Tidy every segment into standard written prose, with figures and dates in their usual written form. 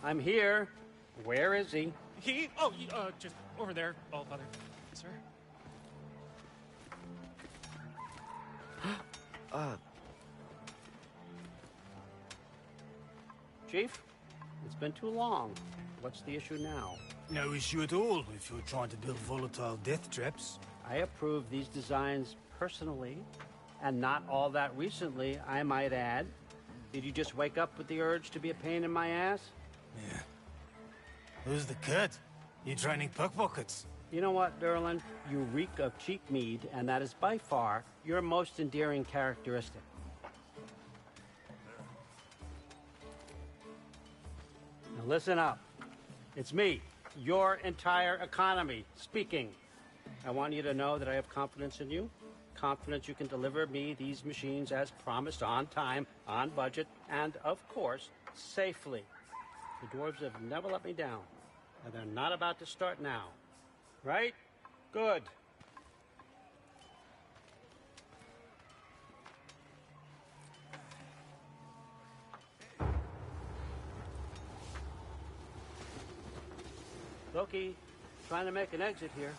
I'm here. Where is he? Just over there, All Father, sir. Chief, it's been too long. What's the issue now? No issue at all if you're trying to build volatile death traps. I approve these designs personally, and not all that recently, I might add. Did you just wake up with the urge to be a pain in my ass? Yeah. Who's the cut? You training pickpockets? You know what, Derlin? You reek of cheap mead, and that is by far your most endearing characteristic. Now listen up. It's me, your entire economy, speaking. I want you to know that I have confidence in you. Confidence you can deliver me these machines as promised, on time, on budget, and, of course, safely. The dwarves have never let me down, and they're not about to start now. Right? Good. Loki, trying to make an exit here.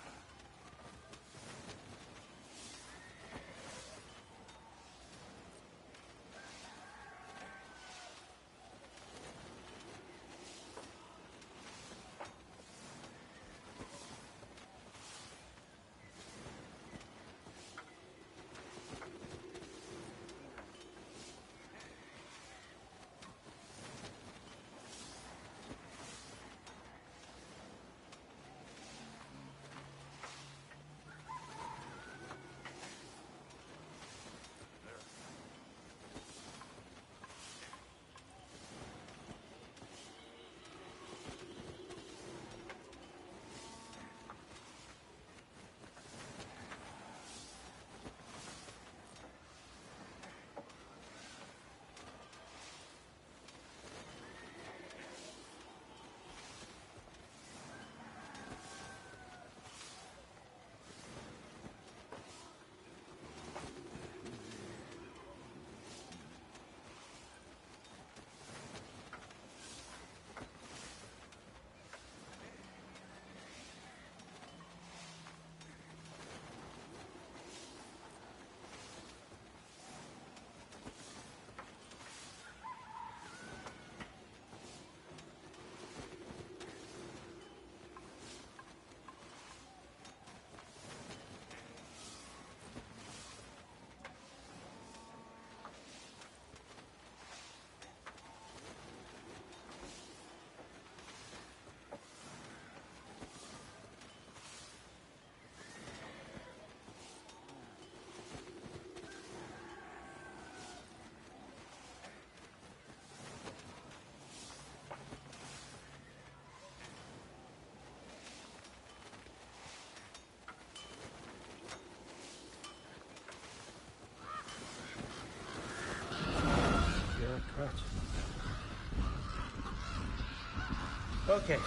Okay,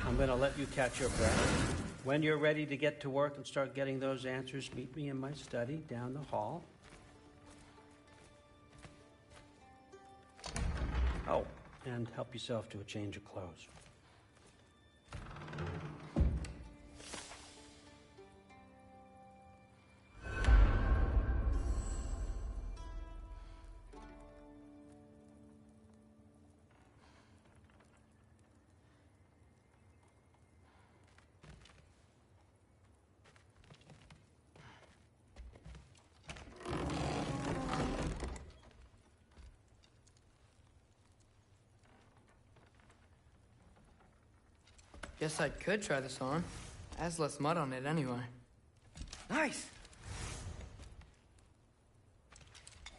I'm going to let you catch your breath. When you're ready to get to work and start getting those answers, meet me in my study down the hall. Oh, and help yourself to a change of clothes. Guess I could try this on. Has less mud on it anyway. Nice!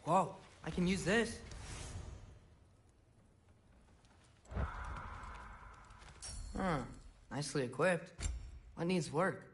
Whoa, I can use this. Huh, nicely equipped. What needs work?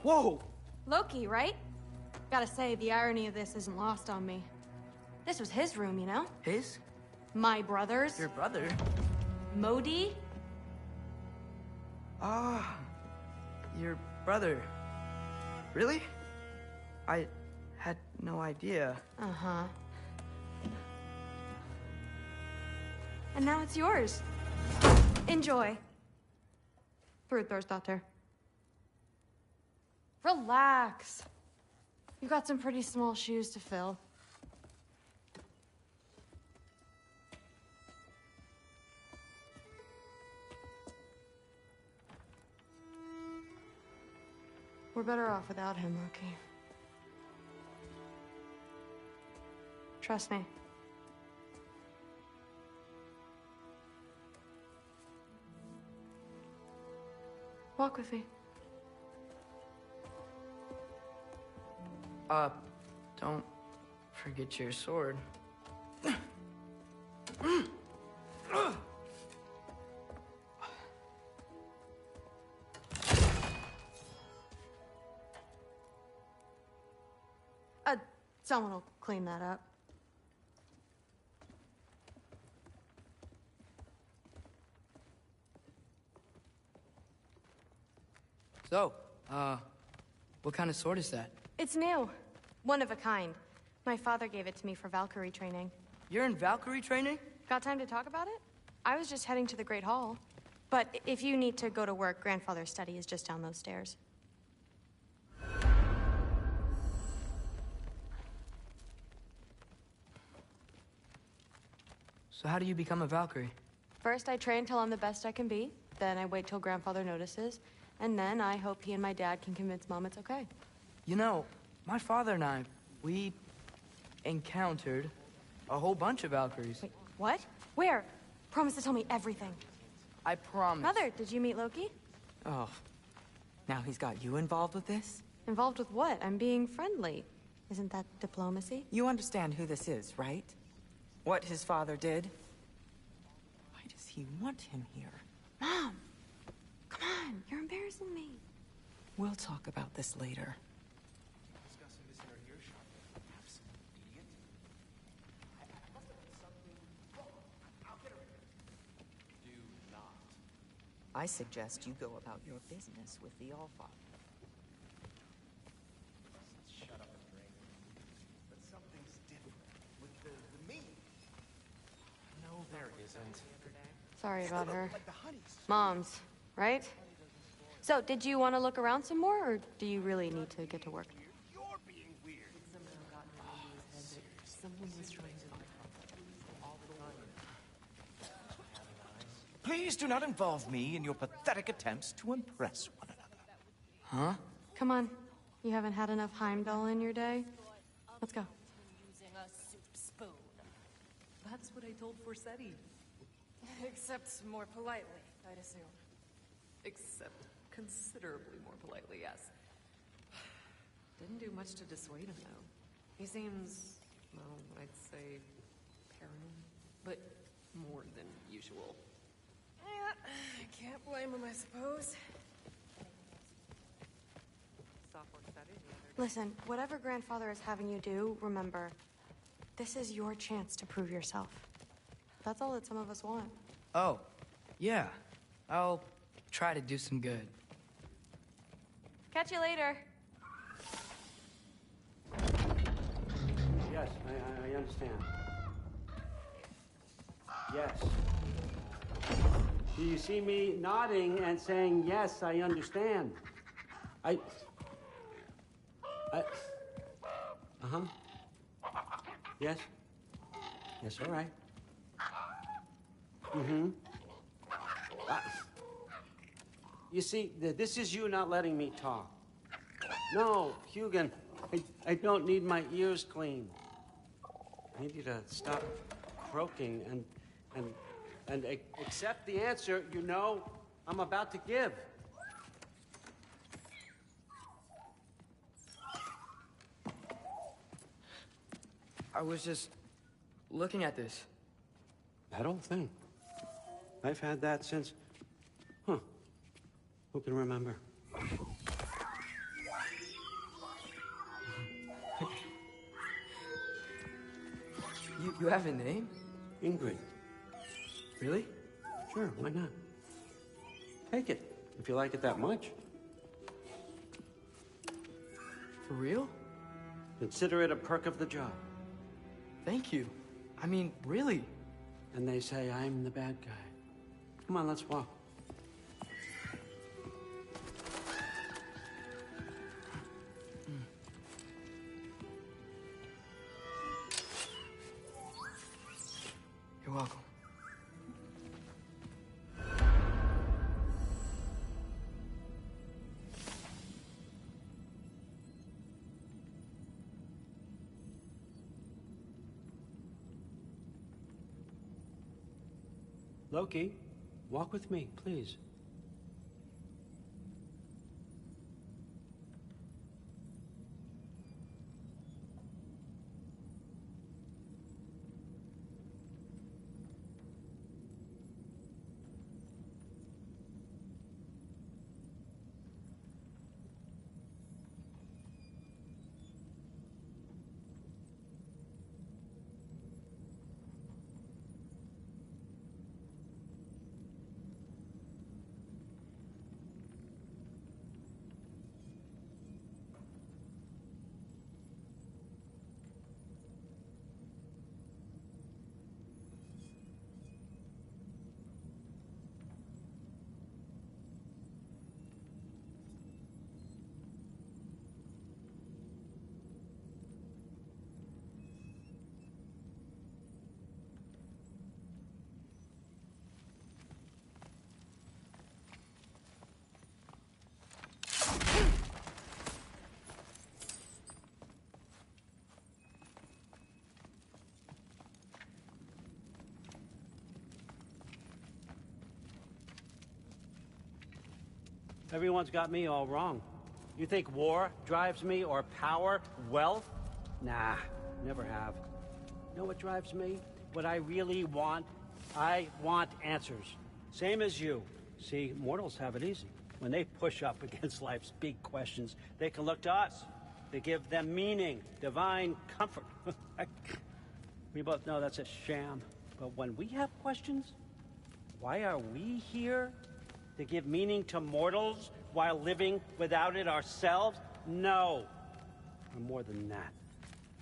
Whoa! Loki, right? Gotta say, the irony of this isn't lost on me. This was his room, you know? His? My brother's. Your brother? Modi? Ah, your brother. Really? I had no idea. Uh-huh. And now it's yours. Enjoy. Daughter. Relax. You've got some pretty small shoes to fill. We're better off without him, Loki. Trust me. Walk with me. Don't forget your sword. Someone will clean that up. So, what kind of sword is that? It's new. One of a kind. My father gave it to me for Valkyrie training. You're in Valkyrie training? Got time to talk about it? I was just heading to the Great Hall. But if you need to go to work, Grandfather's study is just down those stairs. So how do you become a Valkyrie? First, I train till I'm the best I can be. Then I wait till Grandfather notices. And then I hope he and my dad can convince Mom it's okay. You know, my father and I, we encountered a whole bunch of Valkyries. Wait, what? Where? Promise to tell me everything. I promise. Mother, did you meet Loki? Oh. Now he's got you involved with this? Involved with what? I'm being friendly. Isn't that diplomacy? You understand who this is, right? What his father did? Why does he want him here? Mom! Come on, you're embarrassing me. We'll talk about this later. I suggest you go about your business with the Allfather. Shut up and drink. But something's different with the meat. No, there isn't. Sorry about her. Like the honeys. Mom's, right? So, did you want to look around some more, or do you really need to get to work? You're being weird. Please do not involve me in your pathetic attempts to impress one another. Huh? Come on. You haven't had enough Heimdall in your day? Let's go. Using a soup spoon. That's what I told Forsetti. Except more politely, I'd assume. Except considerably more politely, yes. Didn't do much to dissuade him, though. He seems, well, I'd say paranoid, but more than usual. Yeah, I can't blame him, I suppose. Listen, whatever Grandfather is having you do, remember, this is your chance to prove yourself. That's all that some of us want. Oh, yeah. I'll try to do some good. Catch you later. Yes, I understand. Yes. Do you see me nodding and saying, yes, I understand? Uh-huh. Yes? Yes, all right. Mm-hmm. You see, this is you not letting me talk. No, Hugin, I don't need my ears cleaned. I need you to stop croaking and accept the answer you know I'm about to give. I was just looking at this. That old thing. I've had that since... Who can remember? You have a name? Ingrid. Really? Sure, why not? Take it, if you like it that much. For real? Consider it a perk of the job. Thank you. I mean, really. And they say I'm the bad guy. Come on, let's walk. You're welcome. Loki, walk with me, please. Everyone's got me all wrong. You think war drives me, or power, wealth? Nah, never have. You know what drives me? What I really want? I want answers. Same as you. See, mortals have it easy. When they push up against life's big questions, they can look to us. They give them meaning, divine comfort. We both know that's a sham. But when we have questions, why are we here? To give meaning to mortals while living without it ourselves? No. We're more than that.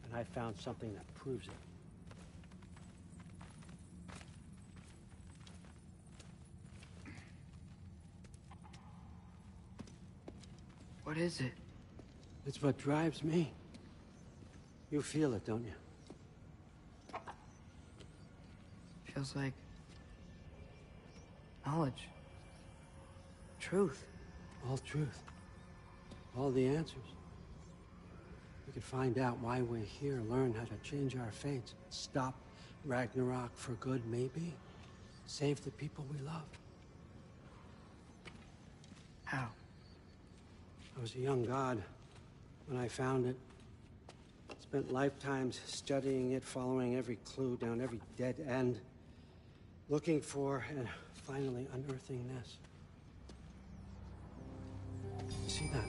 And I found something that proves it. What is it? It's what drives me. You feel it, don't you? Feels like knowledge. Truth. All truth. All the answers. We could find out why we're here, learn how to change our fates, stop Ragnarok for good, maybe. Save the people we love. How? I was a young god when I found it. Spent lifetimes studying it, following every clue down every dead end, looking for and finally unearthing this. You see that?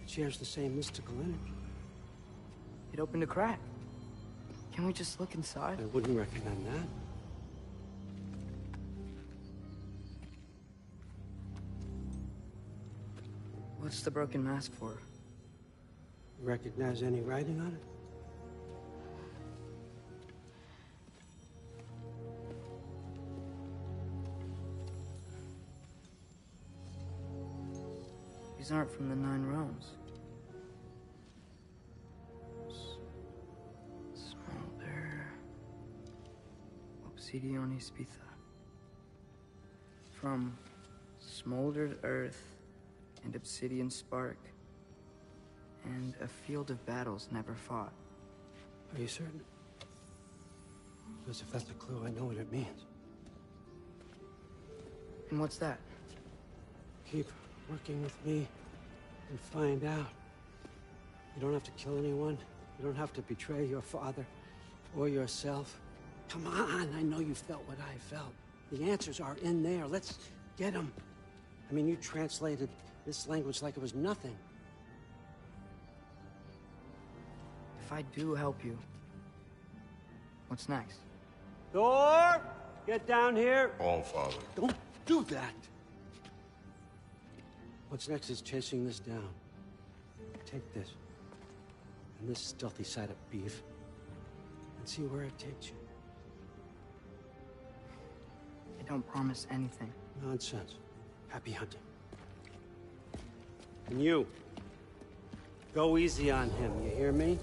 It shares the same mystical energy. It opened a crack. Can we just look inside? I wouldn't recommend that. What's the broken mask for? Recognize any writing on it? These aren't from the Nine Realms. Smolder. Obsidione Spitha. From smoldered earth and obsidian spark, and a field of battles never fought. Are you certain? Because if that's a clue, I know what it means. And what's that? Keep working with me and find out. You don't have to kill anyone. You don't have to betray your father or yourself. Come on, I know you felt what I felt. The answers are in there. Let's get them. I mean, you translated this language like it was nothing. If I do help you, what's next? Thor! Get down here! All Father. Don't do that! What's next is chasing this down. Take this, and this stealthy side of beef, and see where it takes you. I don't promise anything. Nonsense. Happy hunting. And you, go easy on him, you hear me?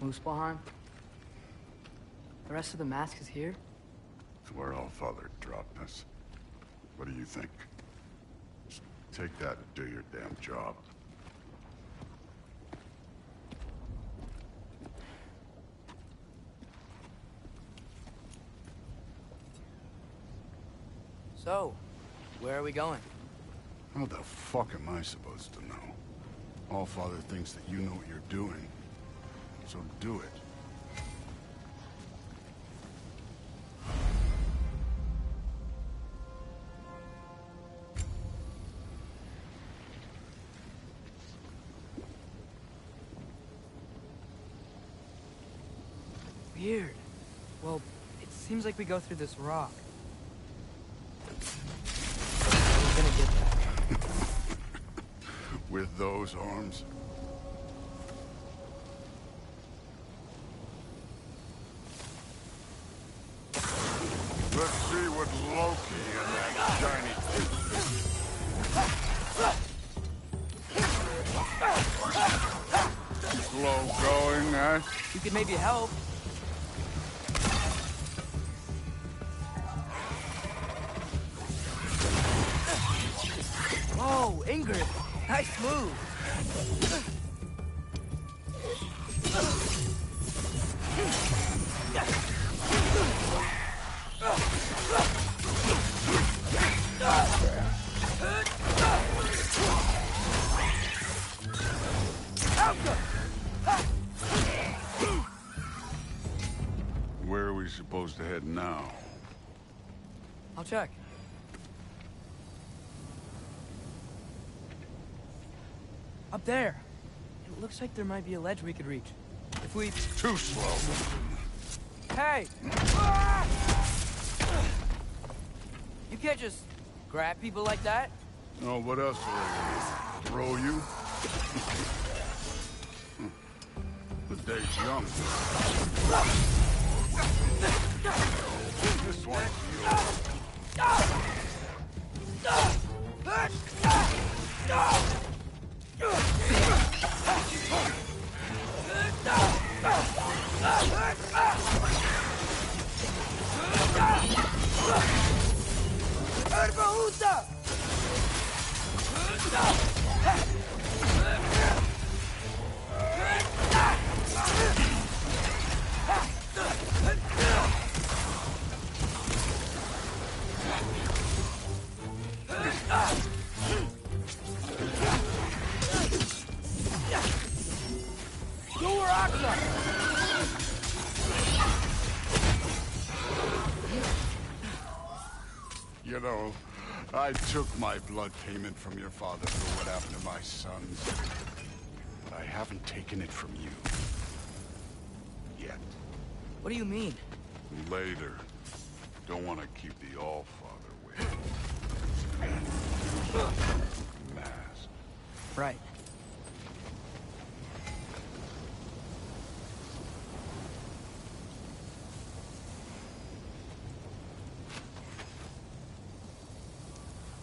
Muspelheim? The rest of the mask is here? It's where All Father dropped us. What do you think? Just take that and do your damn job. So, where are we going? How the fuck am I supposed to know? All Father thinks that you know what you're doing. So do it. Weird. Well, it seems like we go through this rock. We're gonna get that. With those arms? Let's see what Loki and that shiny slow going, eh? You could maybe help. Whoa, Ingrid! Nice move! Where are we supposed to head now? I'll check. Up there. It looks like there might be a ledge we could reach. If we... Too slow. Hey! You can't just grab people like that. Oh, what else are they gonna throw you? The day's young. This one's yours. You know, I took my blood payment from your father for what happened to my sons. But I haven't taken it from you. Yet. What do you mean? Later. Don't want to keep the All-Father waiting. Mask. Right.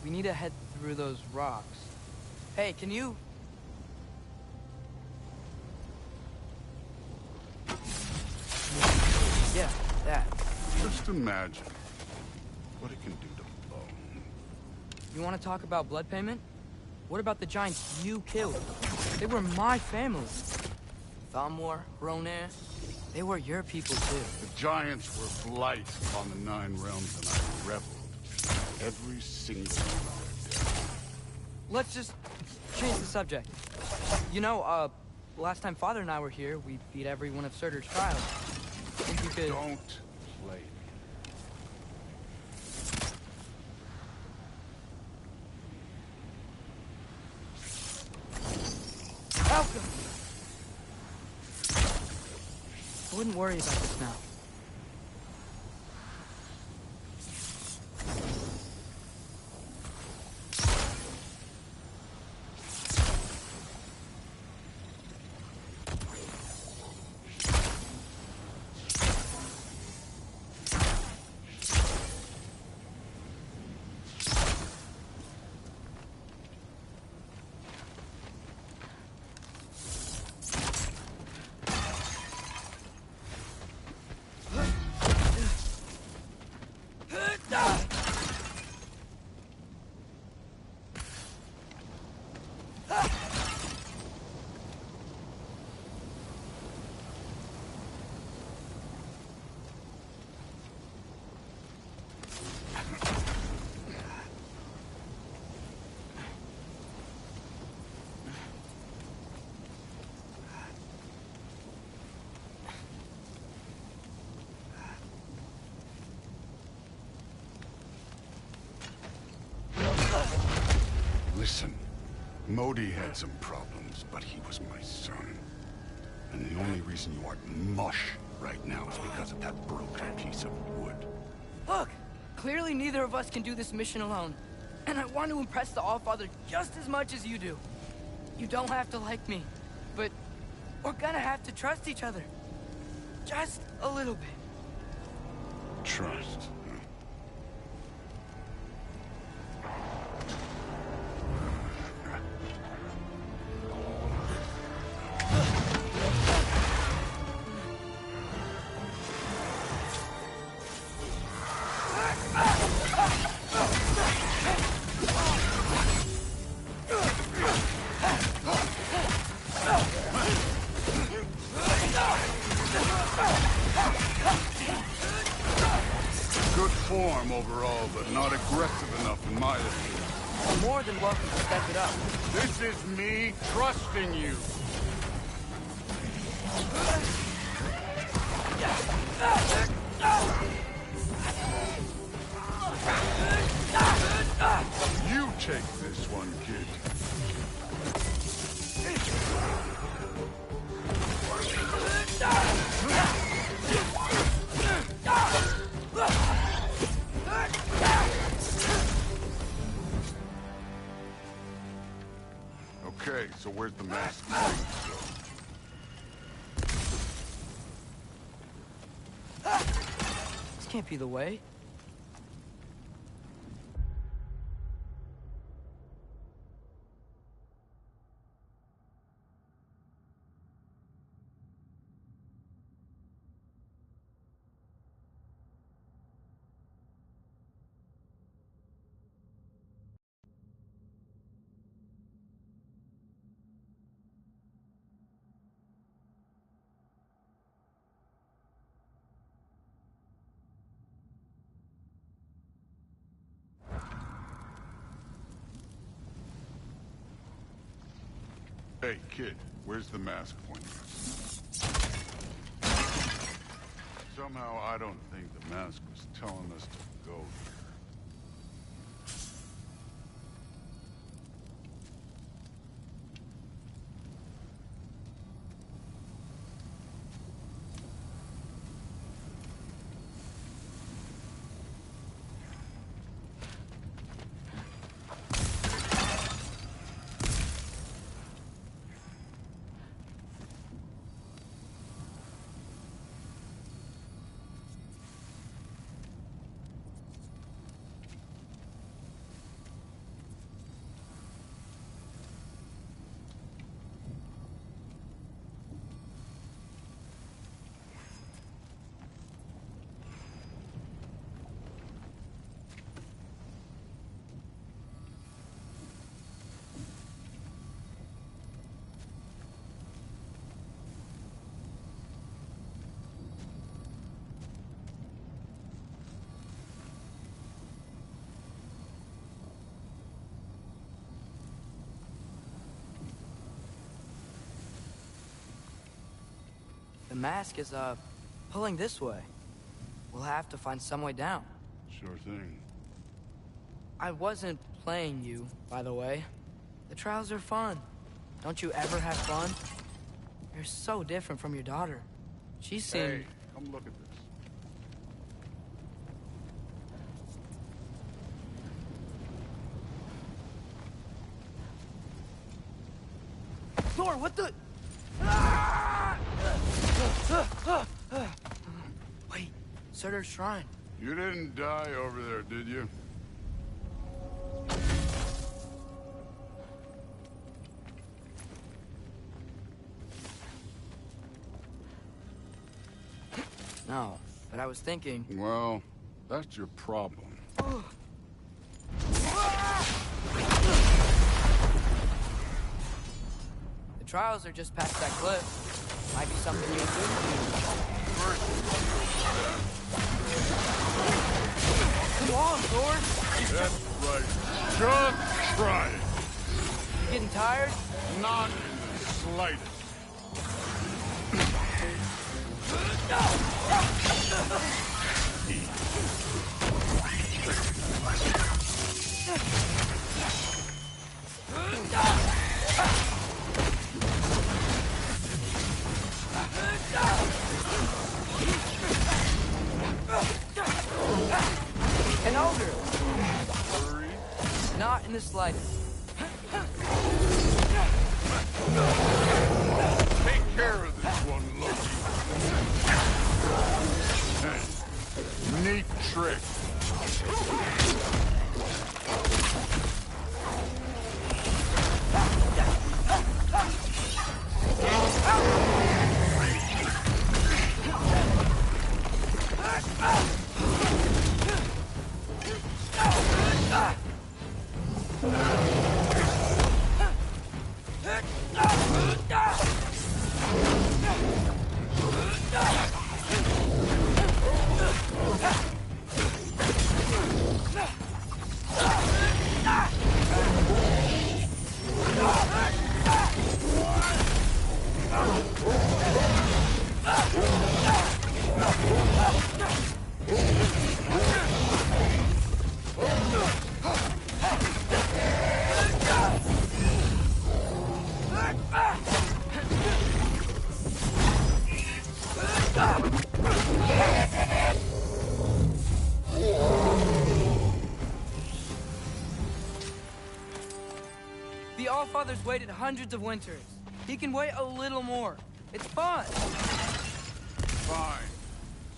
We need to head through those rocks. Hey, can you... Yeah, that. Just imagine what it can do to bone. You want to talk about blood payment? What about the giants you killed? They were my family. Thamor, Ronair, they were your people too. The giants were blight on the 9 realms, and I reveled every single one of their death. Let's just change the subject. You know, last time Father and I were here, we beat every one of Surtur's trials. Think you could... Don't blade. Malcolm! I wouldn't worry about this now. Listen, Modi had some problems, but he was my son. And the only reason you aren't mush right now is because of that broken piece of wood. Look! Clearly neither of us can do this mission alone. And I want to impress the Allfather just as much as you do. You don't have to like me, but we're gonna have to trust each other. Just a little bit. Trust. Good form overall, but not aggressive enough in my opinion. You're more than welcome to step it up. This is me trusting you. You take this one, kid. Okay, so where's the mask? This can't be the way. Hey, kid, where's the mask pointing? Somehow I don't think the mask was telling us to go here. The mask is, pulling this way. we'll have to find some way down. Sure thing. I wasn't playing you, by the way. The trials are fun. Don't you ever have fun? You're so different from your daughter. She seemed... Hey, come look at this. Thor, what the... Wait, Surtur's shrine. You didn't die over there, did you? No, but I was thinking... Well, that's your problem. The trials are just past that cliff. Might be something you do. Come on, Thor! That's right. Just try it. You getting tired? Not in the slightest. An ogre! Not in the slightest. Take care of this one, Loki. Neat trick. The Allfather's waited hundreds of winters. He can wait a little more. It's fun. Fine.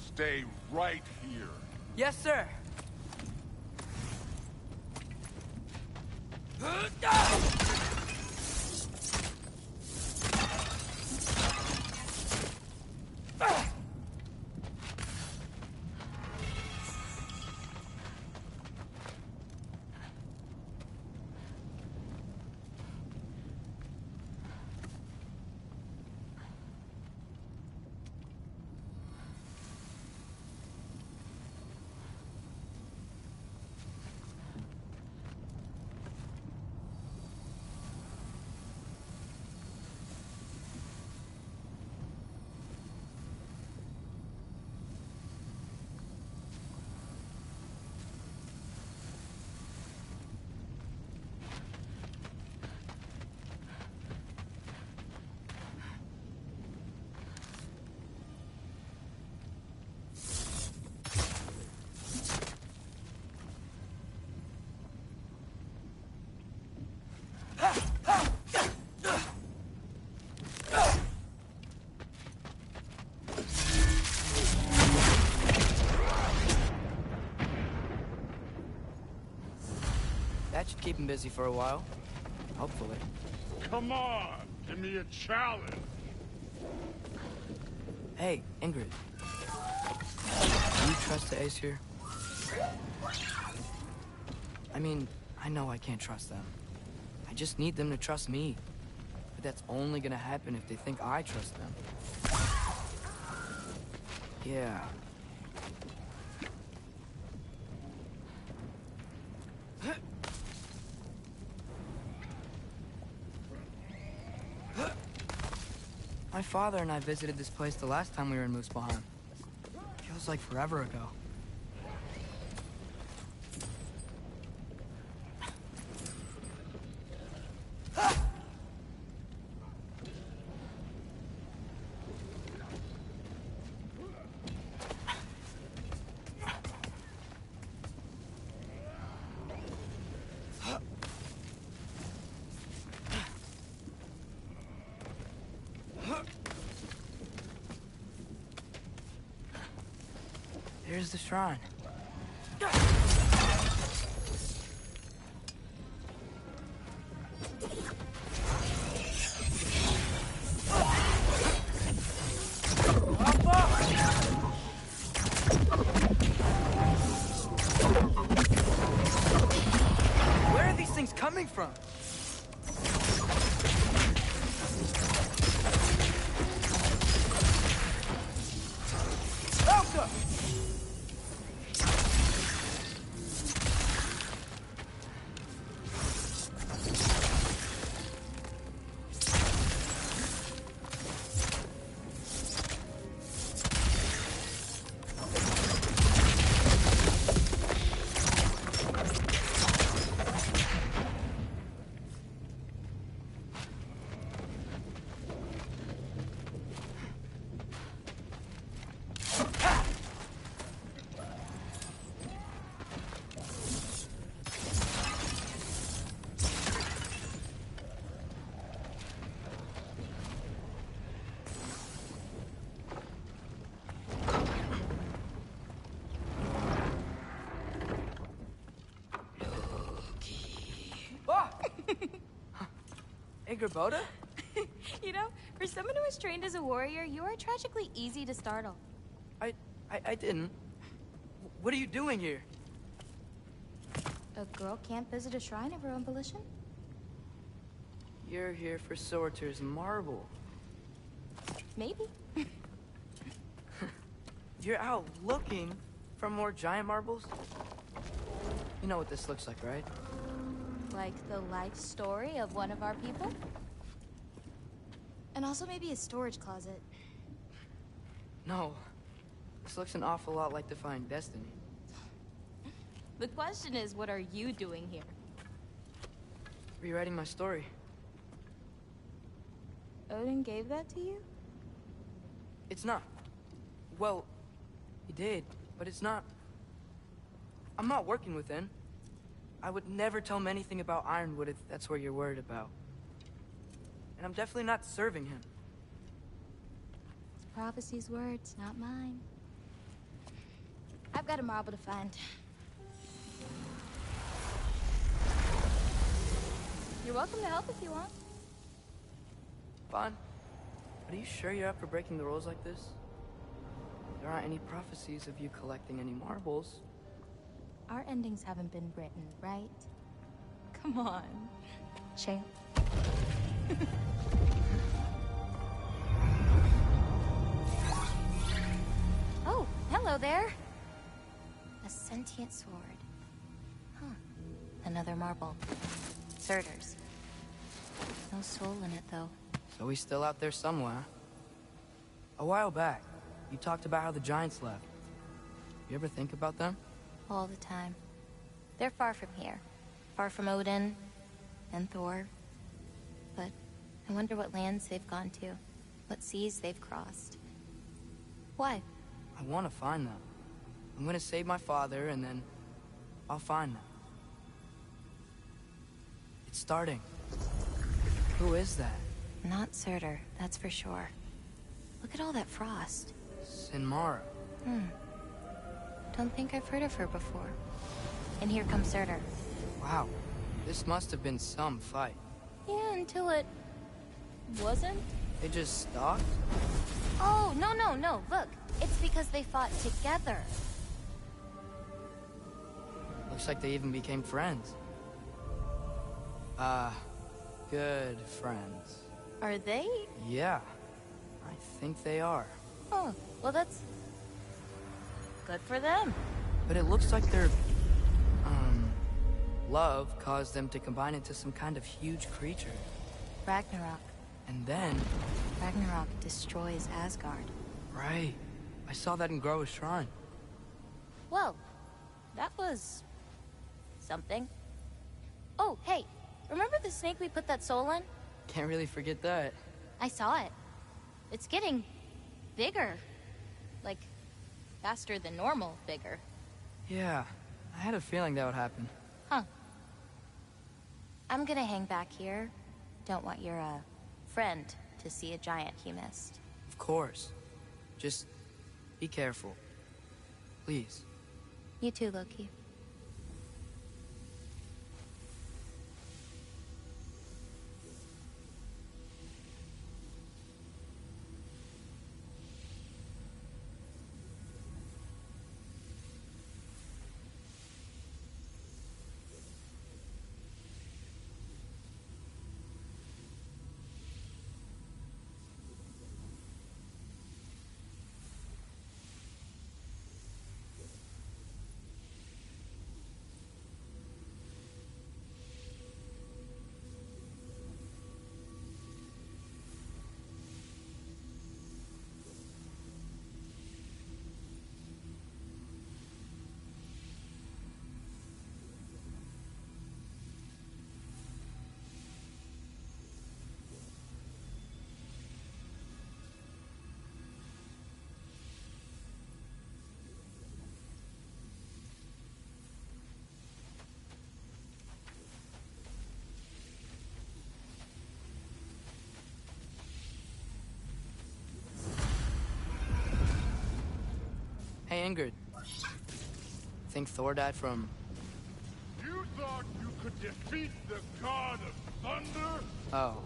Stay right here. Yes, sir. That should keep him busy for a while. Hopefully. Come on, give me a challenge. Hey, Ingrid. Do you trust the Ace here? I mean, I know I can't trust them. I just need them to trust me. But that's only gonna happen if they think I trust them. Yeah. My father and I visited this place the last time we were in Muspelheim. Feels Feels like forever ago. There's the shrine. Where are these things coming from? Elsa! Hey, Gerboda? You know, for someone who was trained as a warrior, you are tragically easy to startle. I didn't. What are you doing here? A girl can't visit a shrine of her own volition? You're here for Sorter's marble. Maybe. You're out looking for more giant marbles? You know what this looks like, right? Like the life story of one of our people? And also maybe a storage closet. No. This looks an awful lot like Defying Destiny. The question is, what are you doing here? Rewriting my story. Odin gave that to you? It's not. Well, he did, but it's not. I'm not working with him. I would never tell him anything about Ironwood if that's what you're worried about. And I'm definitely not serving him. It's prophecy's words, not mine. I've got a marble to find. You're welcome to help if you want. Fine. But are you sure you're up for breaking the rules like this? There aren't any prophecies of you collecting any marbles. Our endings haven't been written, right? Come on, champ. Oh, hello there. A sentient sword. Huh. Another marble. Surtur's. No soul in it, though. So he's still out there somewhere. A while back, you talked about how the giants left. You ever think about them? All the time. They're far from here. Far from Odin and Thor. But I wonder what lands they've gone to. What seas they've crossed. Why? I want to find them. I'm gonna save my father, and then I'll find them. It's starting. Who is that? Not Surtur, that's for sure. Look at all that frost. Sinmara. Don't think I've heard of her before. And here comes Surtur. Wow. This must have been some fight. Yeah, until it... wasn't? They just stopped? Oh, no. Look, it's because they fought together. Looks like they even became friends. Good friends. Are they? Yeah. I think they are. Oh, well that's... good for them. But it looks like their... love caused them to combine into some kind of huge creature. Ragnarok. And then... Ragnarok destroys Asgard. Right. I saw that in Groa's shrine. Whoa. That was... something. Oh, hey. Remember the snake we put that soul in? Can't really forget that. I saw it. It's getting... bigger. Like, faster than normal bigger. Yeah, I had a feeling that would happen. Huh. I'm gonna hang back here. Don't want your, friend to see a giant he missed. Of course. Just be careful. Please. You too, Loki. Hey, Ingrid. Think Thor died from... You thought you could defeat the god of thunder? Oh.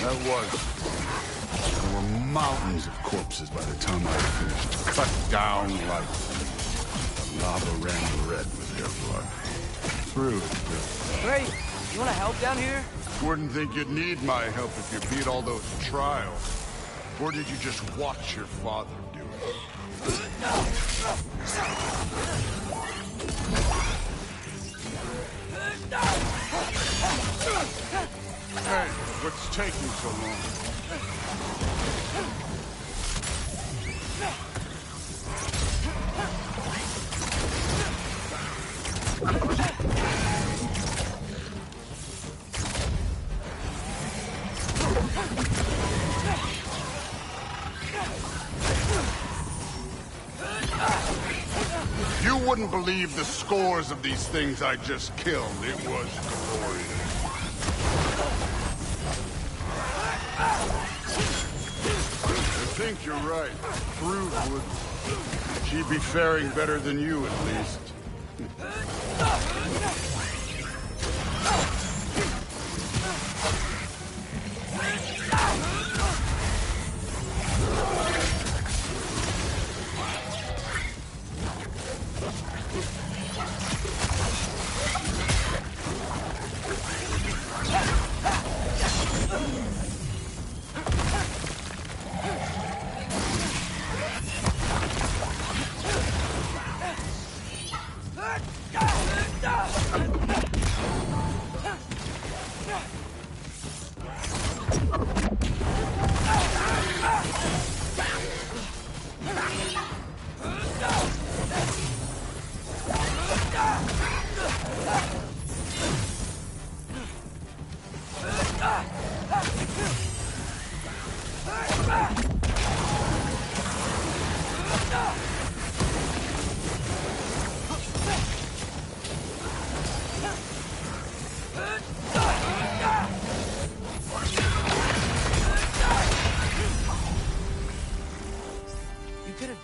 That was. There were mountains of corpses by the time I finished. Cut down like the lava ran red with their blood. Through it. Great! You wanna help down here? Wouldn't think you'd need my help if you beat all those trials. Or did you just watch your father do it? Hey, what's taking so long? You wouldn't believe the scores of these things I just killed. It was glorious. I think you're right. Through would... She'd be faring better than you, at least.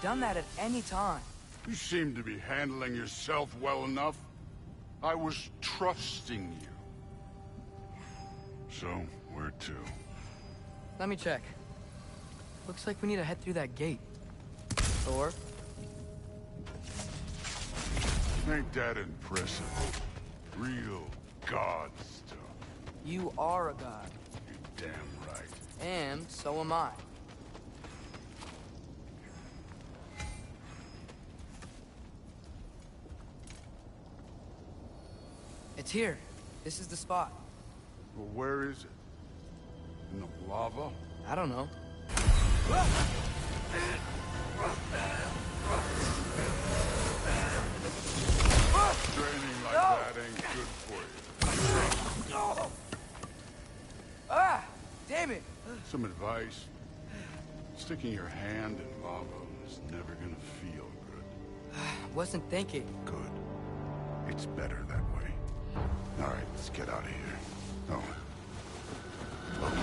Done that at any time. You seem to be handling yourself well enough. I was trusting you. So, where to? Let me check. Looks like we need to head through that gate. Thor? Ain't that impressive? Real god stuff. You are a god. You're damn right. And so am I. It's here. This is the spot. Well, where is it? In the lava? I don't know. Training like that ain't good for you. Ah! Damn it! Some advice. Sticking your hand in lava is never gonna feel good. Wasn't thinking. Good. It's better that way. Alright, let's get out of here. Oh. Look,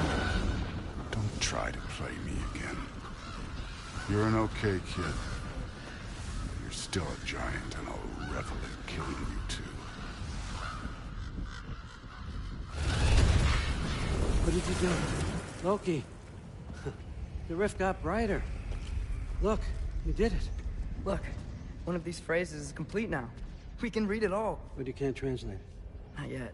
don't try to play me again. You're an okay kid. You're still a giant, and I'll revel in killing you too. What did you do? Loki. The rift got brighter. Look, you did it. Look, one of these phrases is complete now. We can read it all. But you can't translate it. Not yet.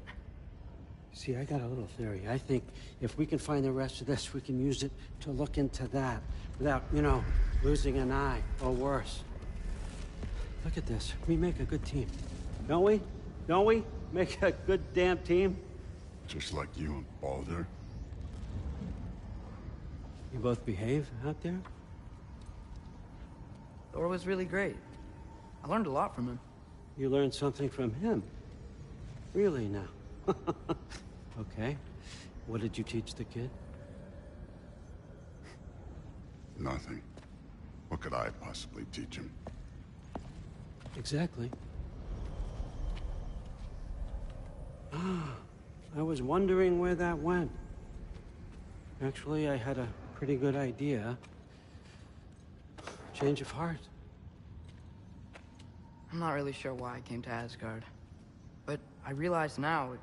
See, I got a little theory. I think if we can find the rest of this, we can use it to look into that without, you know, losing an eye or worse. Look at this. We make a good team. Don't we? Don't we? Make a good damn team? Just like you and Baldur. You both behave out there? Thor was really great. I learned a lot from him. You learned something from him? Really now? Okay. What did you teach the kid? Nothing. What could I possibly teach him? Exactly. Ah, I was wondering where that went. Actually, I had a pretty good idea. Change of heart. I'm not really sure why I came to Asgard. But I realize now it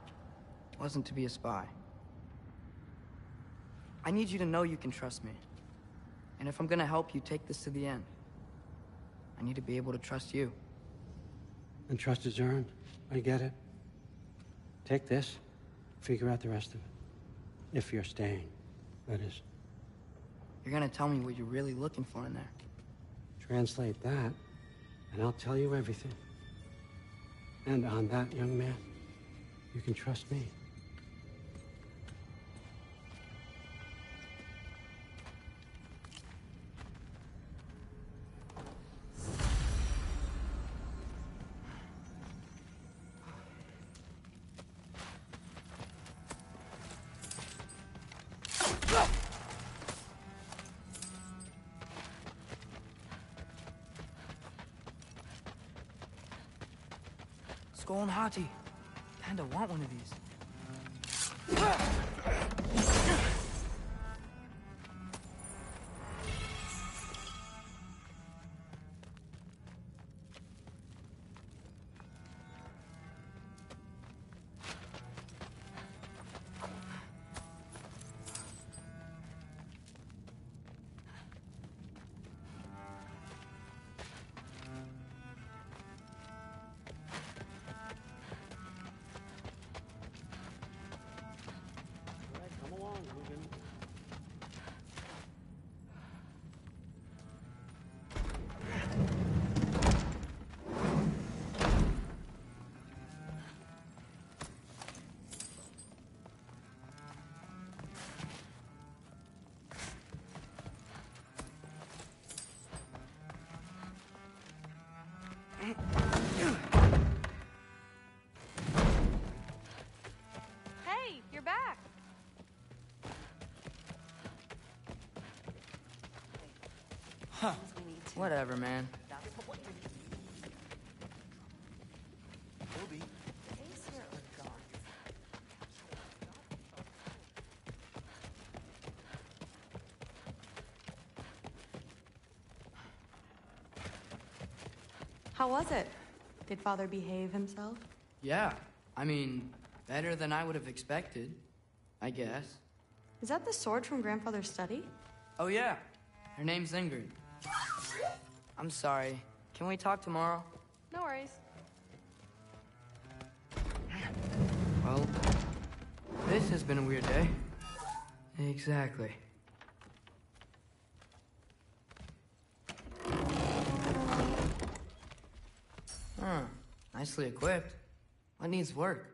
wasn't to be a spy. I need you to know you can trust me. And if I'm gonna help you take this to the end, I need to be able to trust you. And trust is earned. I get it. Take this, figure out the rest of it. If you're staying, that is. You're gonna tell me what you're really looking for in there. Translate that, and I'll tell you everything. And on that, young man, you can trust me. Skull and Hati. Kinda want one of these. Come along, Logan. Hey, you're back. Whatever, man. How was it? Did Father behave himself? Yeah, I mean, better than I would have expected, I guess. Is that the sword from Grandfather's study? Oh yeah, her name's Ingrid. I'm sorry. Can we talk tomorrow? No worries. Well, this has been a weird day. Exactly. Huh. Nicely equipped. What needs work?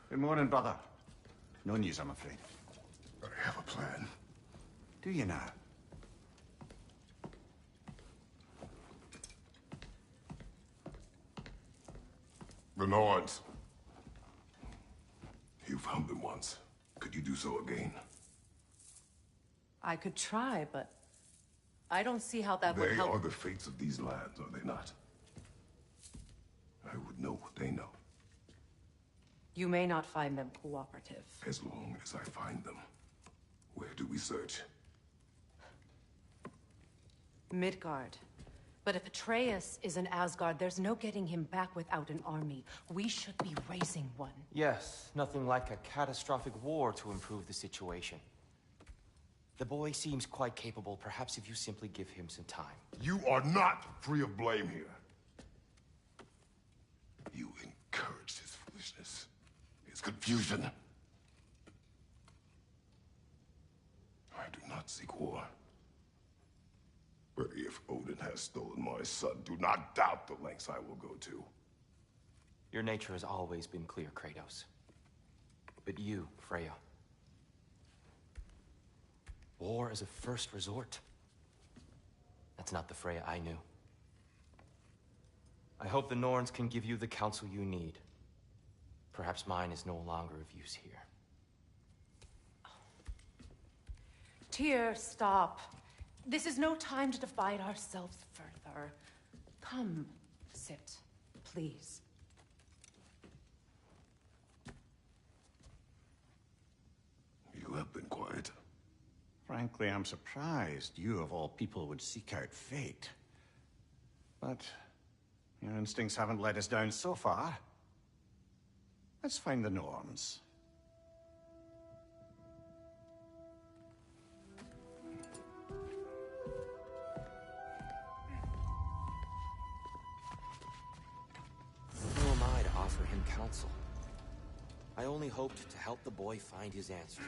Good morning, brother. No news, I'm afraid. I have a plan. Do you now? The Norns. You found them once. Could you do so again? I could try, but I don't see how that would They help. are the fates of these lands, are they not? I would know what they know. You may not find them cooperative. As long as I find them. Where do we search? Midgard. But if Atreus is in Asgard, there's no getting him back without an army. We should be raising one. Yes, nothing like a catastrophic war to improve the situation. The boy seems quite capable. Perhaps if you simply give him some time. You are not free of blame here. You encouraged his foolishness, his confusion. I do not seek war. But if Odin has stolen my son, do not doubt the lengths I will go to. Your nature has always been clear, Kratos. But you, Freya. War as a first resort. That's not the Freya I knew. I hope the Norns can give you the counsel you need. Perhaps mine is no longer of use here. Tyr, stop. This is no time to divide ourselves further. Come, sit, please. You have been quiet. Frankly, I'm surprised you, of all people, would seek out fate. But your instincts haven't let us down so far. Let's find the Norns. Who am I to offer him counsel? I only hoped to help the boy find his answers.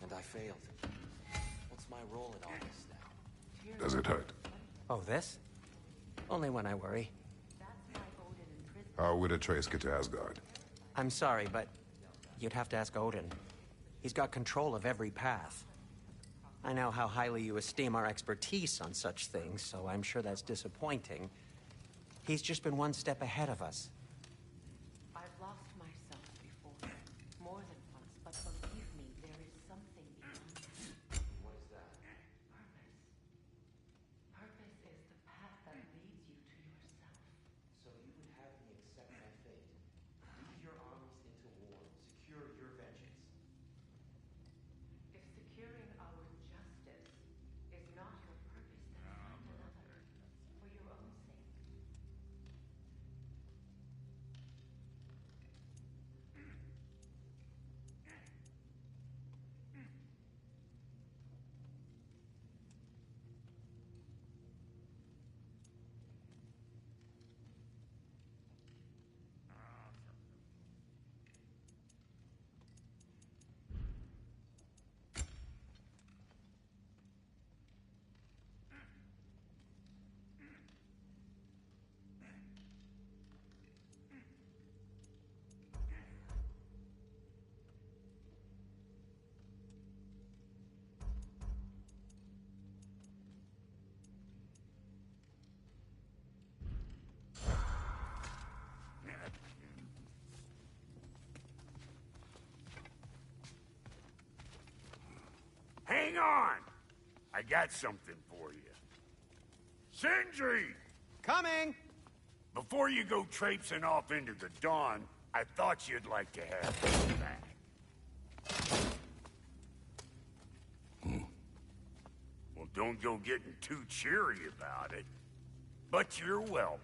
And I failed. What's my role in all this now? Does it hurt? Oh, this? Only when I worry. How would Atreus get to Asgard? I'm sorry, but you'd have to ask Odin. He's got control of every path. I know how highly you esteem our expertise on such things, so I'm sure that's disappointing. He's just been one step ahead of us. I've lost myself before, more than once, but believe me, there is something beyond that. What is that? Purpose. Purpose is the path that leads you to yourself. So you would have me accept my fate, lead your armies into war, secure your vengeance. If securing our justice is not your purpose, then find another, for your own sake. Hang on! I got something for you. Sindri! Coming! Before you go traipsing off into the dawn, I thought you'd like to have this back. Well, don't go getting too cheery about it. But you're welcome.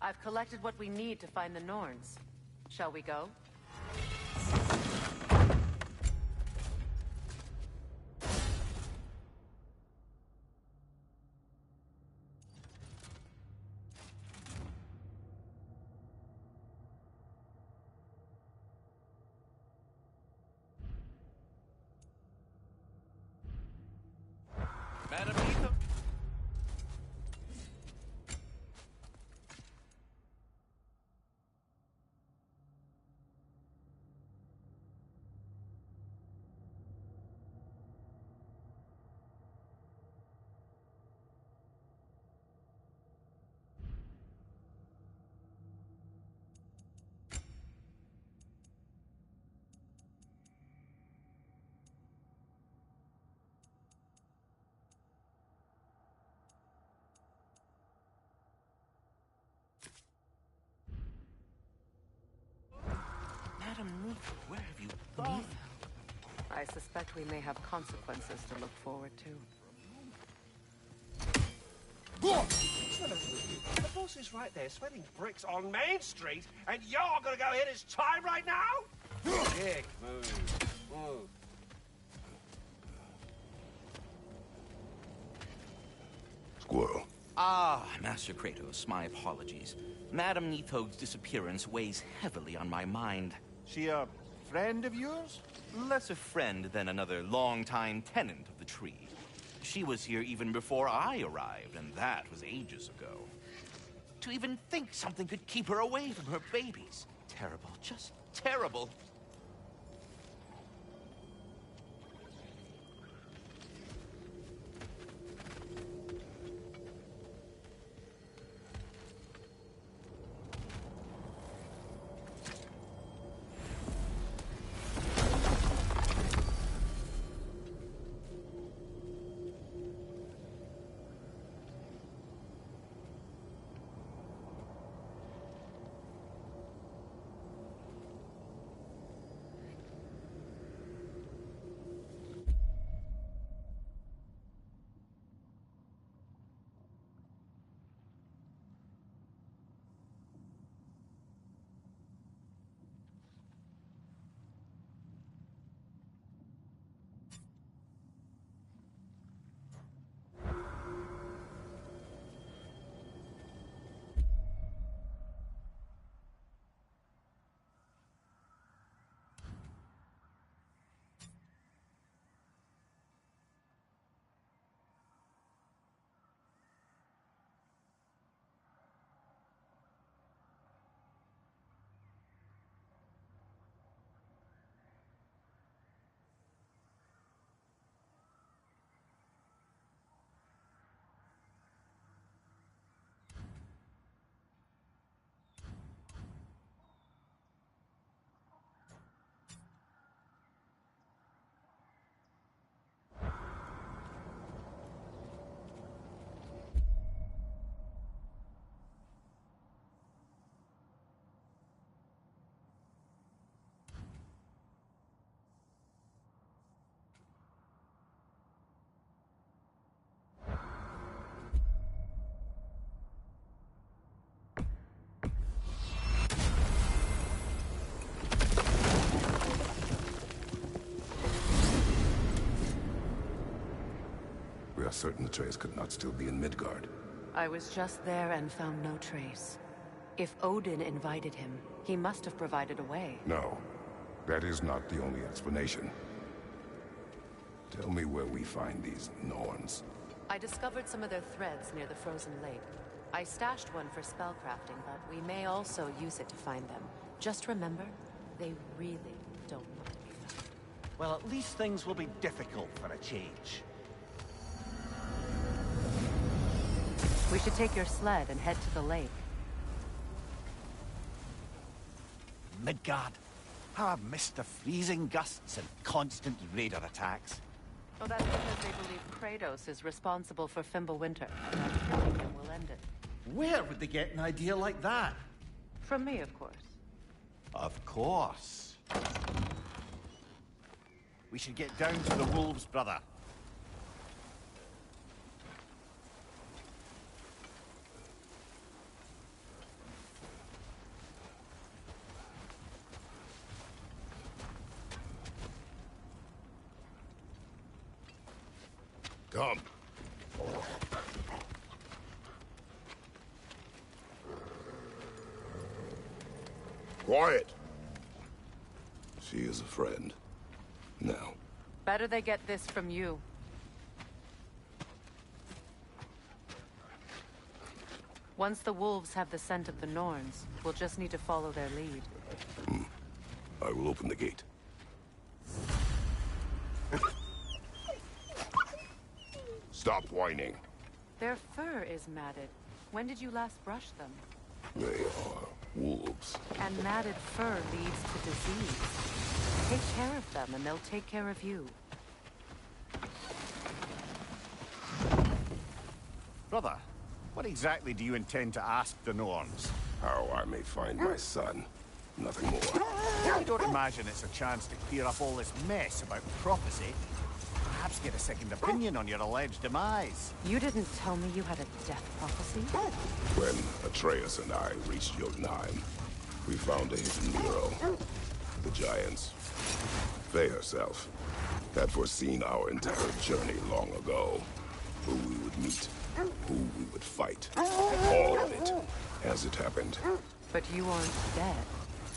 I've collected what we need to find the Norns. Shall we go? Madam Ethan. Madam Neefer, where have you gone? I suspect we may have consequences to look forward to. The boss is right there, sweating bricks on Main Street, and you're gonna go hit his time right now? Dick, move. Squirrel. Ah, Master Kratos, my apologies. Madame Nitho's disappearance weighs heavily on my mind. She a friend of yours? Less a friend than another longtime tenant of the tree. She was here even before I arrived, and that was ages ago. To even think something could keep her away from her babies. Terrible, just terrible. We are certain the trace could not still be in Midgard. I was just there and found no trace. If Odin invited him, he must have provided a way. No, that is not the only explanation. Tell me where we find these Norns. I discovered some of their threads near the frozen lake. I stashed one for spellcrafting, but we may also use it to find them. Just remember, they really don't want to be found. Well, at least things will be difficult for a change. We should take your sled and head to the lake. Midgard. How I've missed the freezing gusts and constant raider attacks. Oh, that's because they believe Kratos is responsible for Fimbulwinter. Killing him will end it. Where would they get an idea like that? From me, of course. Of course. We should get down to the wolves, brother. Come. Quiet. She is a friend. Now. Better they get this from you. Once the wolves have the scent of the Norns, we'll just need to follow their lead. I will open the gate. Stop whining. Their fur is matted. When did you last brush them? They are wolves. And matted fur leads to disease. Take care of them and they'll take care of you. Brother, what exactly do you intend to ask the Norns? How I may find my son. Nothing more. I don't imagine it's a chance to clear up all this mess about prophecy. Perhaps get a second opinion on your alleged demise. You didn't tell me you had a death prophecy? When Atreus and I reached Jotunheim, we found a hidden mural. The Giants, Faye herself, had foreseen our entire journey long ago. Who we would meet, who we would fight, all of it, as it happened. But you aren't dead.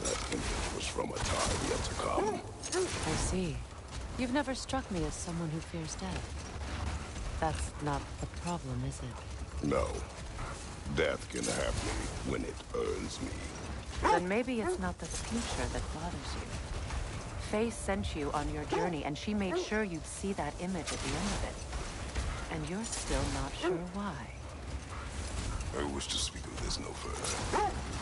That image was from a time yet to come. I see. You've never struck me as someone who fears death. That's not the problem, is it? No. Death can have me when it earns me. Then maybe it's not the future that bothers you. Faye sent you on your journey, and she made sure you'd see that image at the end of it. And you're still not sure why. I wish to speak of this no further.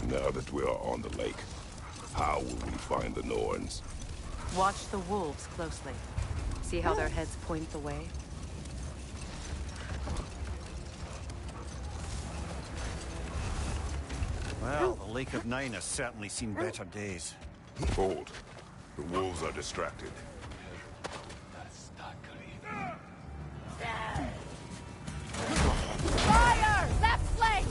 Now that we are on the lake, how will we find the Norns? Watch the wolves closely. See how their heads point the way? Well, the Lake of Nine has certainly seen better days. Hold. The wolves are distracted. Fire! Left flank!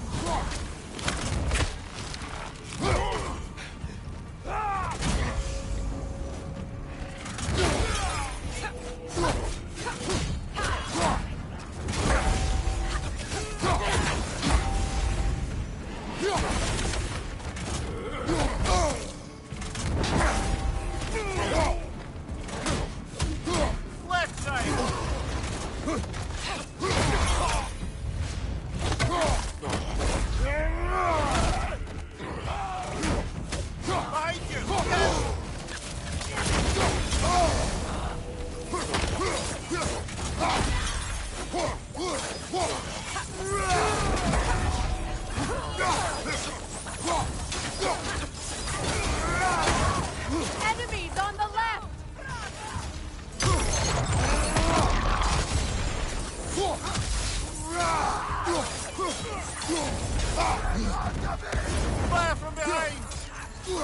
You're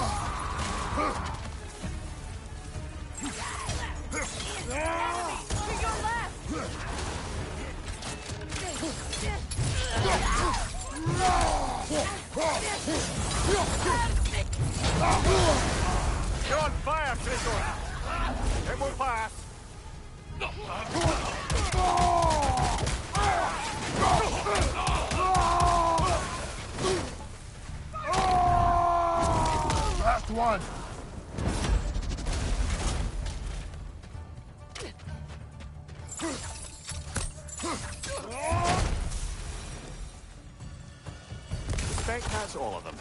on fire, Tristan! It will pass! Last one! Spec has all of them.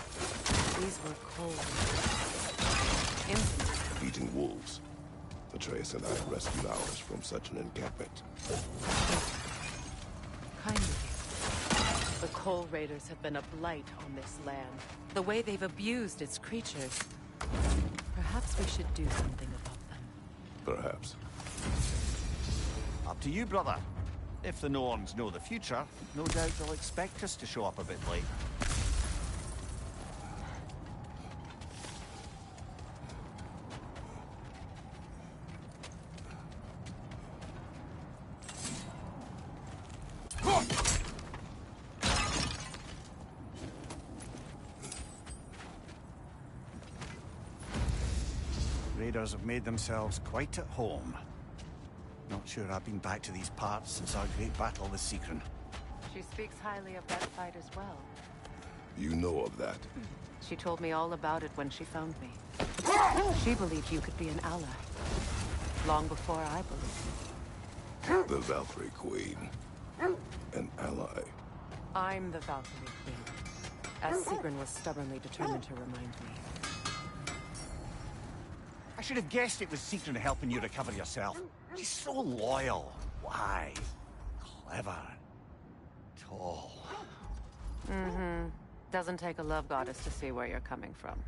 These were cold. Instant. Eating wolves. Atreus and I rescued ours from such an encampment. Kind of you. The Coal Raiders have been a blight on this land. The way they've abused its creatures. Perhaps we should do something about them. Perhaps. Up to you, brother. If the Norns know the future, no doubt they'll expect us to show up a bit late. Raiders have made themselves quite at home. Not sure I've been back to these parts since our great battle with Seekron. She speaks highly of that fight as well. You know of that. She told me all about it when she found me. She believed you could be an ally. Long before I believed. The Valkyrie Queen. An ally. I'm the Valkyrie Queen. As Seekron was stubbornly determined to remind me. I should have guessed it was Seekron helping you recover yourself. She's so loyal, wise, clever, tall. Mm-hmm. Doesn't take a love goddess to see where you're coming from.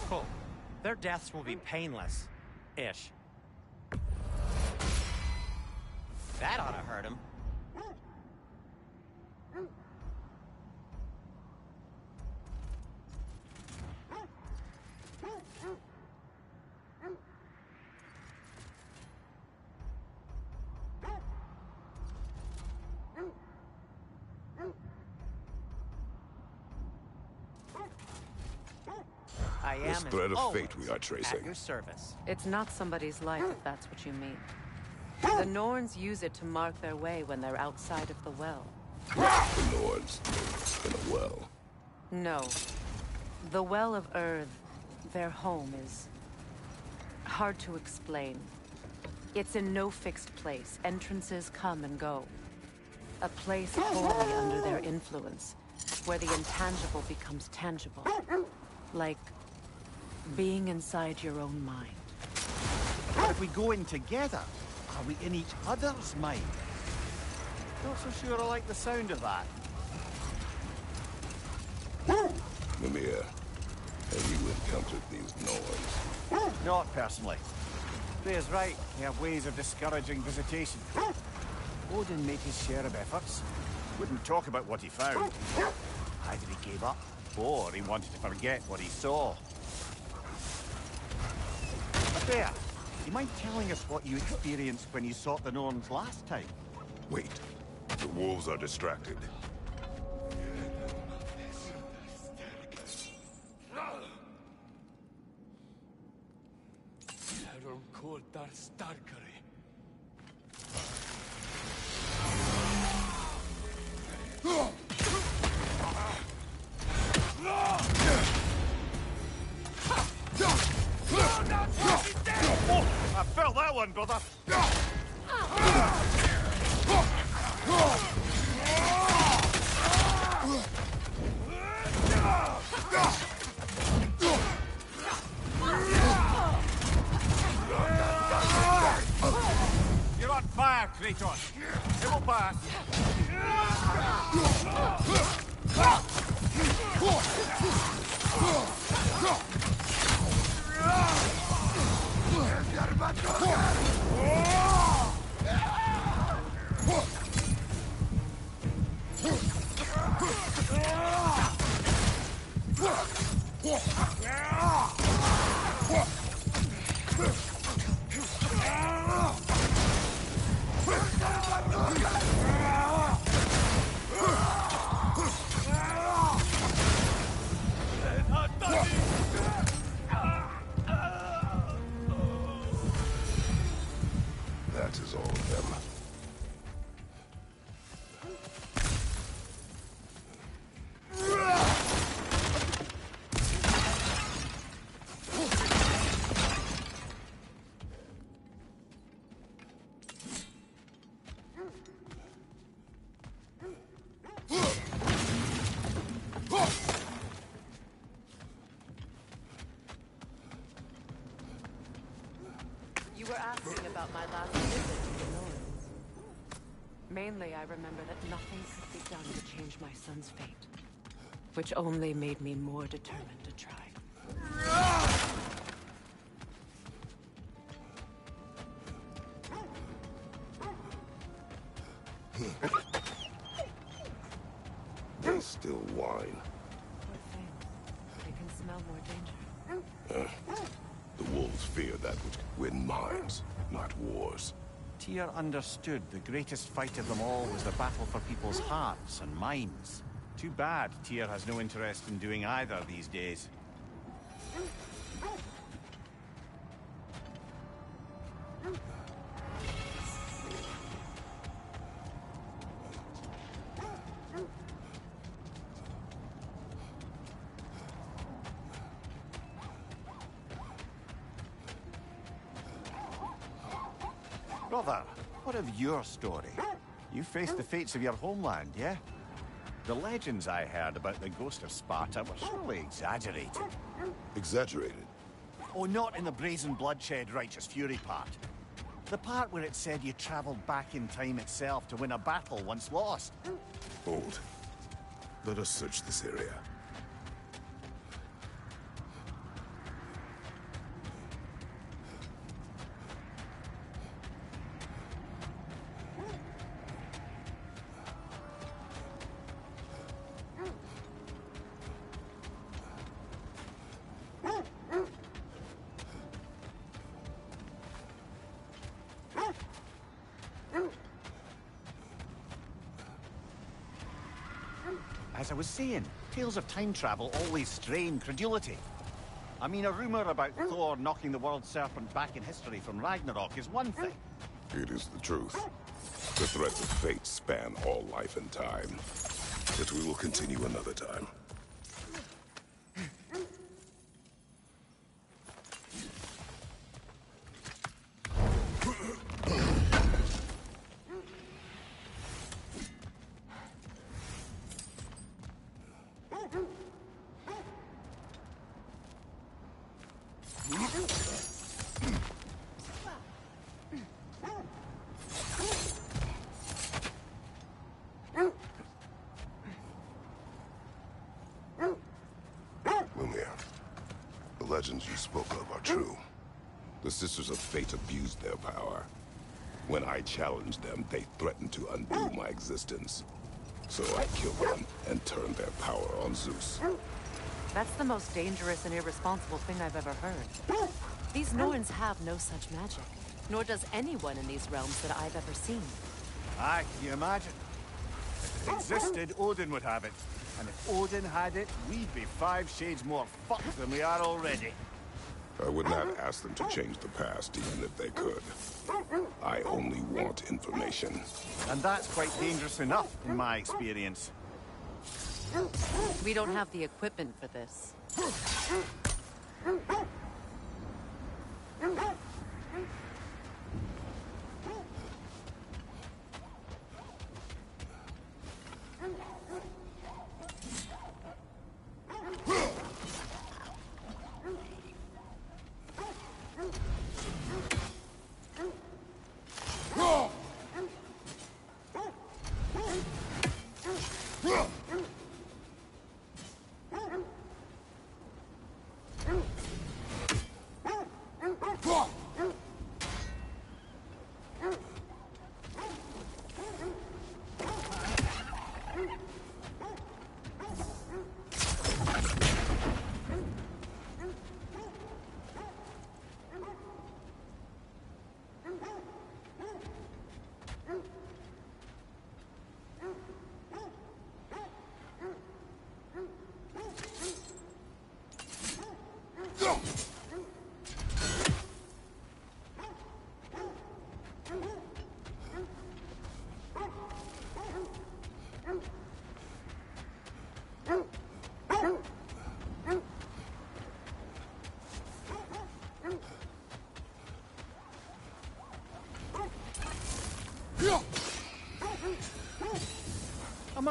Cool. Their deaths will be painless. Ish. That ought to hurt him. I am This thread of always fate we are tracing. at your service. It's not somebody's life, if that's what you mean. The Norns use it to mark their way when they're outside of the well. The Nords in a well. No. The Well of Earth, their home, is hard to explain. It's in no fixed place. Entrances come and go. A place wholly under their influence, where the intangible becomes tangible. Like being inside your own mind. But if we go in together, are we in each other's mind? Not so sure I like the sound of that. Mimir, have you encountered these Norns? Not personally. Freya's right. They have ways of discouraging visitation. Odin made his share of efforts. Wouldn't talk about what he found. Either he gave up, or he wanted to forget what he saw. Freya, do you mind telling us what you experienced when you sought the Norns last time? Wait. The wolves are distracted. I felt that one, brother. Kratos. It will pass. That is all of them. You were asking about my last visit to the Norns. Mainly, I remember that nothing could be done to change my son's fate, which only made me more determined to try. They still whine. Poor things. They can smell more danger. The wolves fear that which win minds, not wars. Tyr understood the greatest fight of them all was the battle for people's hearts and minds. Too bad Tyr has no interest in doing either these days. Brother, what of your story? You faced the fates of your homeland, yeah? The legends I heard about the ghost of Sparta were surely exaggerated. Exaggerated? Oh, not in the brazen bloodshed righteous fury part. The part where it said you traveled back in time itself to win a battle once lost. Hold. Let us search this area. As I was saying, tales of time travel always strain credulity. I mean, a rumor about Thor knocking the world serpent back in history from Ragnarok is one thing. It is the truth. The threads of fate span all life and time. But we will continue another time. The legends you spoke of are true. The Sisters of Fate abused their power. When I challenged them, they threatened to undo my existence. So I killed them and turned their power on Zeus. That's the most dangerous and irresponsible thing I've ever heard. These Norns have no such magic, nor does anyone in these realms that I've ever seen. Aye, can you imagine? If it existed, Odin would have it. And if Odin had it, we'd be 5 shades more fucked than we are already. I would not ask them to change the past, even if they could. I only want information. And that's quite dangerous enough, in my experience. We don't have the equipment for this.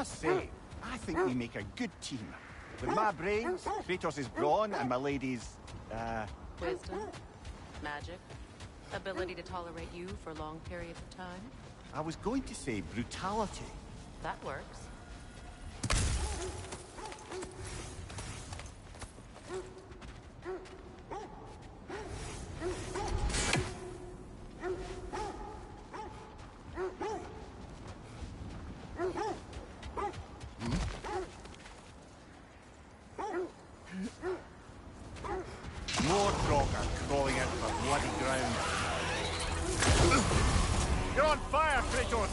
must say, I think we make a good team. With my brains, Kratos' brawn, and my lady's, Wisdom, magic, ability to tolerate you for long periods of time. I was going to say brutality. That works. More Draugr crawling out of the bloody ground. You're on fire, Kratos!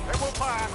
It will pass!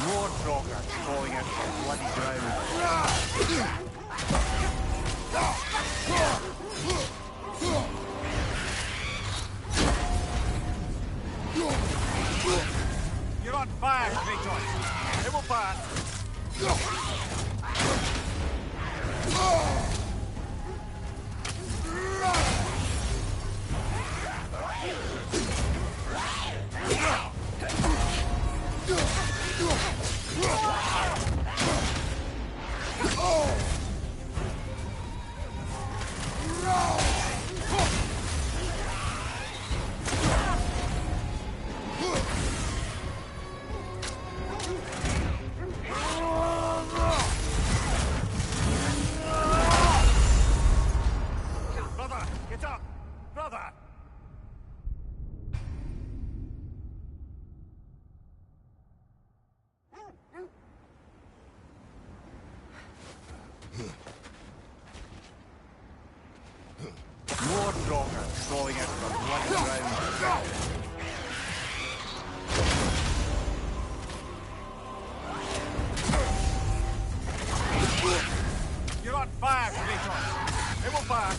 More Draugr crawling out of the bloody ground. You're on fire, Kratos. It will pass. Brother, get up! Brother! More Draugr crawling out of the bloody ground. You're on fire, Kratos. It will pass.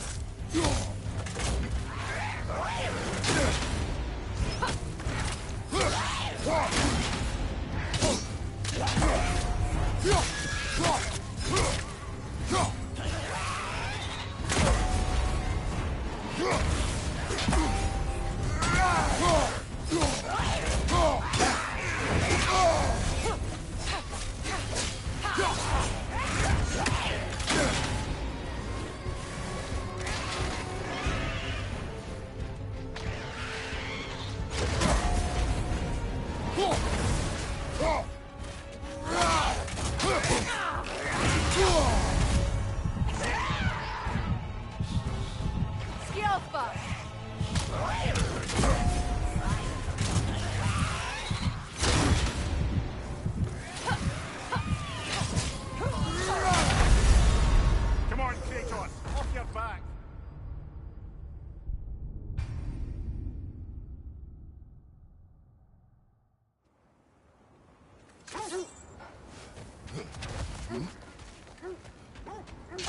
Come on, Kratos, off your back.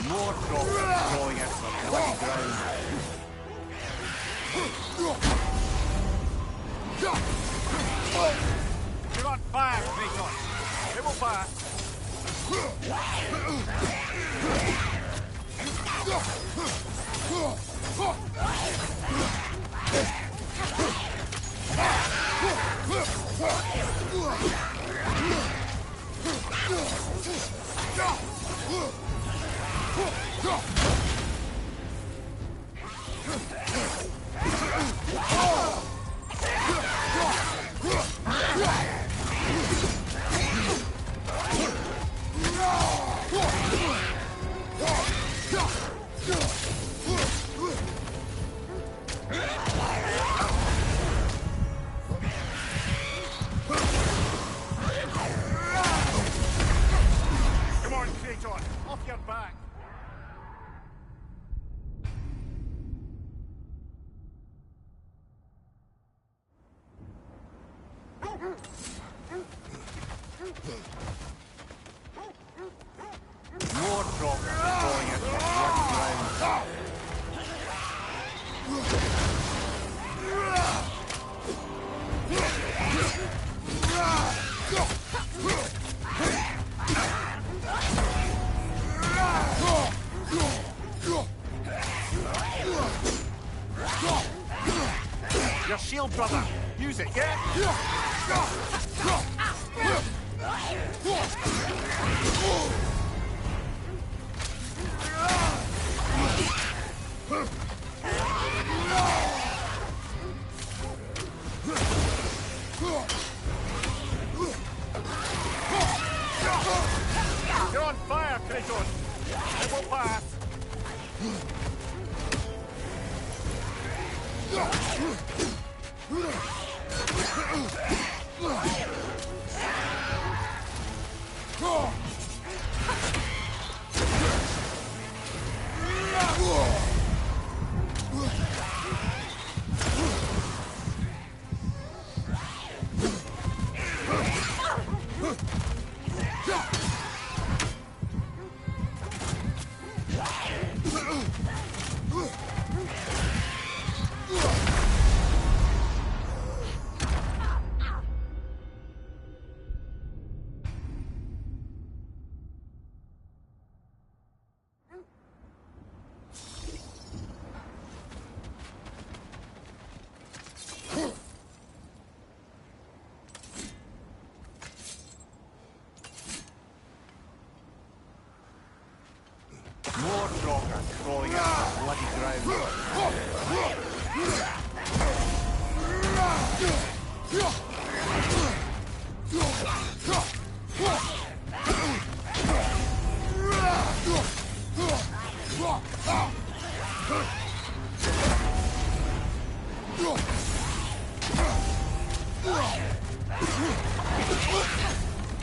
More Draugr crawling out of the bloody ground. You're on fire, Kratos. It will pass. your back. More droppers falling into the bloody ground. Your shield, brother. Use it, yeah? You're on fire, Kratos. It will pass. More droppers crawling out of the bloody ground.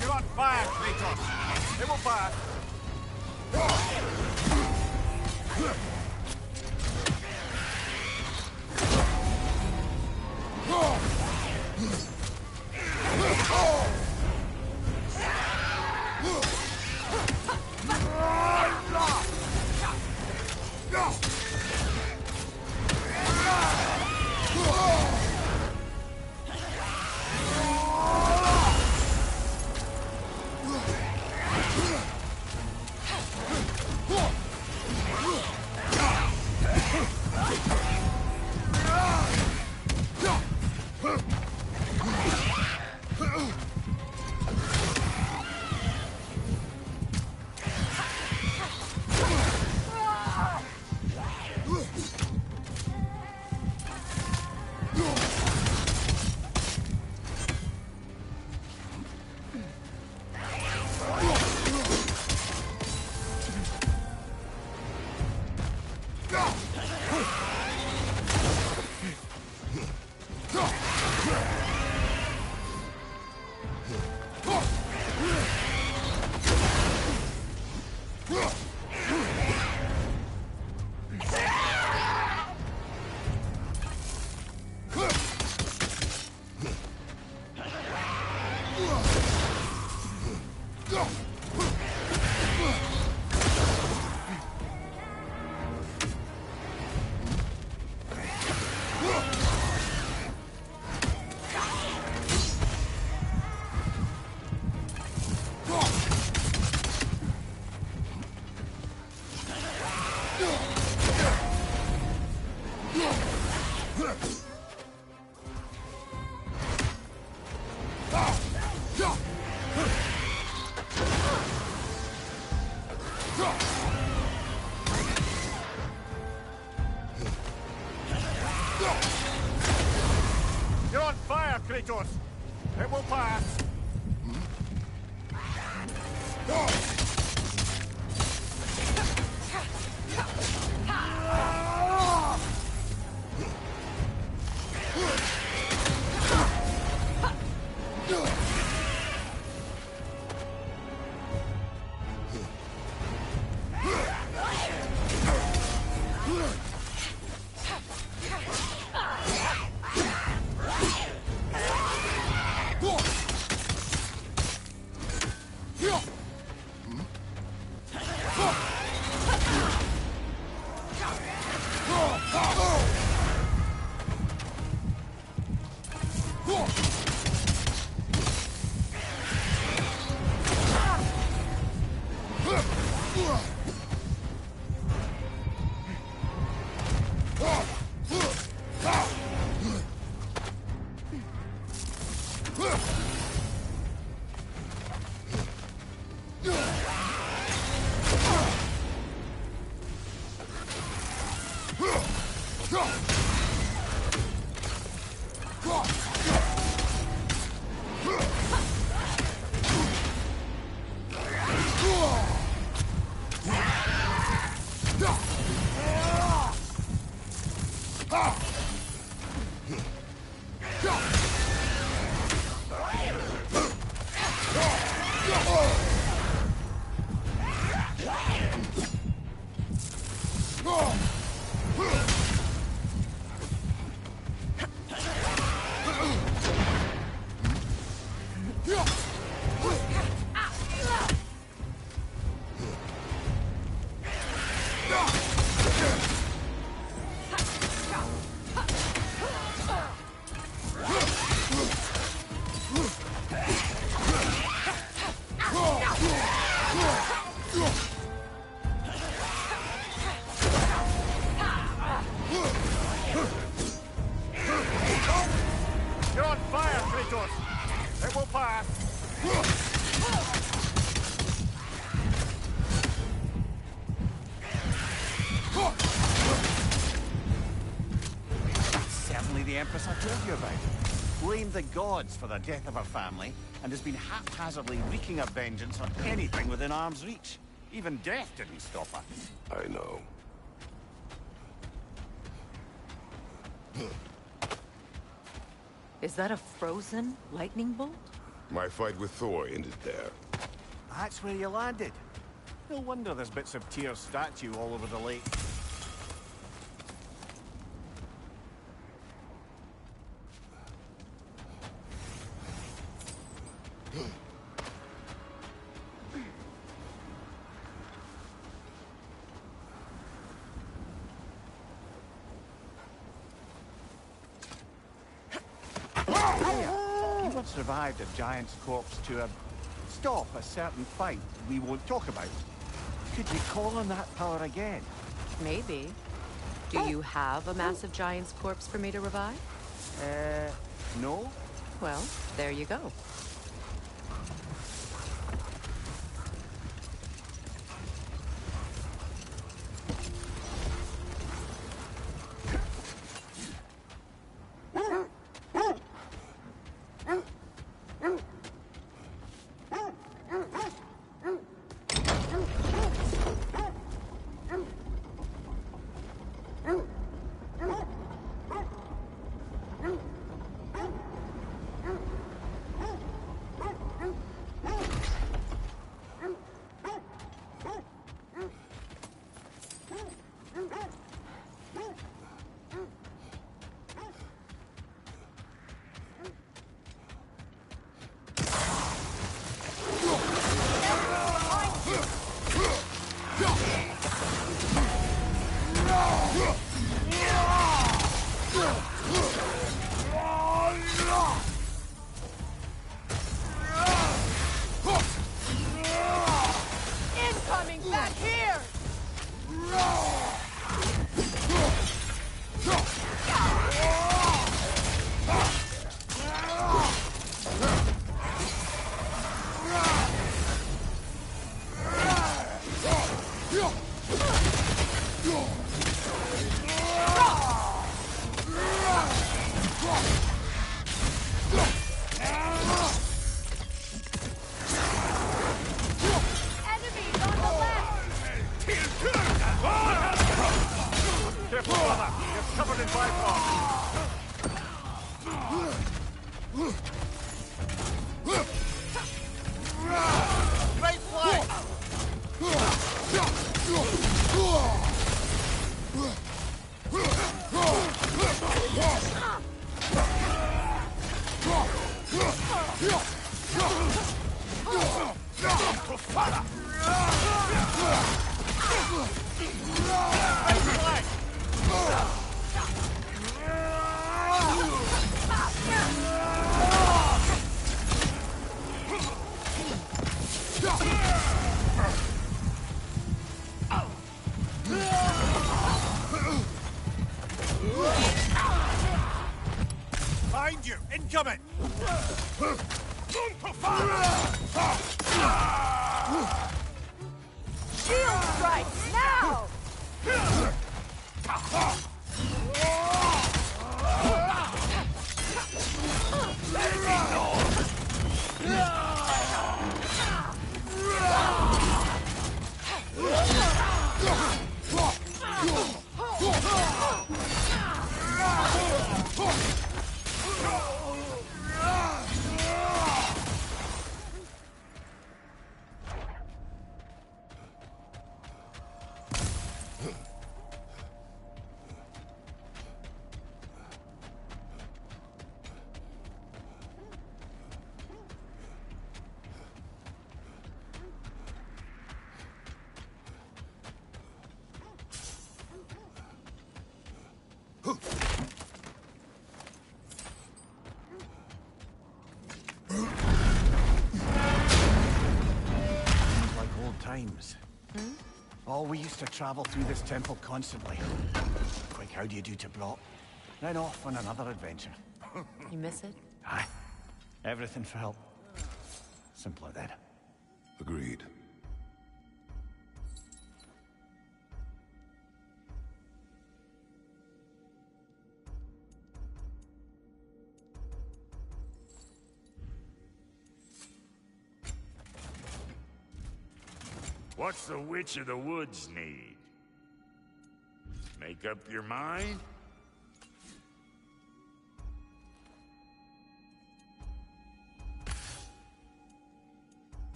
You're on fire, Kratos. It will pass. You're on fire, Kratos! It will pass! The Empress I told you about. Blamed the gods for the death of her family, and has been haphazardly wreaking her vengeance on anything within arm's reach. Even death didn't stop her. I know. Is that a frozen lightning bolt? My fight with Thor ended there. That's where you landed. No wonder there's bits of Tyr's statue all over the lake. You once revived a giant's corpse to stop a certain fight we won't talk about. Could you call on that power again? Maybe. Do you have a massive giant's corpse for me to revive? No. Well, there you go. Shield strike, now! Like old times. Oh, we used to travel through this temple constantly. Quick, how do you do to Brock? Then off on another adventure. You miss it? Aye. Everything felt simpler then. Agreed. What's the Witch of the Woods need? Make up your mind?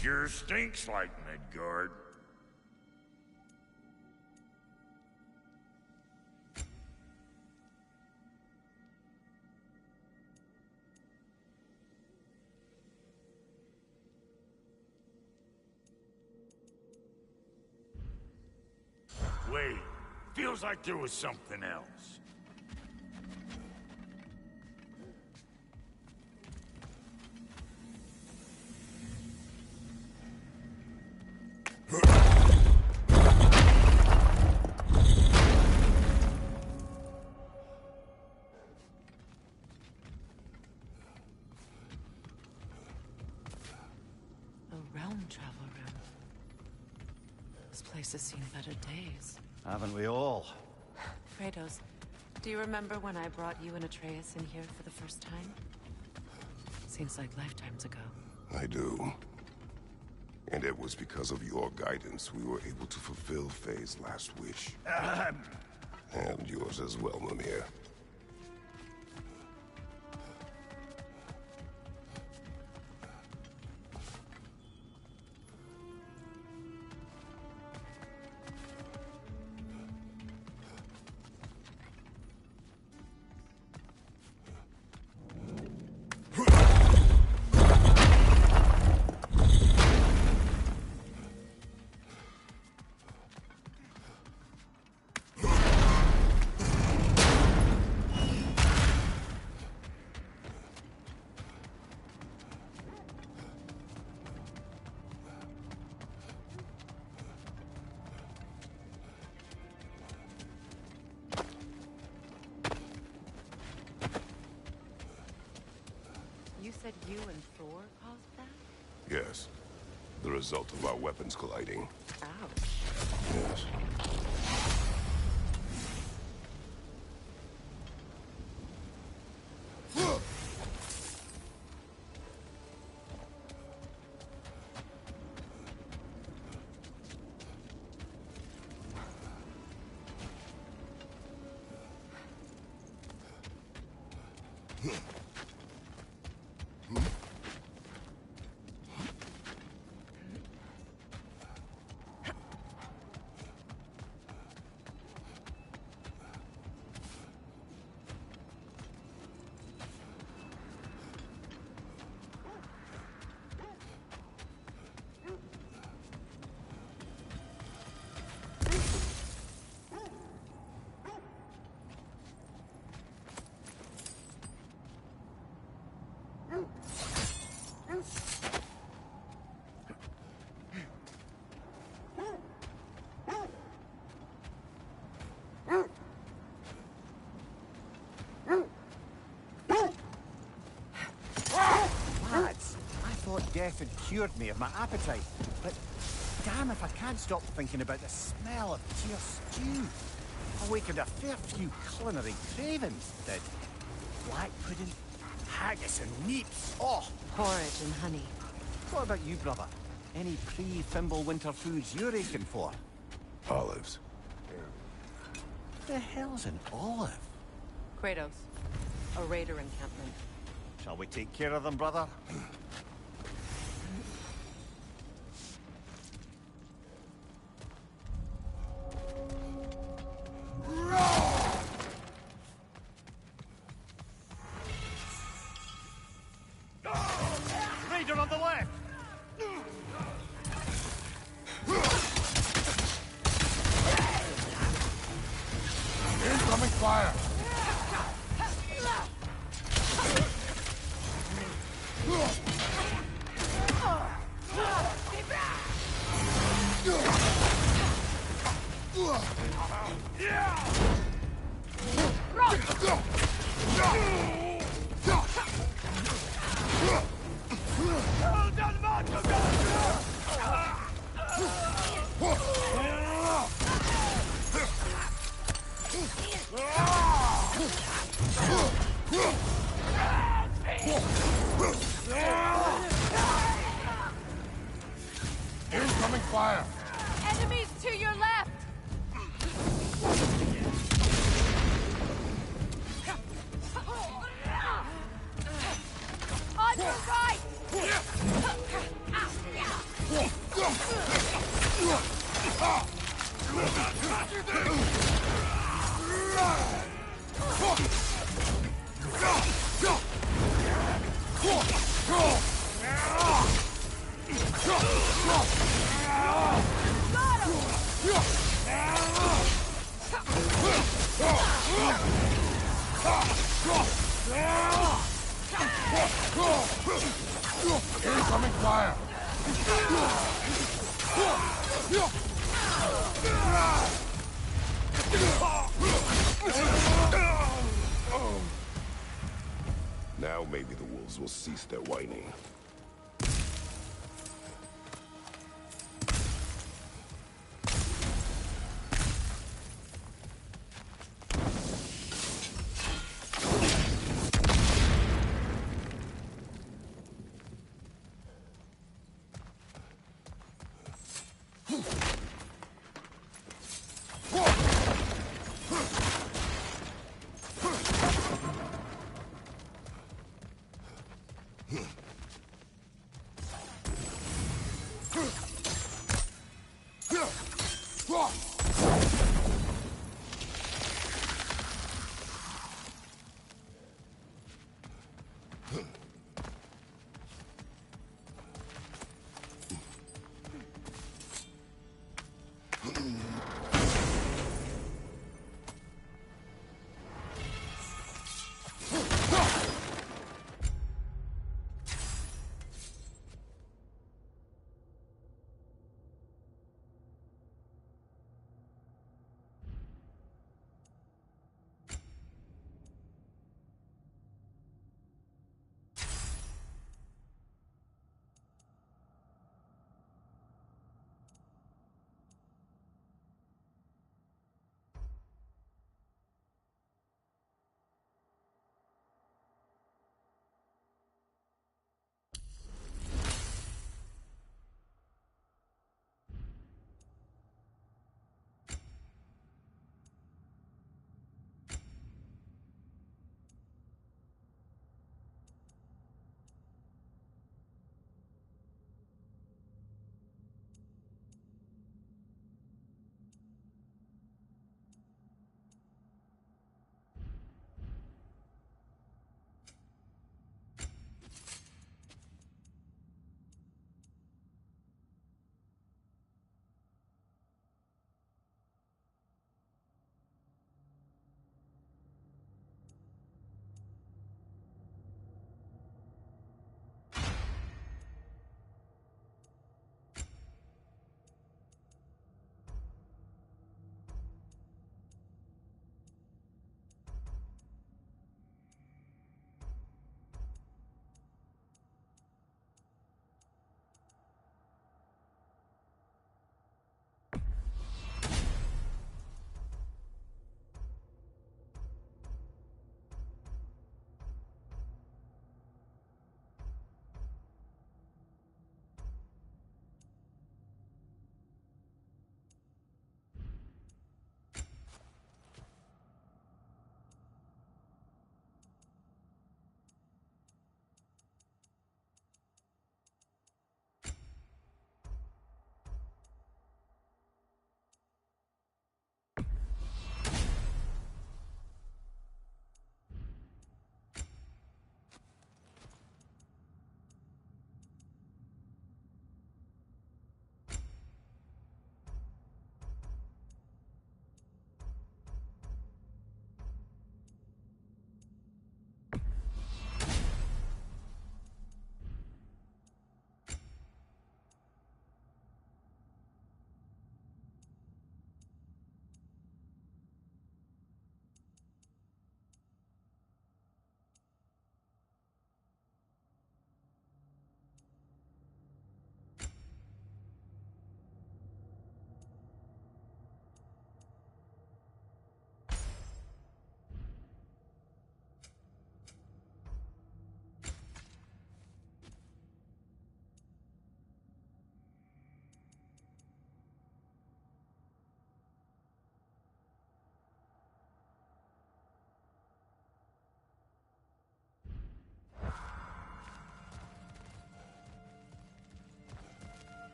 Sure stinks like Midgard. Wait, feels like there was something else. A realm travel room. This place has seen better days. Haven't we all? Kratos, do you remember when I brought you and Atreus in here for the first time? Seems like lifetimes ago. I do. And it was because of your guidance we were able to fulfill Faye's last wish. And yours as well, Mimir. You said you and Thor caused that? Yes. The result of our weapons colliding. Ouch. Yes. death had cured me of my appetite. But damn if I can't stop thinking about the smell of tear stew. Awakened a fair few culinary cravings, did. Black pudding, haggis and neeps. Oh! Porridge and honey. What about you, brother? Any pre-Fimble winter foods you're aching for? Olives. The hell's an olive? Kratos, a raider encampment. Shall we take care of them, brother? Raider on the left! Incoming fire! Incoming fire! Enemies to your left! On your right! Incoming fire! Now maybe the wolves will cease their whining.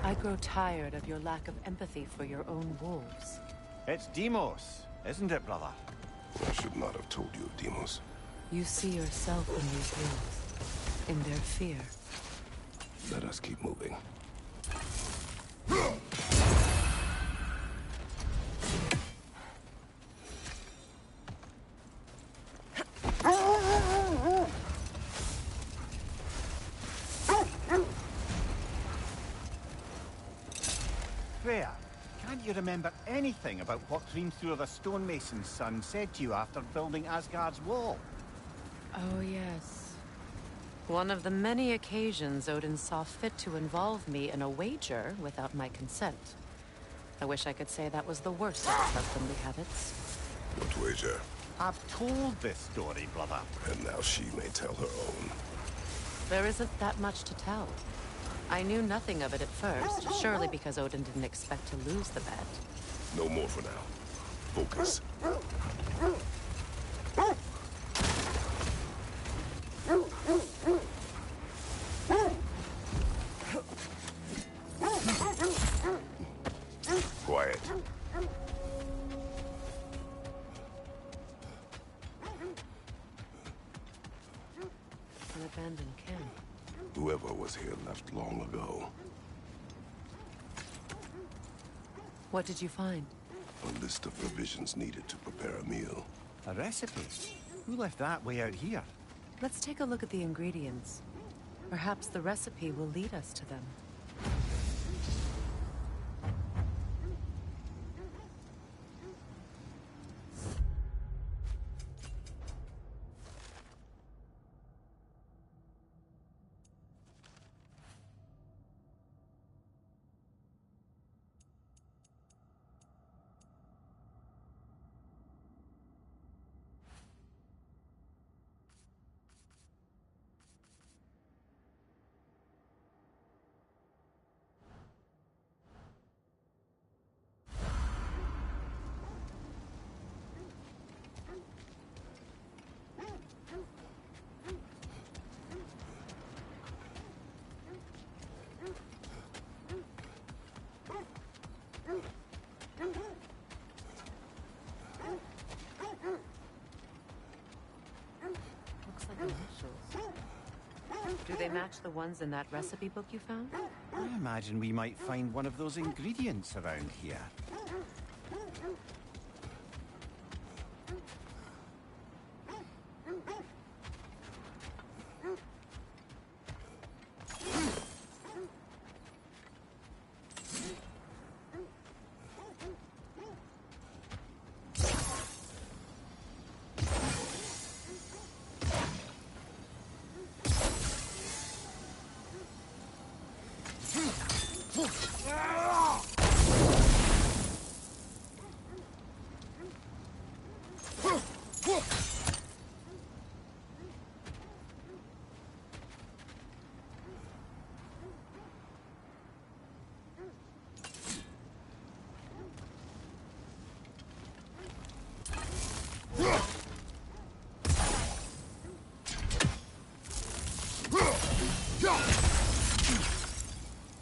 I grow tired of your lack of empathy for your own wolves. It's Demos, isn't it, brother? I should not have told you of Demos. You see yourself in these wolves, in their fear. Let us keep moving. Freya, can't you remember anything about what Hrimthur the stonemason's son said to you after building Asgard's wall? Oh, yes. One of the many occasions Odin saw fit to involve me in a wager without my consent. I wish I could say that was the worst of his husbandly habits. What wager? I've told this story, brother. And now she may tell her own. There isn't that much to tell. I knew nothing of it at first, surely because Odin didn't expect to lose the bet. No more for now. Focus. Quiet. An abandoned camp. Whoever was here left long ago. What did you find? A list of provisions needed to prepare a meal. A recipe? Who left that way out here? Let's take a look at the ingredients. Perhaps the recipe will lead us to them. Looks like initials. Do they match the ones in that recipe book you found? I imagine we might find one of those ingredients around here.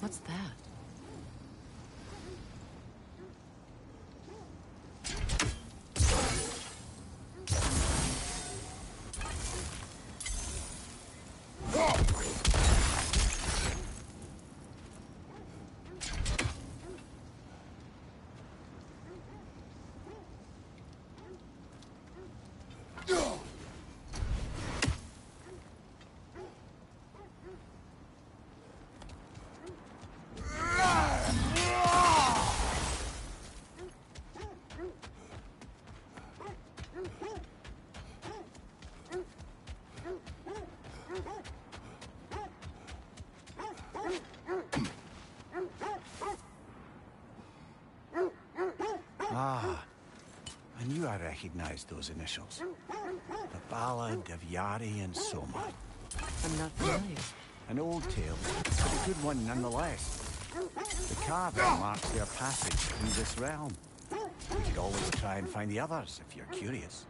What's that? recognize those initials. The Ballad of Yari and Soma. I'm not familiar. An old tale, but a good one nonetheless. The carving marks their passage through this realm. You could always try and find the others if you're curious.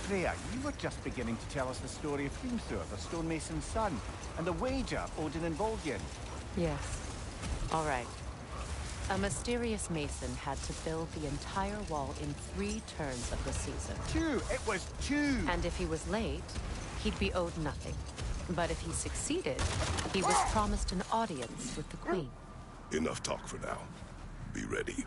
Freya, you were just beginning to tell us the story of Hrimthur, the stonemason's son, and the wager Odin and Volgin. Yes. All right. A mysterious mason had to build the entire wall in 3 turns of the season. 2! It was 2! And if he was late, he'd be owed nothing. But if he succeeded, he was promised an audience with the queen. Enough talk for now. Be ready.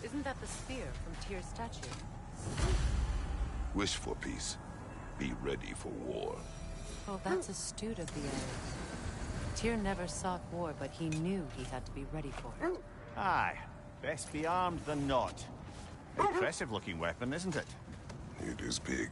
Isn't that the spear from Tyr's statue? Wish for peace. Be ready for war. Oh, that's astute of the Arabs. Tyr never sought war, but he knew he had to be ready for it. Aye. Best be armed than not. Impressive-looking weapon, isn't it? It is big.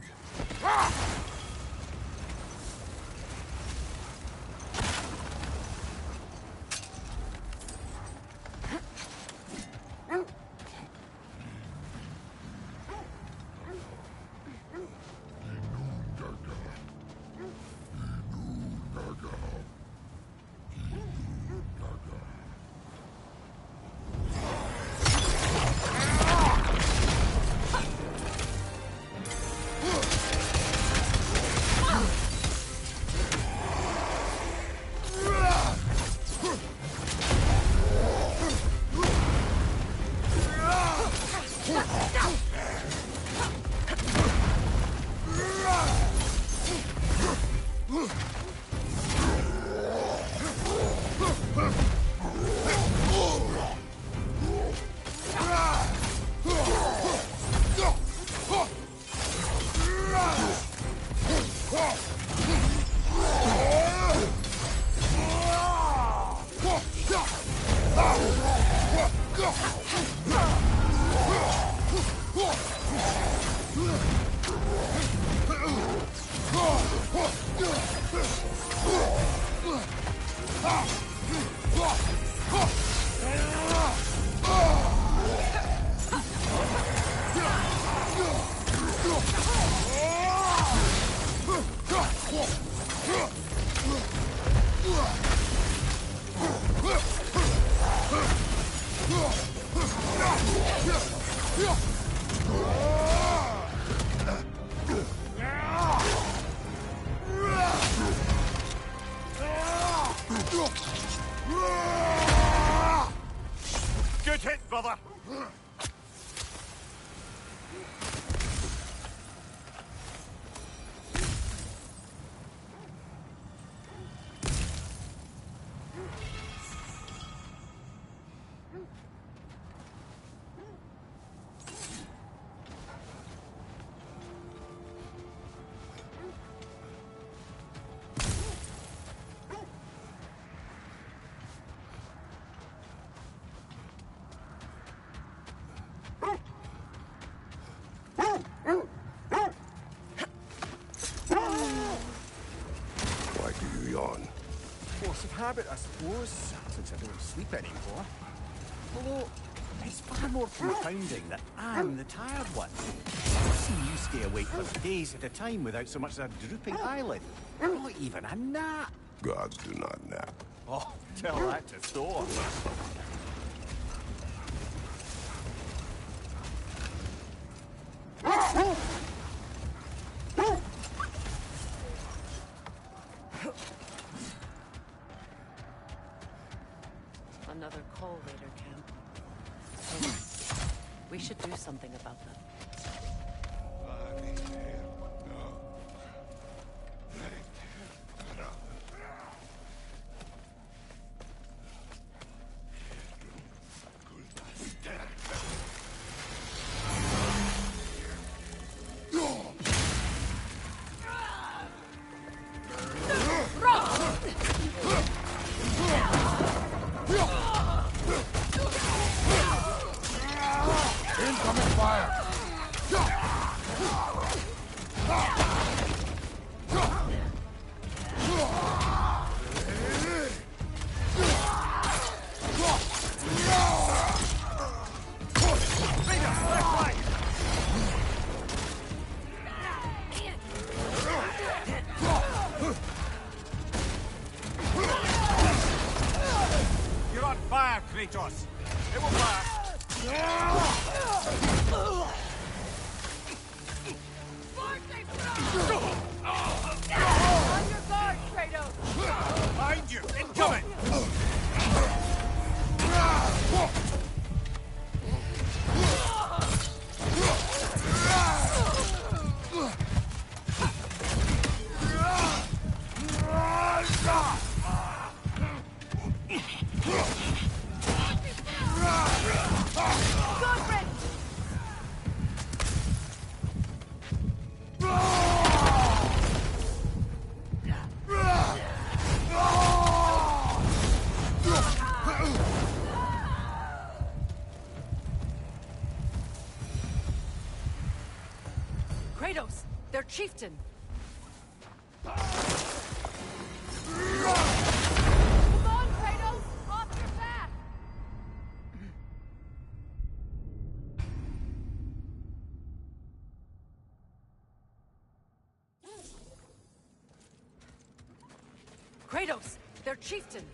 Good hit, brother! Why do you yawn? Force of habit, I suppose, since I don't sleep anymore. Although, it's far more confounding that I'm the tired one. I've seen you stay awake for days at a time without so much as a drooping eyelid. Not even a nap. Gods do not nap. Oh, tell that to Thor. another Coal Raider camp. Hey, we should do something about them. Incoming fire! You're on fire, Kratos! It will pass! On your guard, Kratos! Behind you! Incoming! Kratos! Their chieftain! Come on, Kratos! Off your back! Kratos! Their chieftain!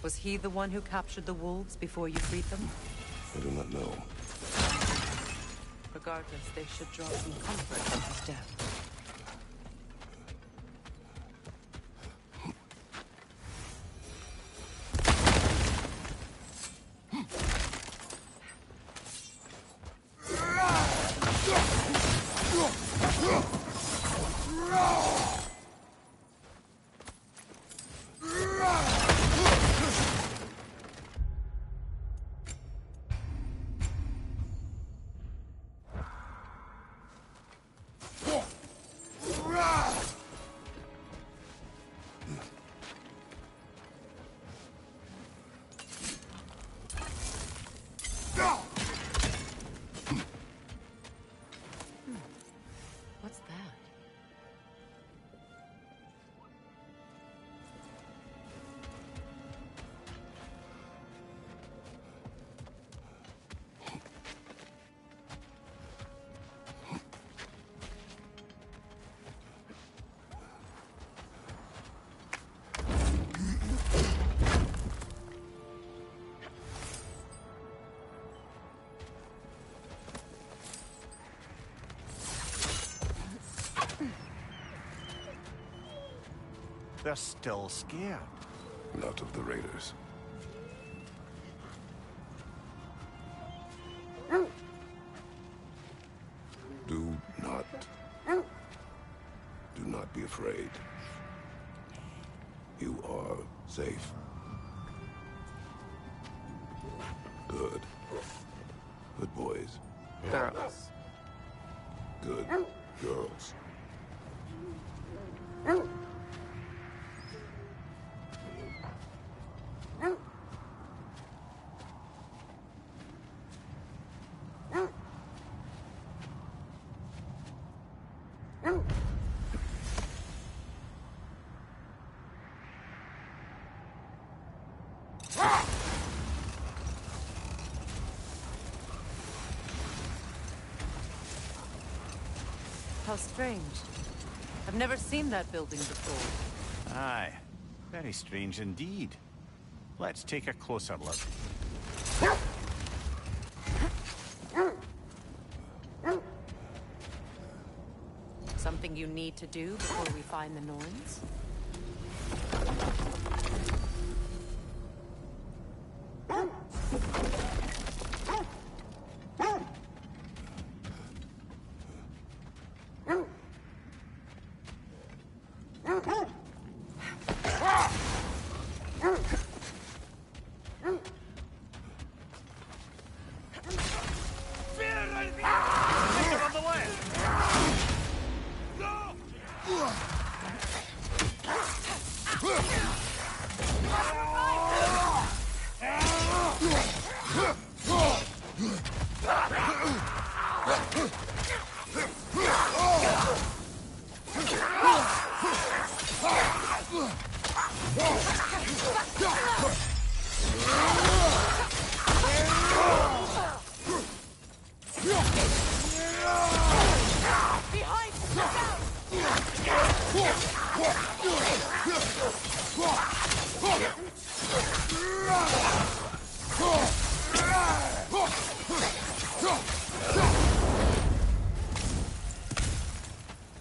Was he the one who captured the wolves before you freed them? I do not know. Regardless, they should draw some comfort from his death. They're still scared. Not of the raiders. Do not be afraid. You are safe. Good. Good boys. Girls. Good girls. How strange. I've never seen that building before. Aye. Very strange indeed. Let's take a closer look. Something you need to do before we find the Norns?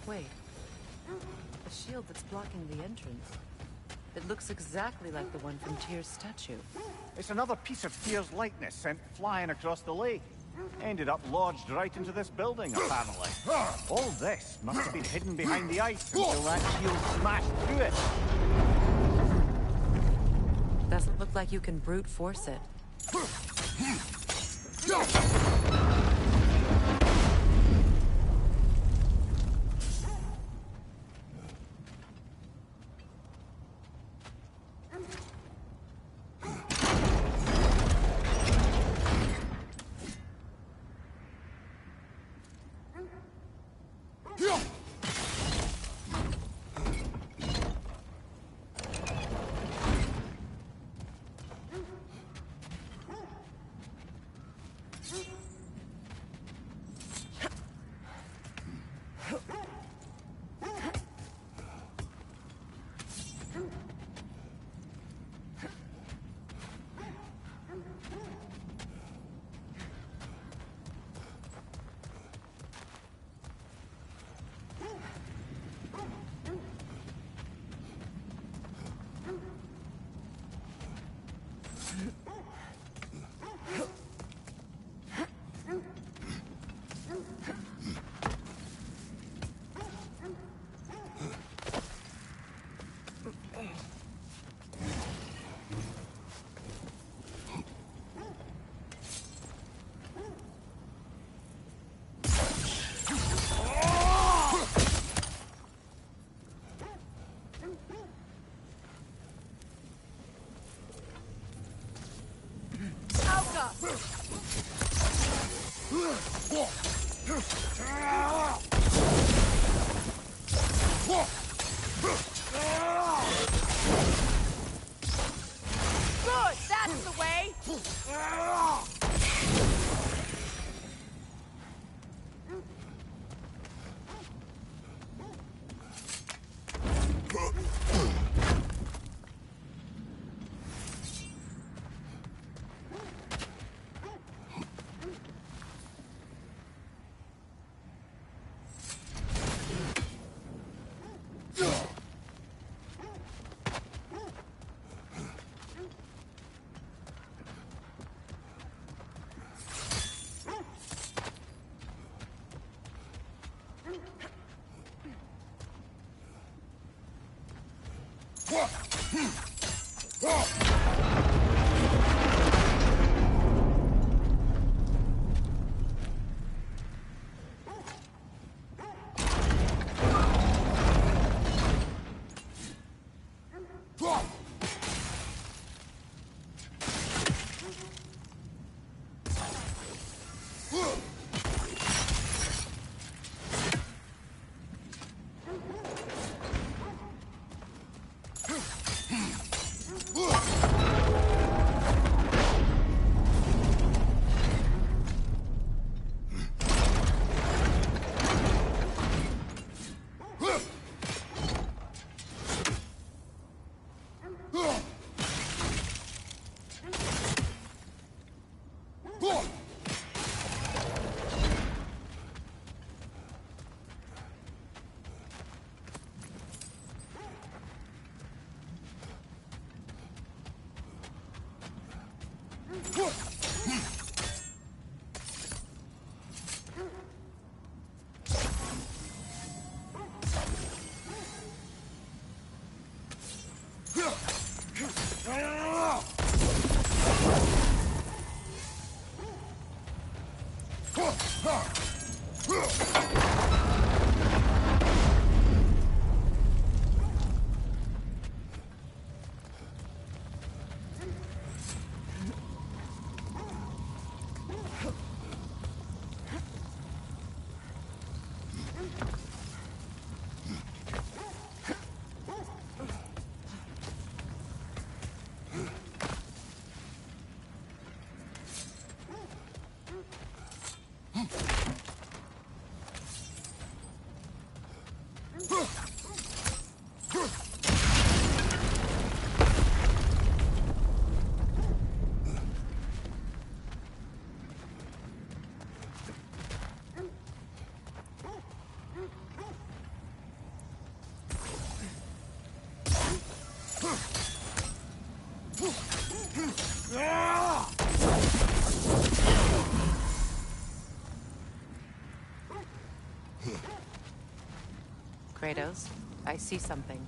Wait. The shield that's blocking the entrance. It looks exactly like the one from Tyr's statue. It's another piece of Tyr's likeness sent flying across the lake. Ended up lodged right into this building, apparently. All this must have been hidden behind the ice until that shield smashed through it. Doesn't look like you can brute force it. Good, that's the way! Kratos, I see something.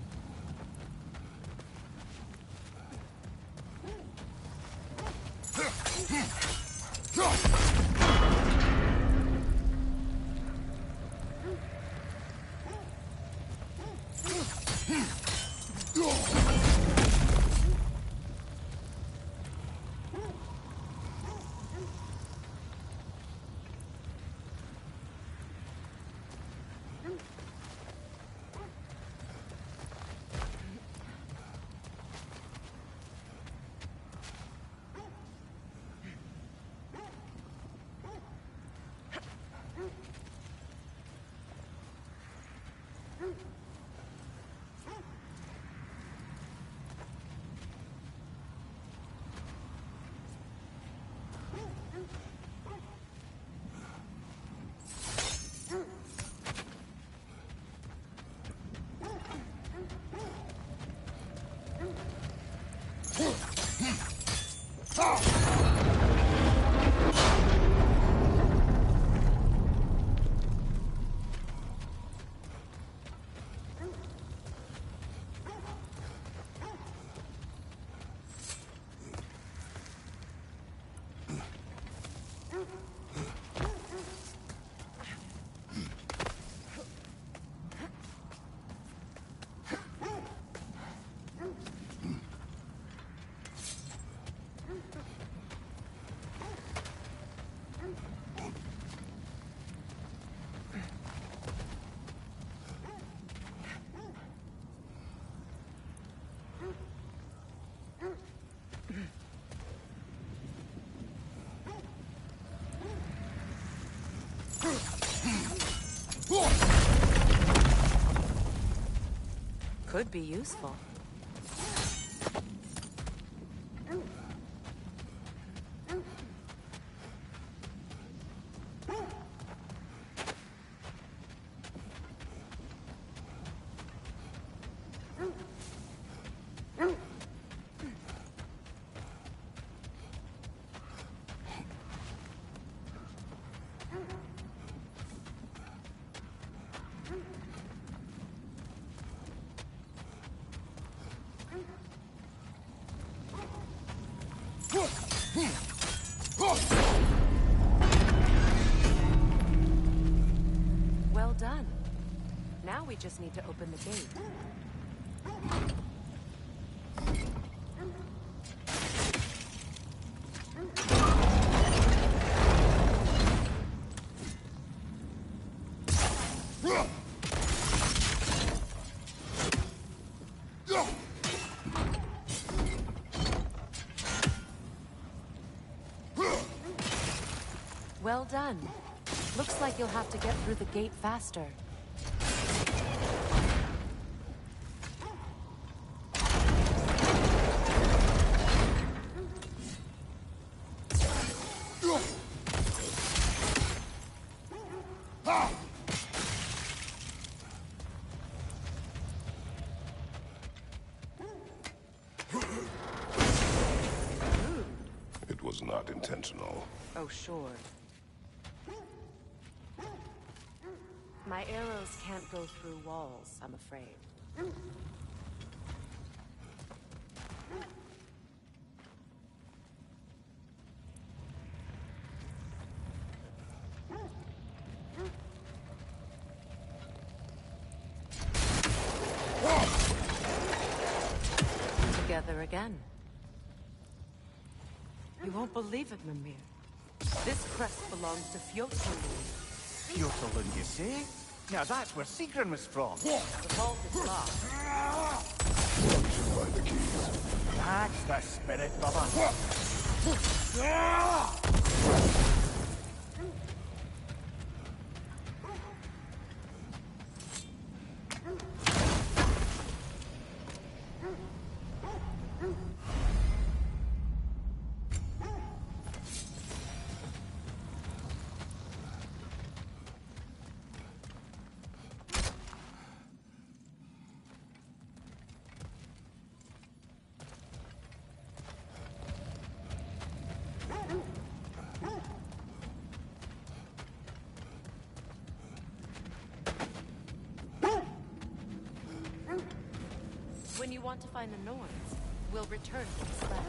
Could be useful. Well done. Now we just need to open the gate. Well done. Looks like you'll have to get through the gate faster. It was not intentional. Oh, sure. My arrows can't go through walls, I'm afraid. Together again. You won't believe it, Mimir. This crest belongs to Fjotalund. Fjotalund, you say? Now that's where Sigrun was from. The vault is locked. Find the keys. That's the spirit, brother. When you want to find the Norns, we'll return to the spell.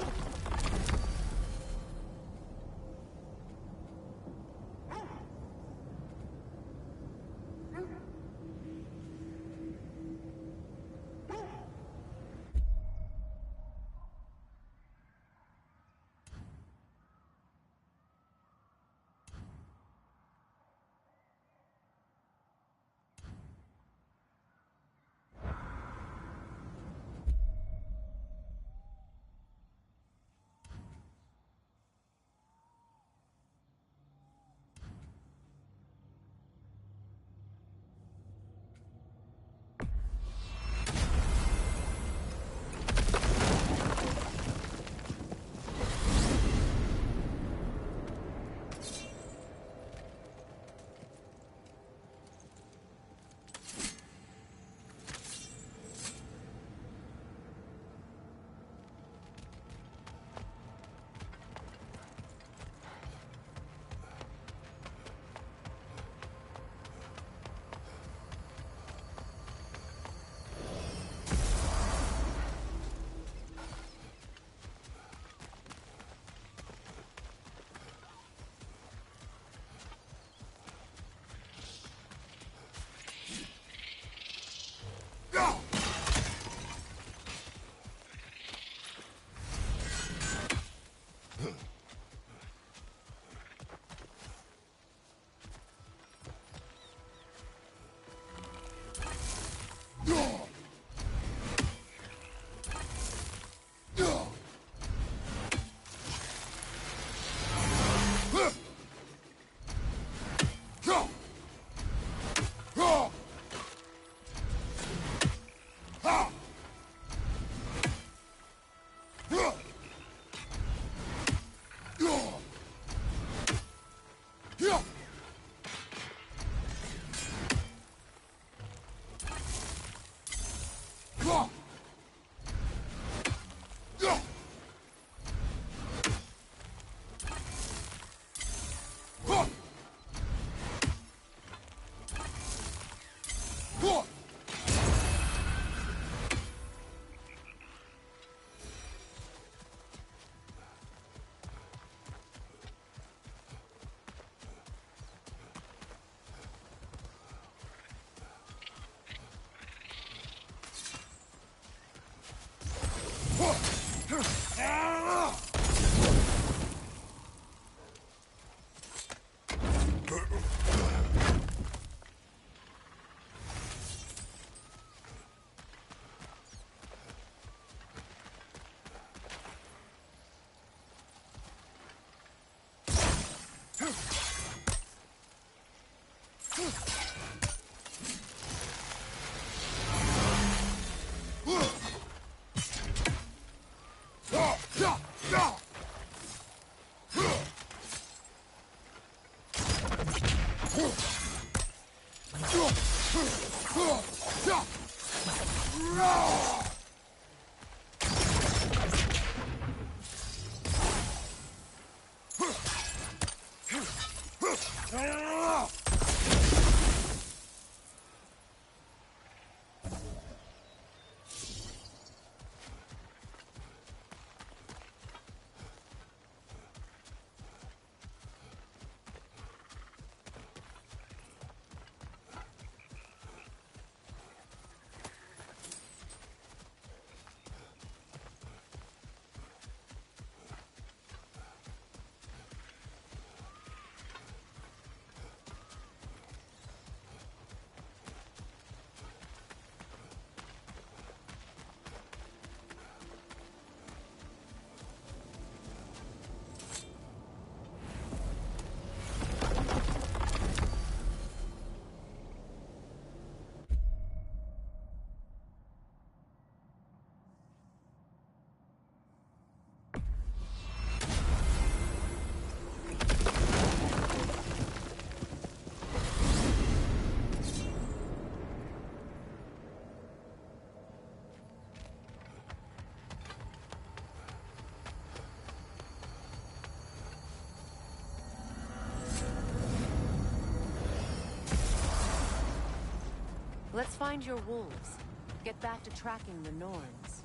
Let's find your wolves. Get back to tracking the Norns.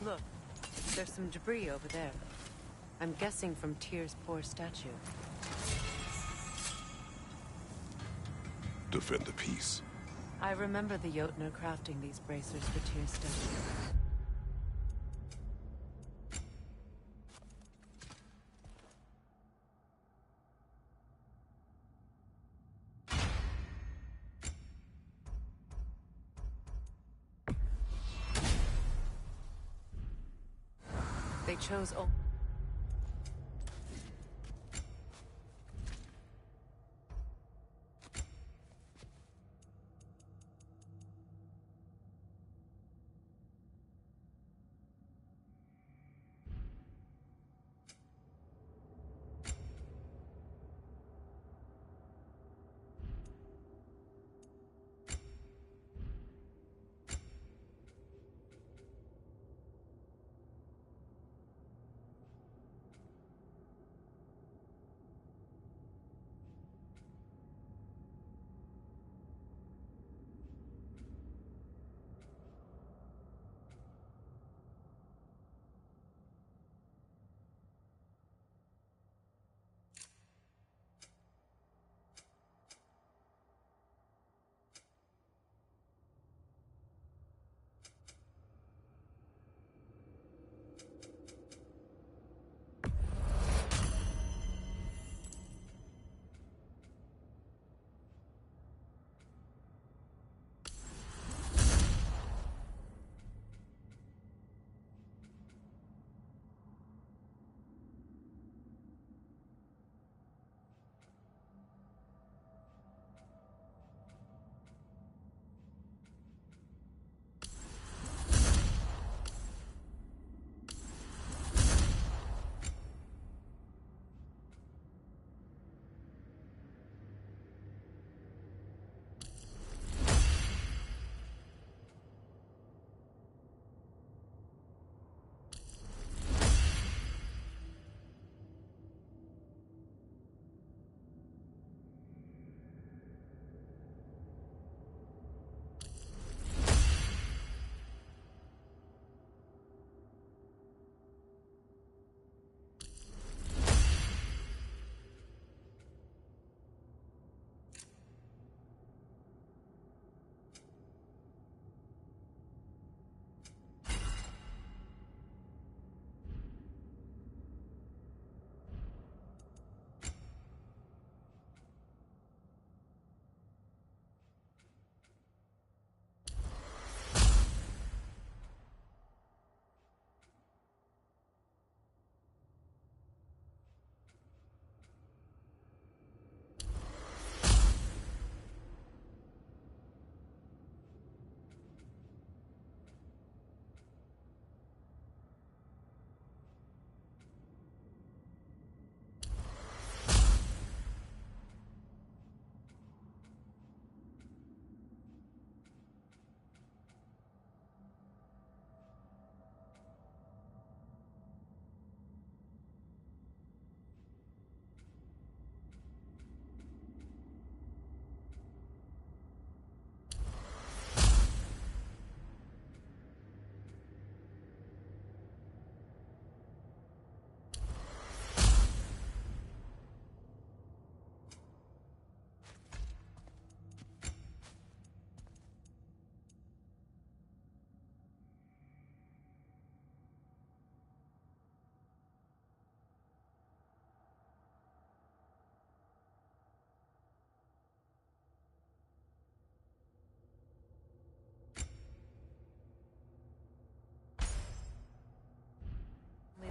Look, there's some debris over there. I'm guessing from Tyr's poor statue. Defend the peace. I remember the Jotnar crafting these bracers for Tyr's statue. They chose old.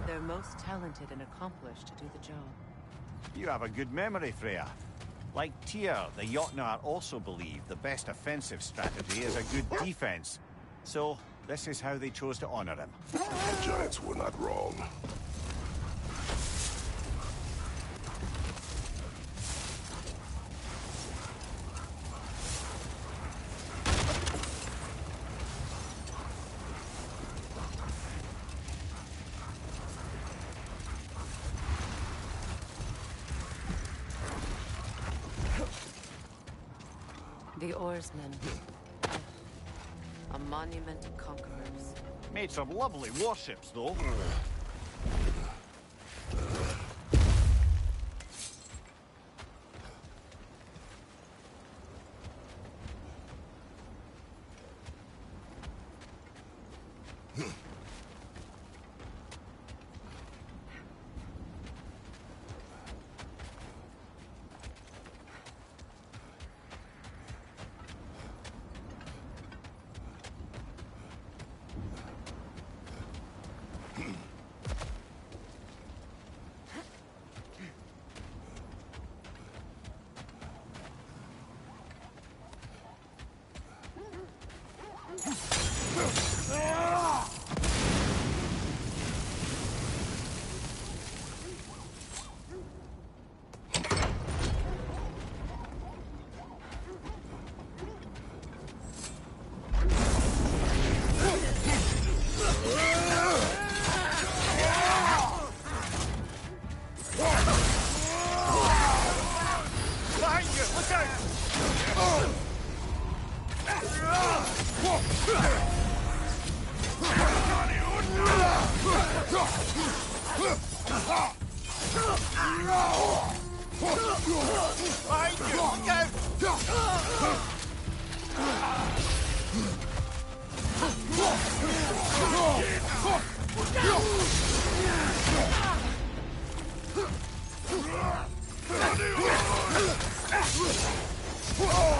They're most talented and accomplished to do the job. You have a good memory, Freya. Like Tyr, the Jotnar also believe the best offensive strategy is a good defense. So, this is how they chose to honor him. The Giants were not wrong. The oarsmen. monument to conquerors. Made some lovely warships, though.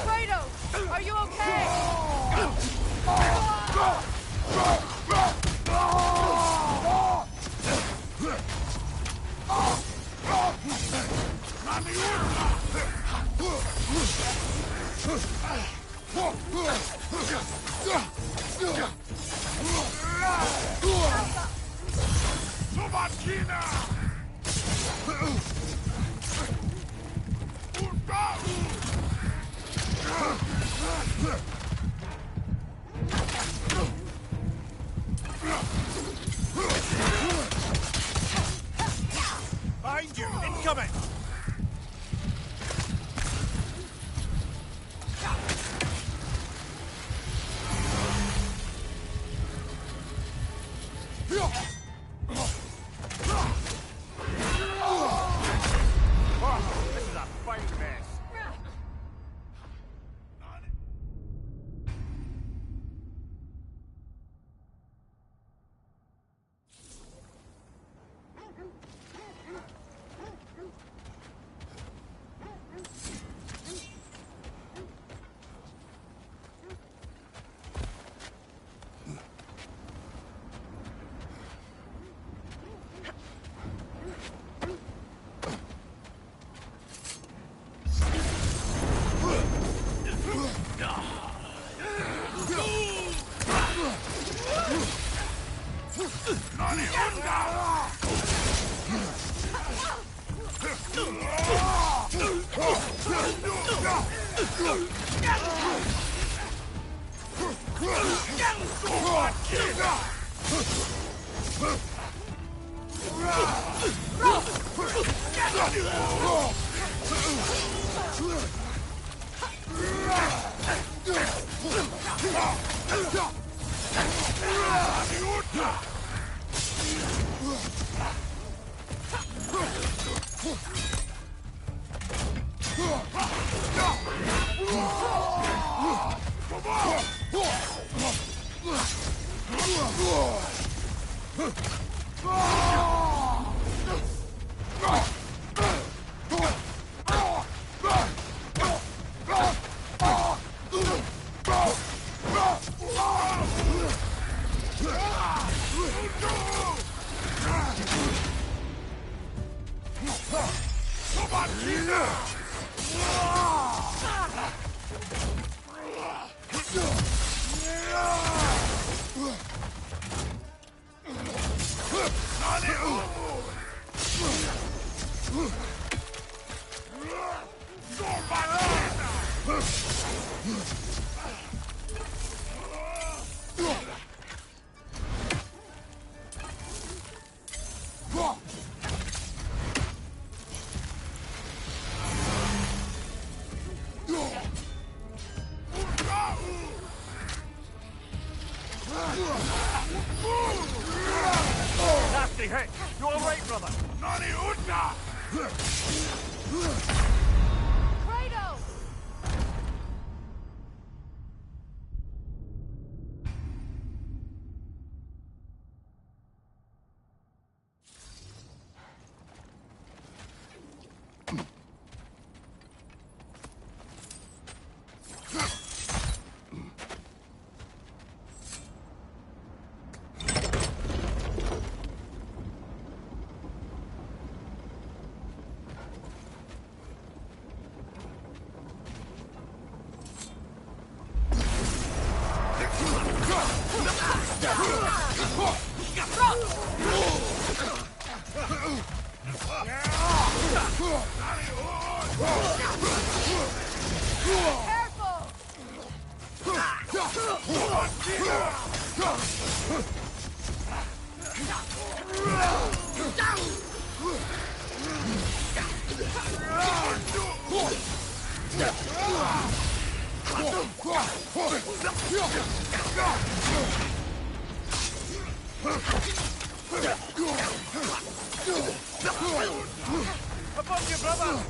Kratos, are you okay? Behind you! Incoming! This is a fine mess. hit. You all right, brother? Nani Utna! Kratos! Above you, brother!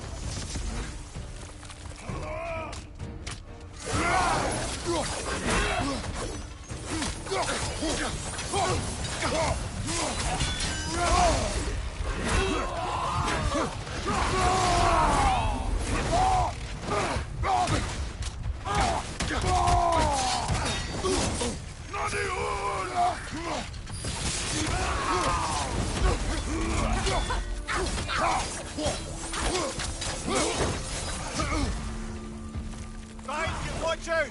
Right, watch out!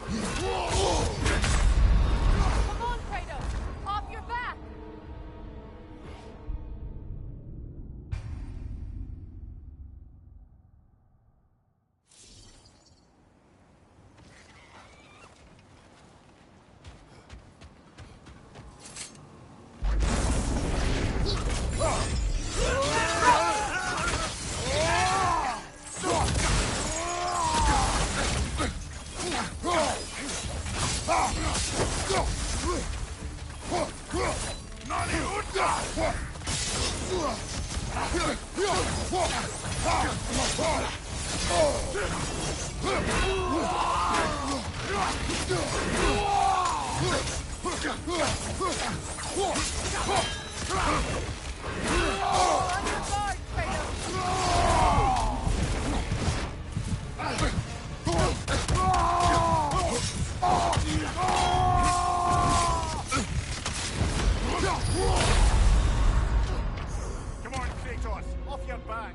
Come on, Kratos! Off your back! Come on, Kratos, off your back!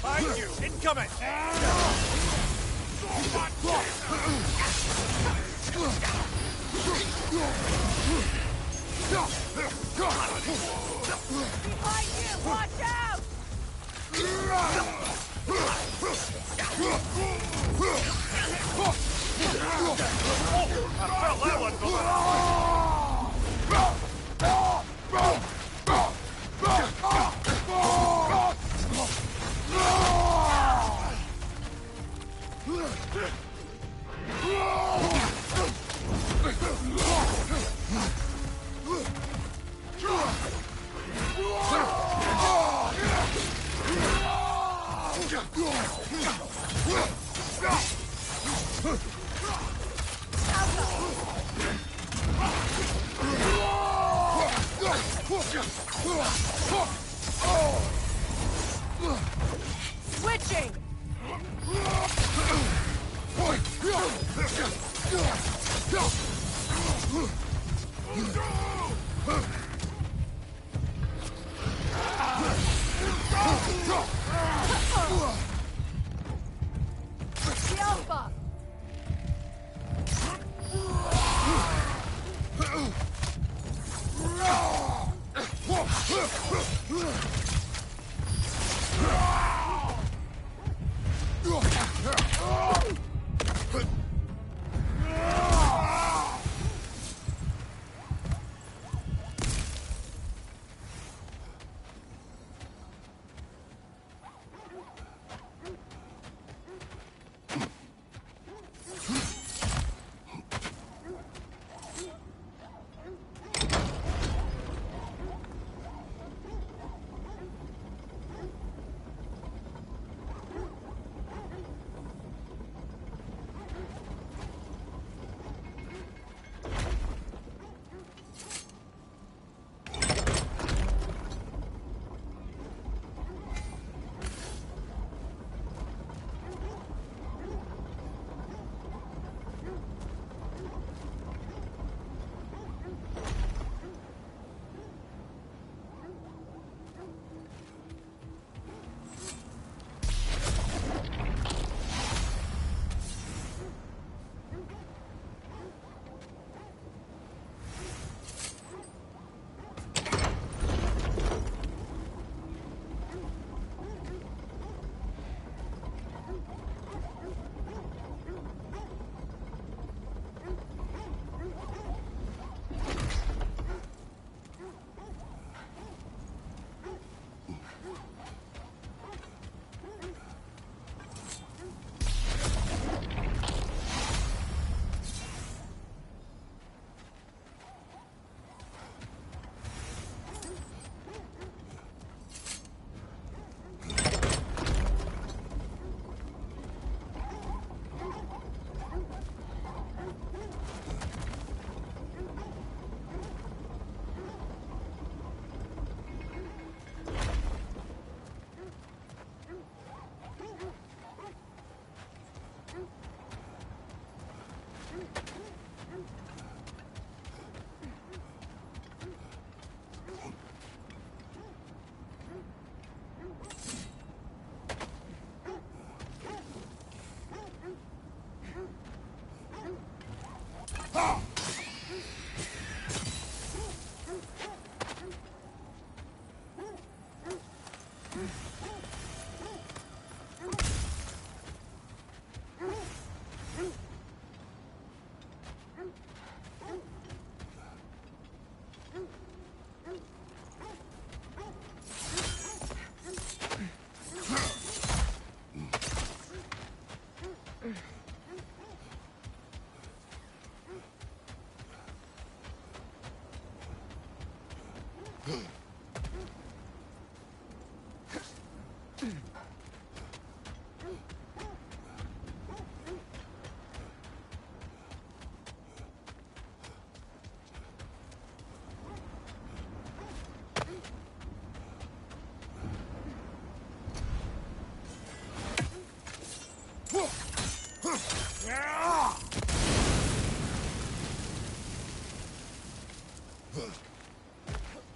Behind you! Incoming! Behind you! Watch out! I felt that one, Switching! The Alpha!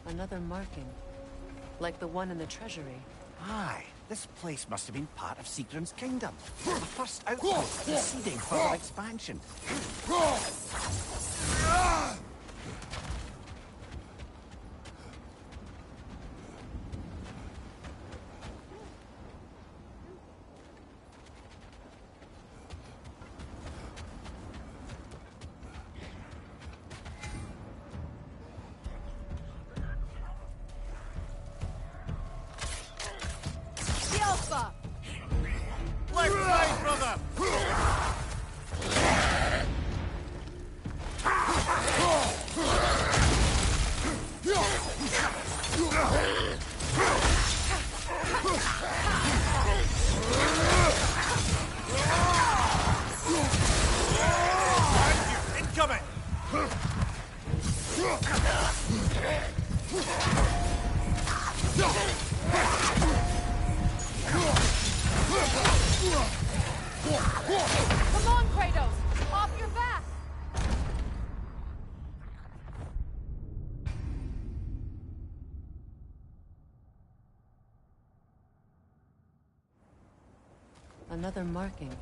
Another marking. Like the one in the treasury. Aye, this place must have been part of Sigrun's kingdom. The first outpost proceeding further expansion. Left side, brother! Incoming! Come on, Kratos! Off your back! Another marking.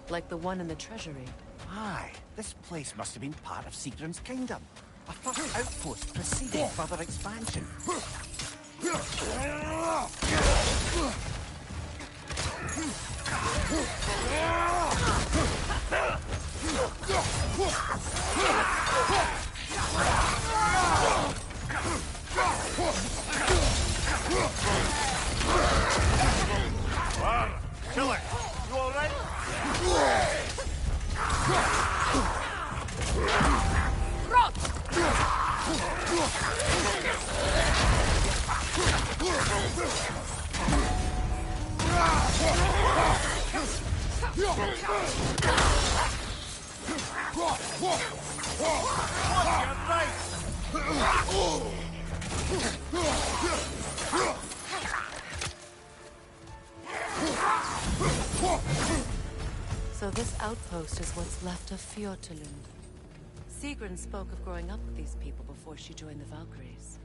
Like the one in the treasury. Aye, this place must have been part of Sigrun's kingdom. A first outpost proceeding further expansion. Kill it! You alright? So this outpost is what's left of Fjortulund. Sigrun spoke of growing up with these people before she joined the Valkyries.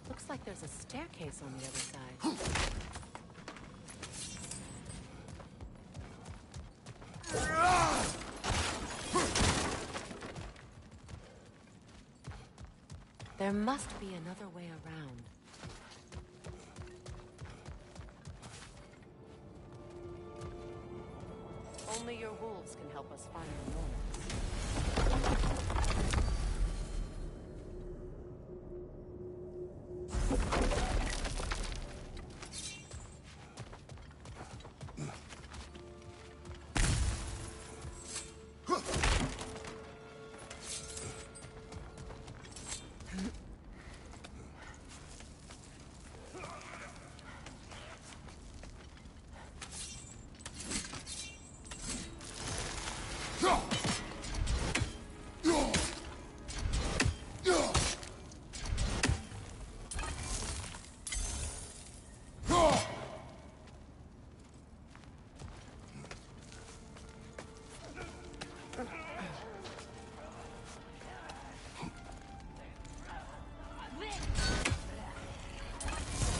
Looks like there's a staircase on the other side. There must be another way around. Only your wolves can help us find the Norns.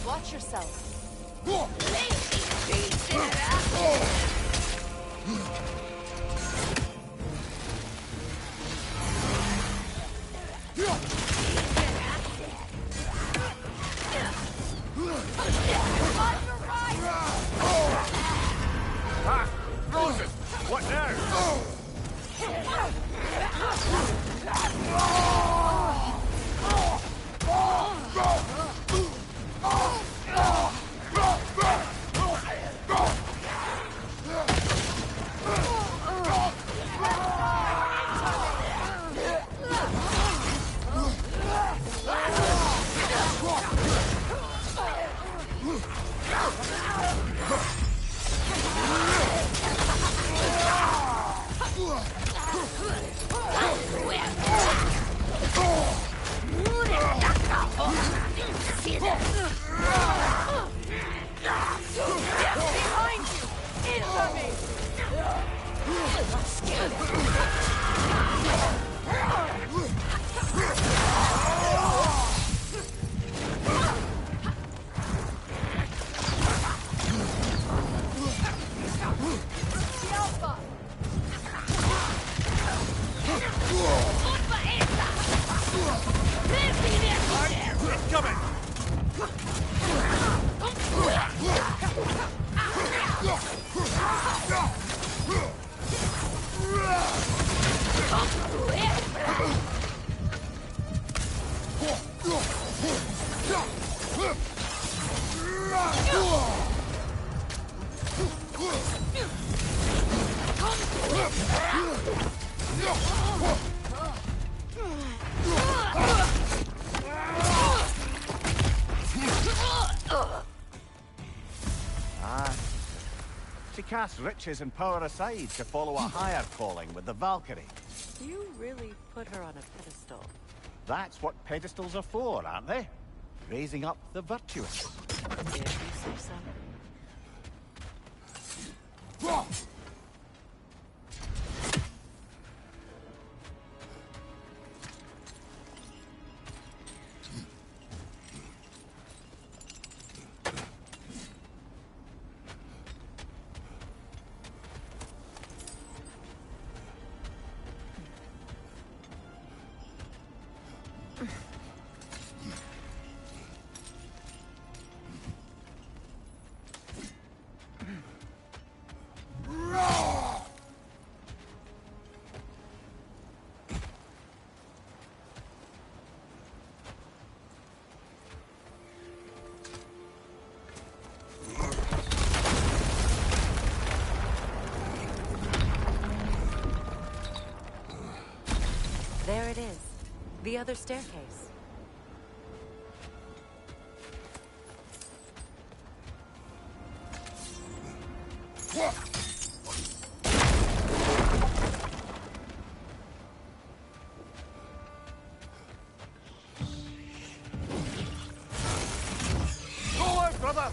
Watch yourself. Ah! Moses! What now? Behind you! Infamy! She casts riches and power aside to follow a higher calling with the Valkyrie. You really put her on a pedestal. That's what pedestals are for, aren't they? Raising up the virtuous. If you say so. There it is. The other staircase. Forward, brother!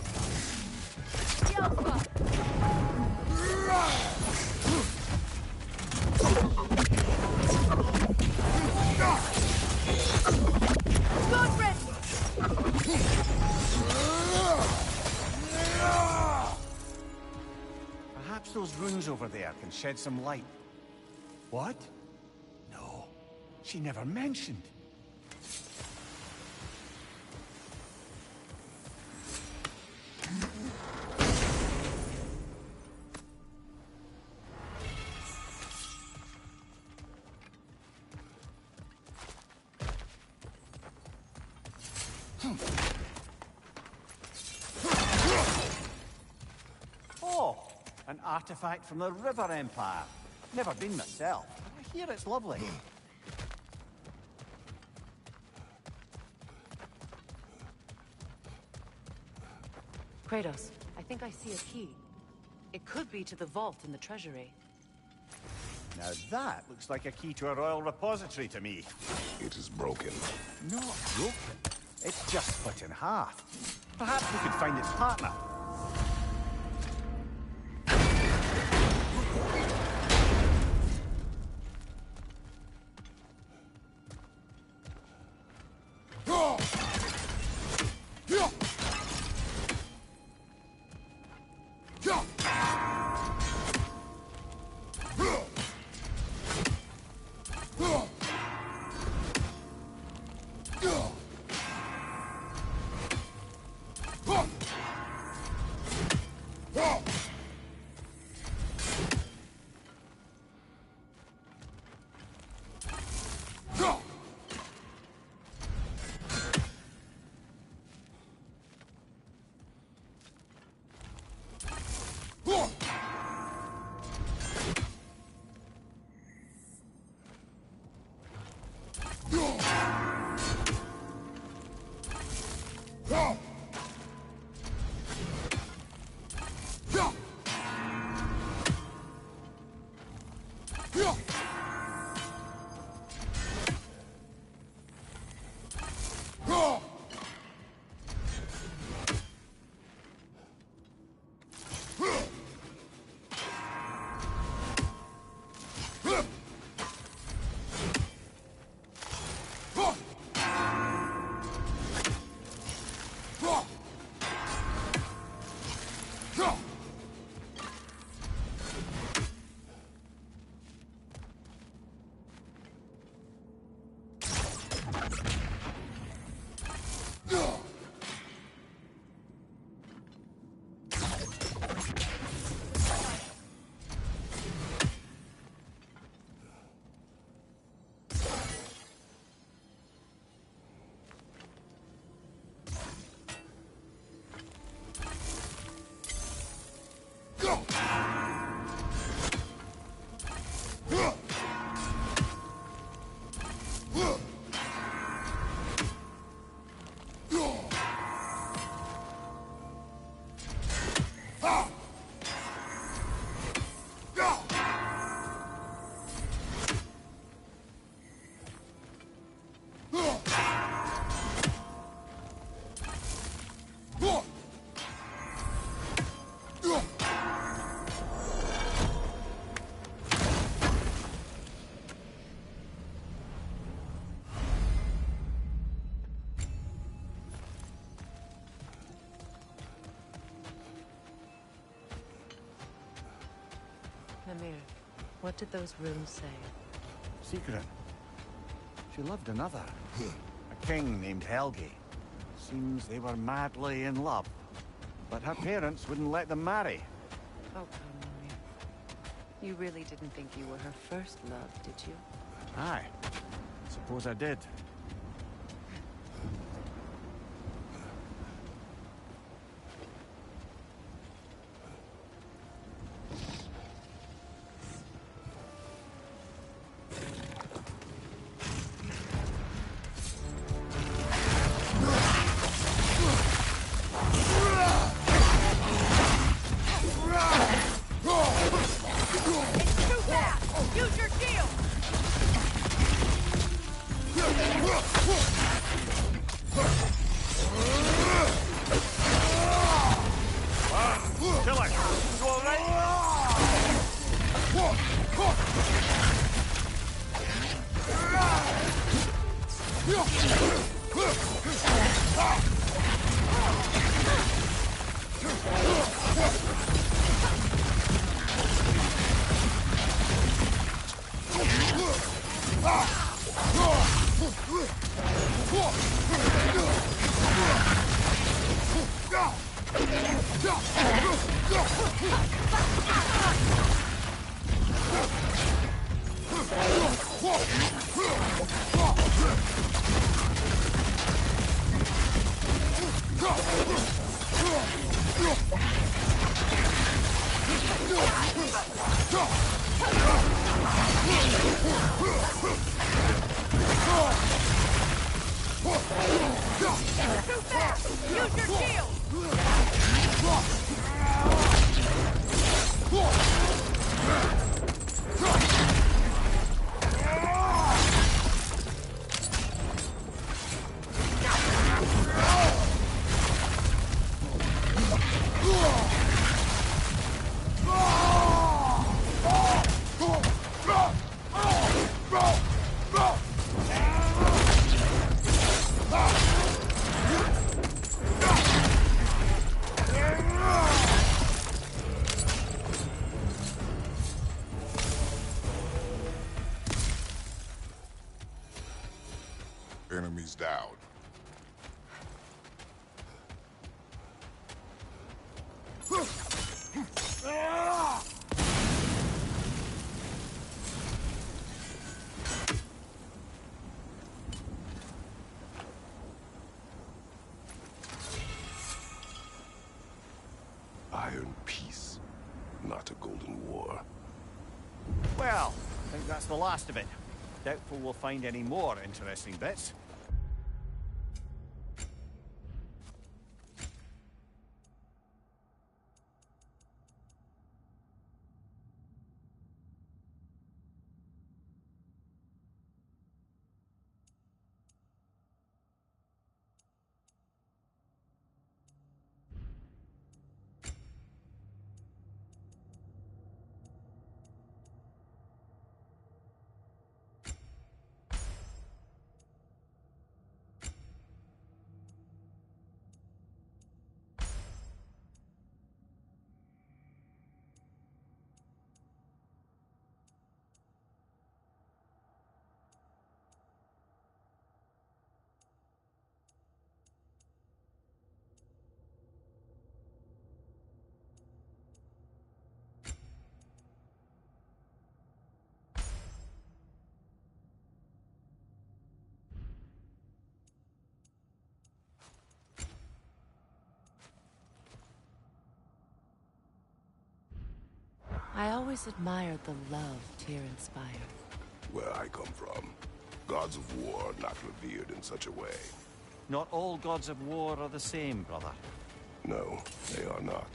Perhaps those runes over there can shed some light. What? No, she never mentioned. Oh, an artifact from the River Empire. Never been myself. I hear it's lovely. Kratos, I think I see a key. It could be to the vault in the treasury. Now that looks like a key to a royal repository to me. It is broken. Not broken. It's just split in half. Perhaps we could find its partner. Mimir, what did those runes say? Secret. She loved another. A king named Helgi. Seems they were madly in love. But her parents wouldn't let them marry. Oh, come, Mimir. You really didn't think you were her first love, did you? Aye. Suppose I did. Enemies down. Iron peace, not a golden war. Well, I think that's the last of it. Doubtful we'll find any more interesting bits. I always admired the love Tyr inspired. Where I come from, gods of war are not revered in such a way. Not all gods of war are the same, brother. No, they are not.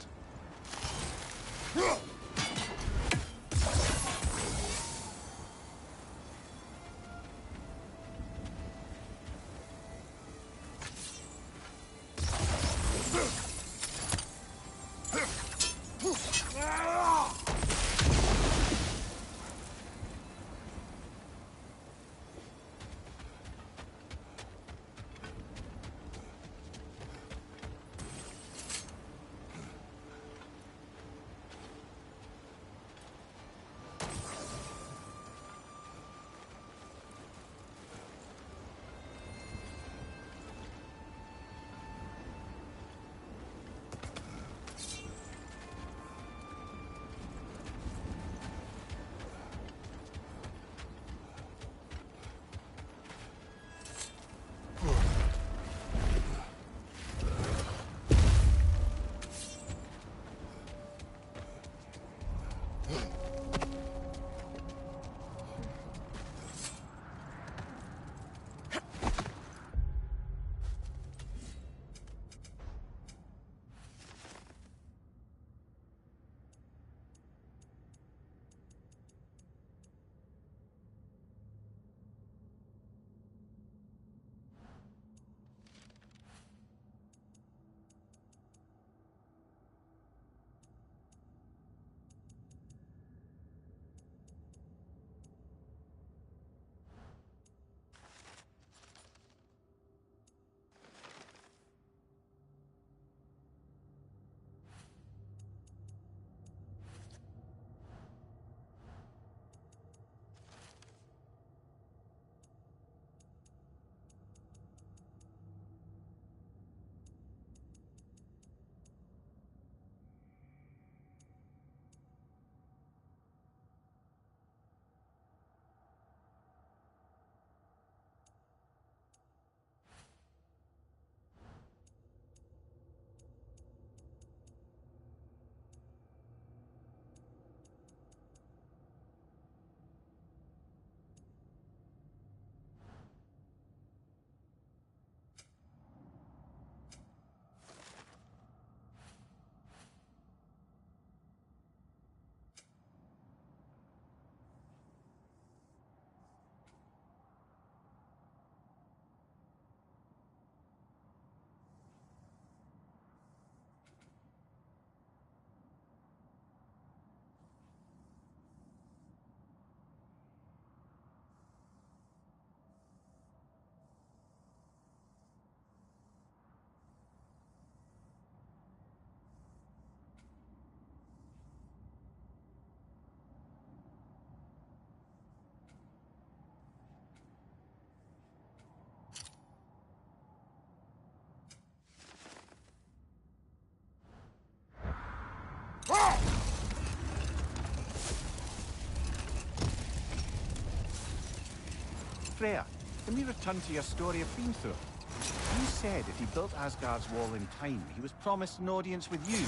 Freya, can we return to your story of Fiendthor? You said if he built Asgard's wall in time, he was promised an audience with you.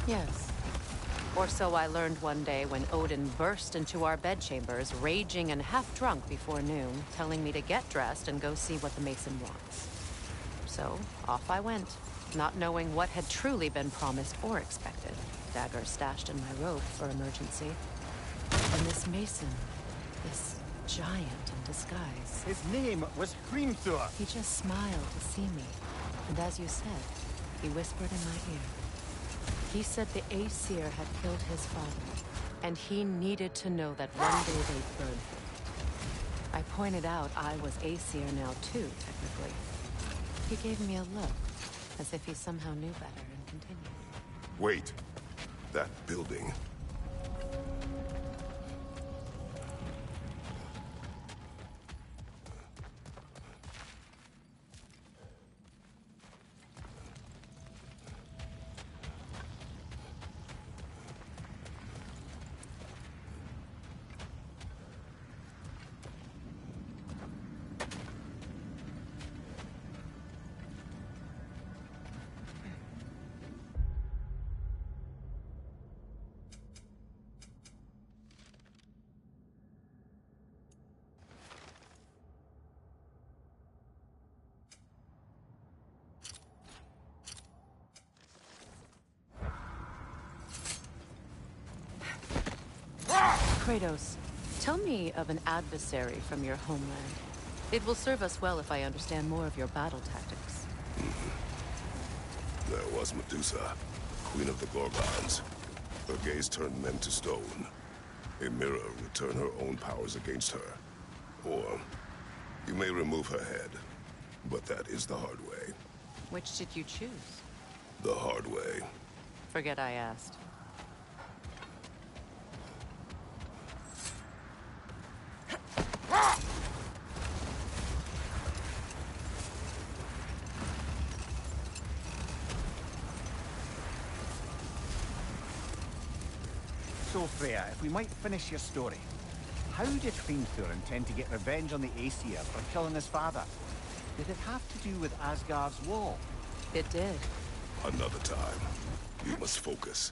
Yes. Or so I learned one day when Odin burst into our bedchambers, raging and half-drunk before noon, telling me to get dressed and go see what the Mason wants. So, off I went, not knowing what had truly been promised or expected. Dagger stashed in my robe for emergency. And this Mason, this giant in disguise. His name was Hrimthur. He just smiled to see me. And as you said, he whispered in my ear. He said the Aesir had killed his father, and he needed to know that one day they'd burn him. I pointed out I was Aesir now too, technically. He gave me a look, as if he somehow knew better, and continued. Wait. That building. Kratos, tell me of an adversary from your homeland. It will serve us well if I understand more of your battle tactics. There was Medusa, queen of the Gorgons. Her gaze turned men to stone. A mirror would turn her own powers against her. Or, you may remove her head, but that is the hard way. Which did you choose? The hard way. Forget I asked. So, Freya, if we might finish your story. How did Hrimthur intend to get revenge on the Aesir for killing his father? Did it have to do with Asgard's wall? It did. Another time. You must focus.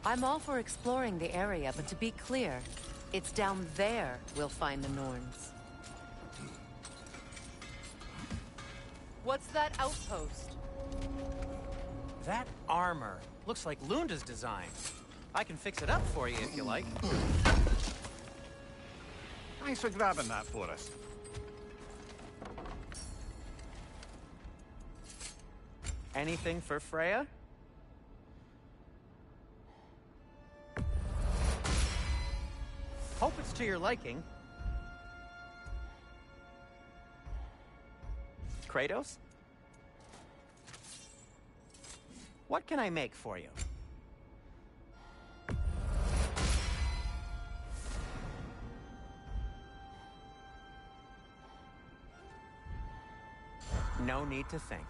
I'm all for exploring the area, but to be clear, it's down there we'll find the Norns. What's that outpost? That armor looks like Lunda's design. I can fix it up for you if you like. Thanks for grabbing that for us. Anything for Freya? Hope it's to your liking. Kratos? What can I make for you? No need to think.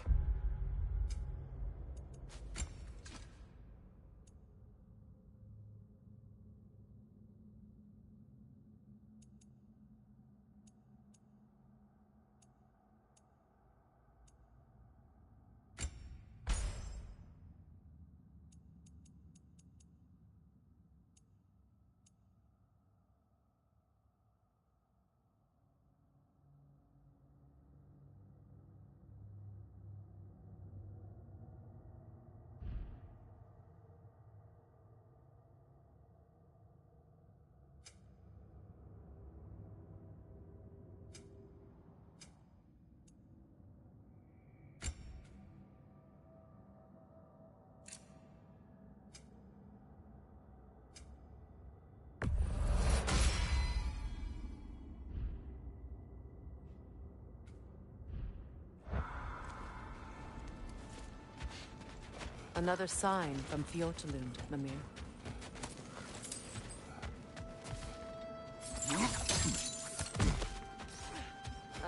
Another sign from Fjortulund, Mimir.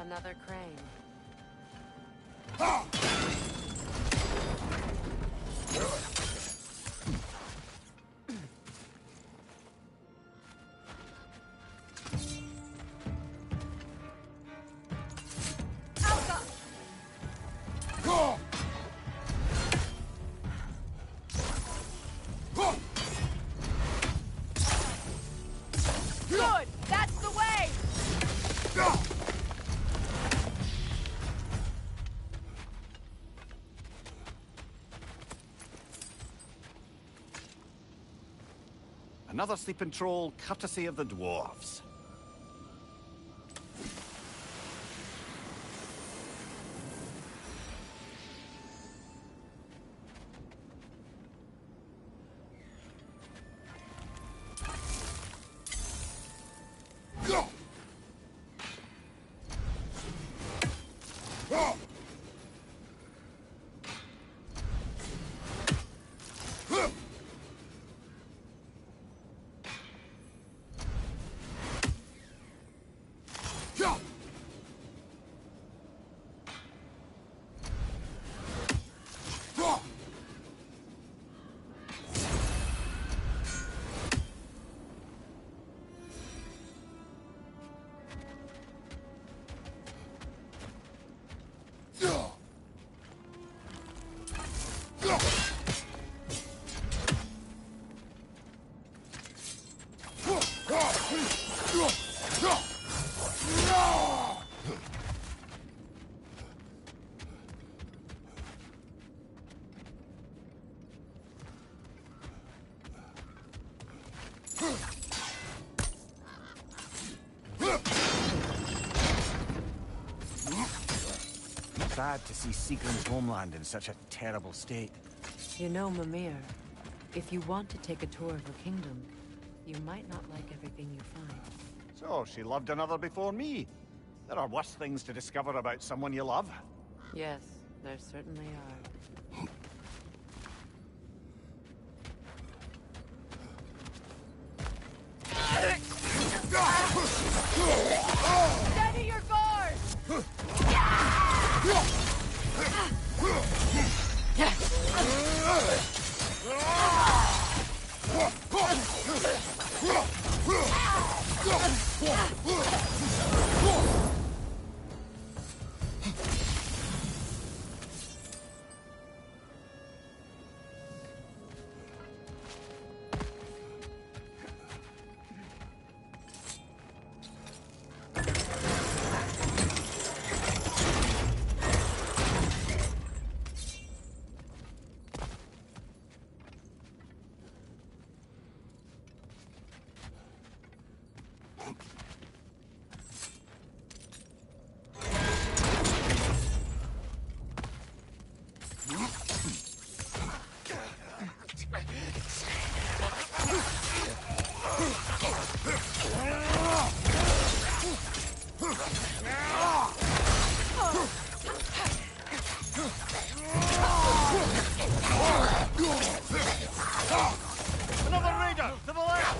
Another crane. Good! That's the way! Another sleeping troll, courtesy of the dwarves. Sad to see Sigrun's homeland in such a terrible state. You know, Mimir, if you want to take a tour of her kingdom, you might not like everything you find. So, she loved another before me. There are worse things to discover about someone you love. Yes, there certainly are. Steady your guard! Another raider! To the left!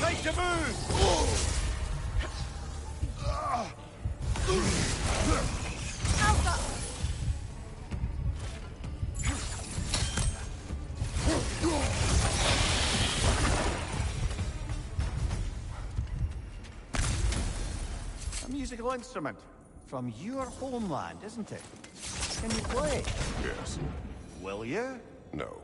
Time to move! A musical instrument from your homeland, isn't it? Can you play? Yes. Will you? No.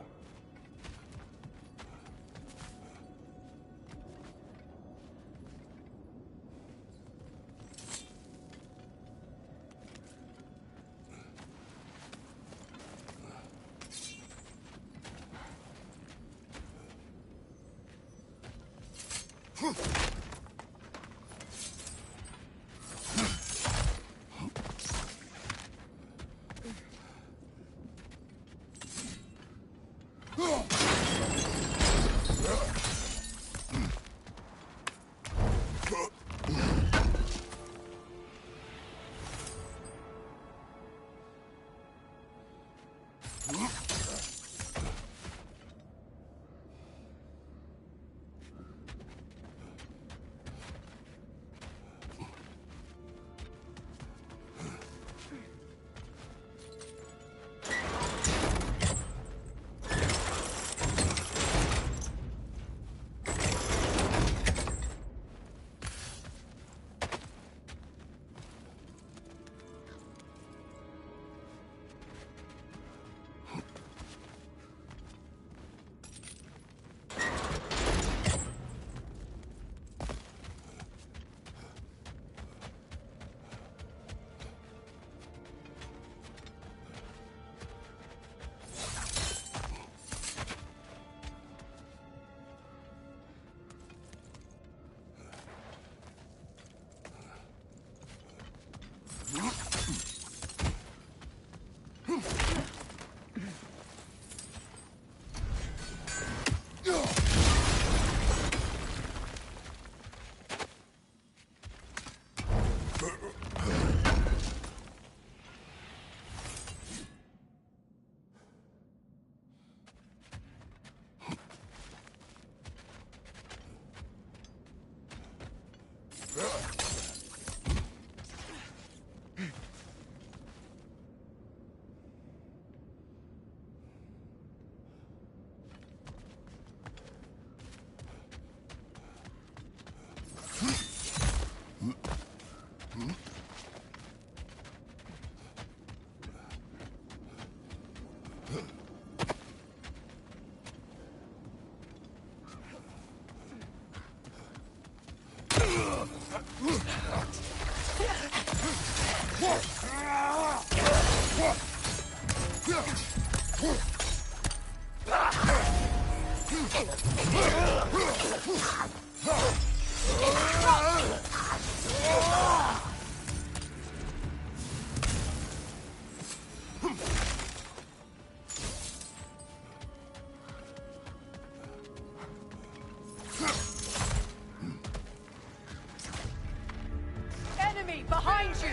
Enemy behind you!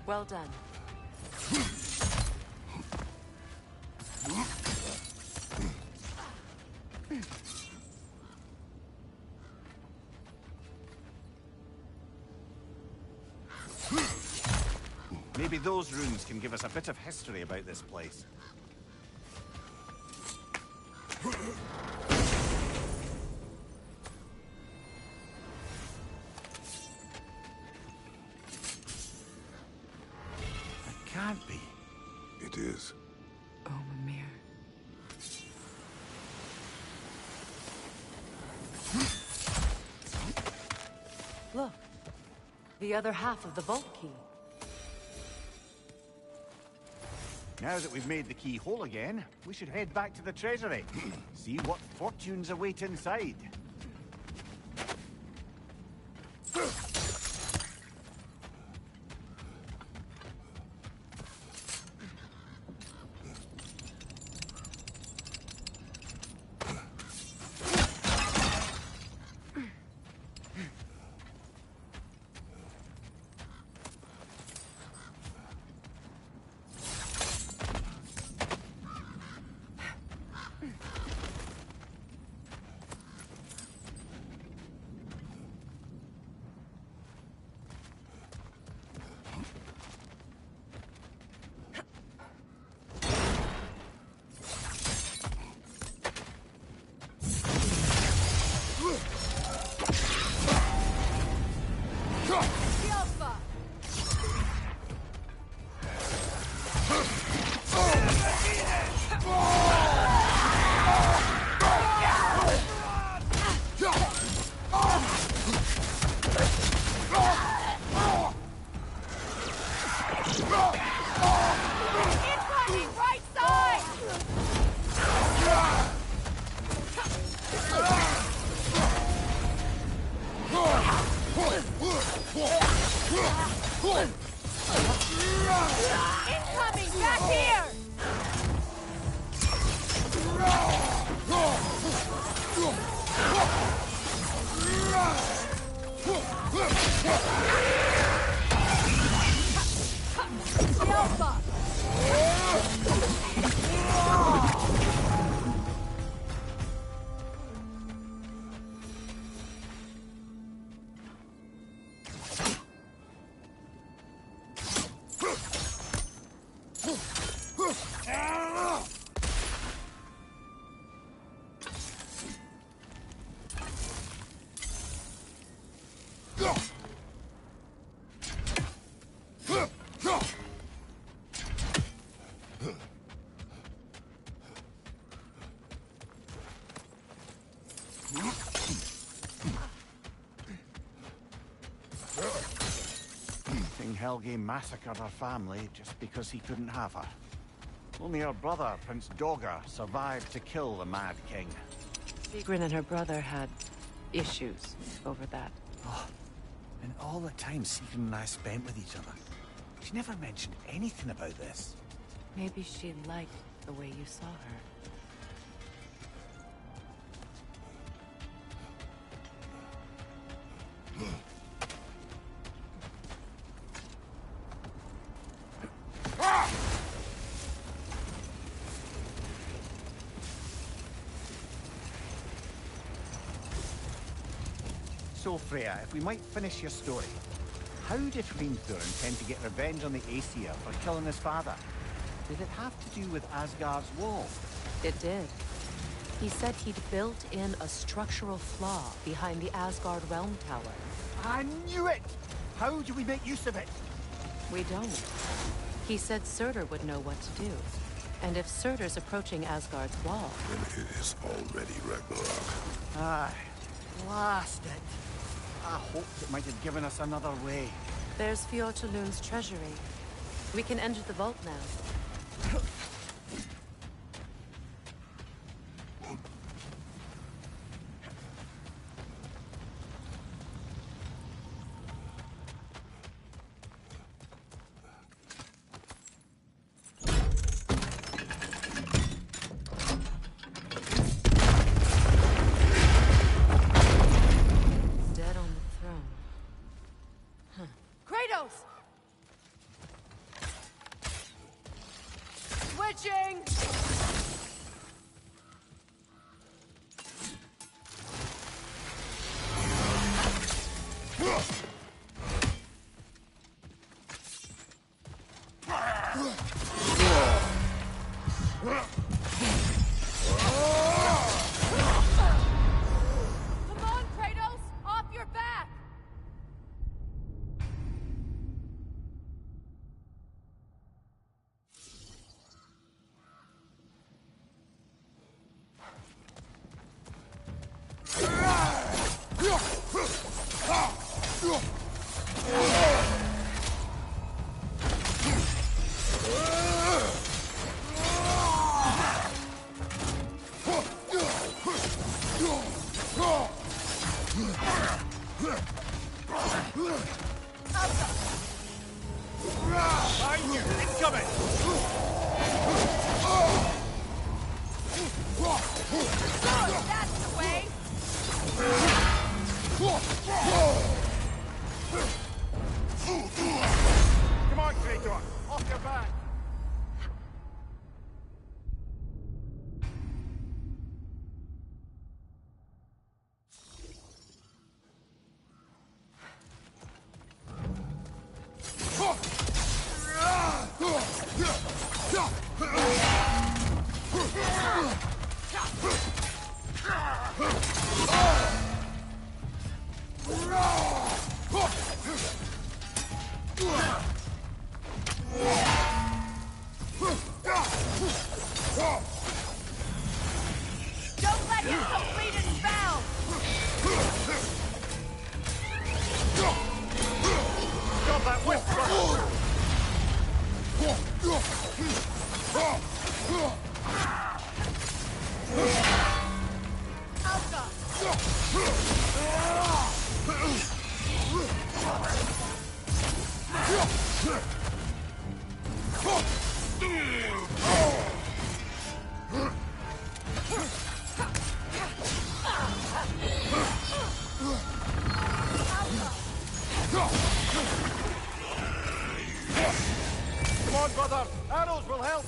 Well done. Maybe those runes can give us a bit of history about this place. It can't be. It is. Oh, Mimir. Look. The other half of the vault key. Now that we've made the key whole again, we should head back to the treasury. See what fortunes await inside. Incoming! Back here! Alpha! King Helge massacred her family just because he couldn't have her. Only her brother, Prince Dogger, survived to kill the Mad King. Sigrun and her brother had issues over that. Oh, and all the time Sigrun and I spent with each other, she never mentioned anything about this. Maybe she liked the way you saw her. So, Freya, if we might finish your story, how did Hrimthur intend to get revenge on the Aesir for killing his father? Did it have to do with Asgard's wall? It did. He said he'd built in a structural flaw behind the Asgard Realm Tower. I knew it! How do we make use of it? We don't. He said Surtur would know what to do. And if Surtur's approaching Asgard's wall... Then it is already Ragnarok. Aye. Blast it. I hoped it might have given us another way. There's Fjortulun's treasury. We can enter the vault now. incoming! Good, that's the way! Come on, Kratos! Off your back! Don't let him complete his spell! Stop that whisper! Come on, brother! Arrows will help!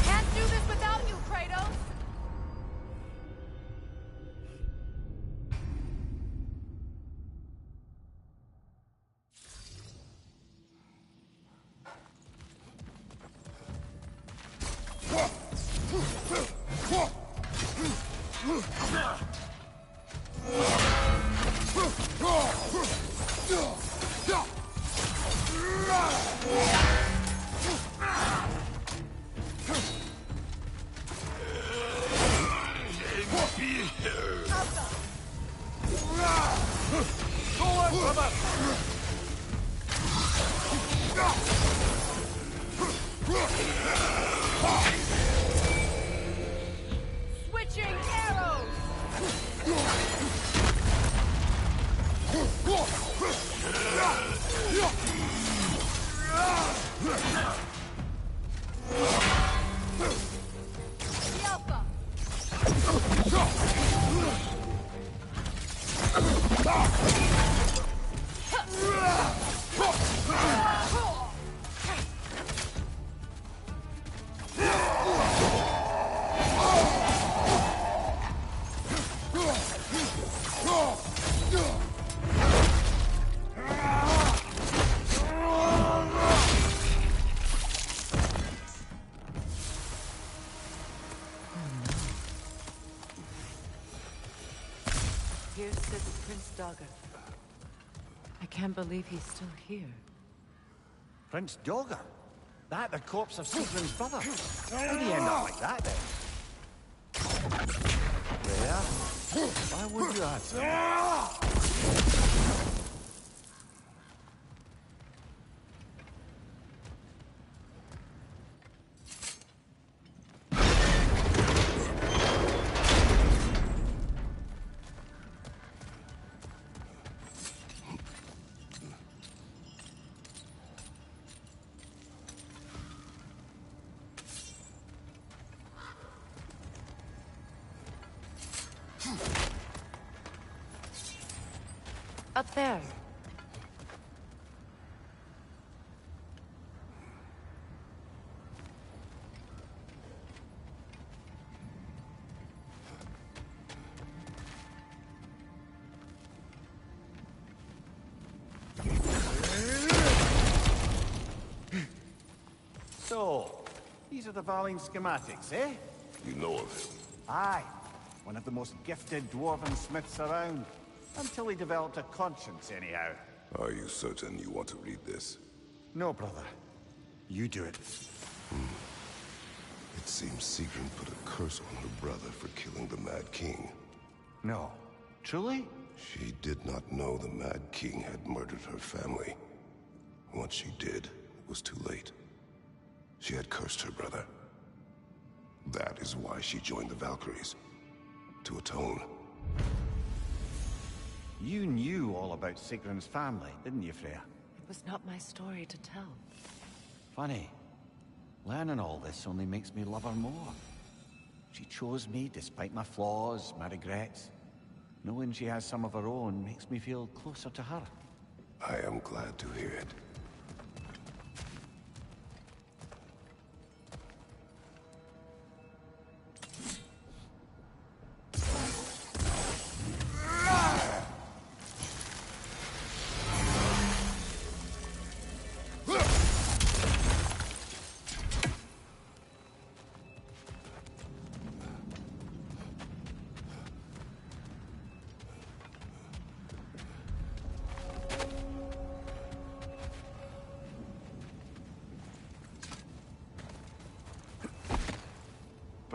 Can't do this without you, Kratos! Go on, brother! Switching arrows! The Alpha! Here sits Prince Dagger. I can't believe he's still here. Prince Dagger? That the corpse of Siegmund's brother? How do you end up like that, then? Yeah? Why would you answer? Up there. So, these are the Valine schematics, eh? You know of him? Aye. One of the most gifted dwarven smiths around. Until he developed a conscience, anyhow. Are you certain you want to read this? No, brother. You do it. It seems Sigrun put a curse on her brother for killing the Mad King. No. Truly? She did not know the Mad King had murdered her family. Once she did, it was too late. She had cursed her brother. That is why she joined the Valkyries. To atone. You knew all about Sigrun's family, didn't you, Freya? It was not my story to tell. Funny. Learning all this only makes me love her more. She chose me despite my flaws, my regrets. Knowing she has some of her own makes me feel closer to her. I am glad to hear it.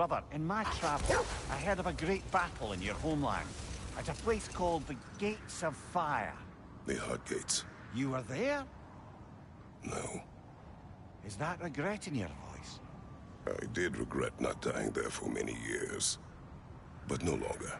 Brother, in my travels, I heard of a great battle in your homeland. At a place called the Gates of Fire. The Hut Gates. You were there? No. Is that regret in your voice? I did regret not dying there for many years. But no longer.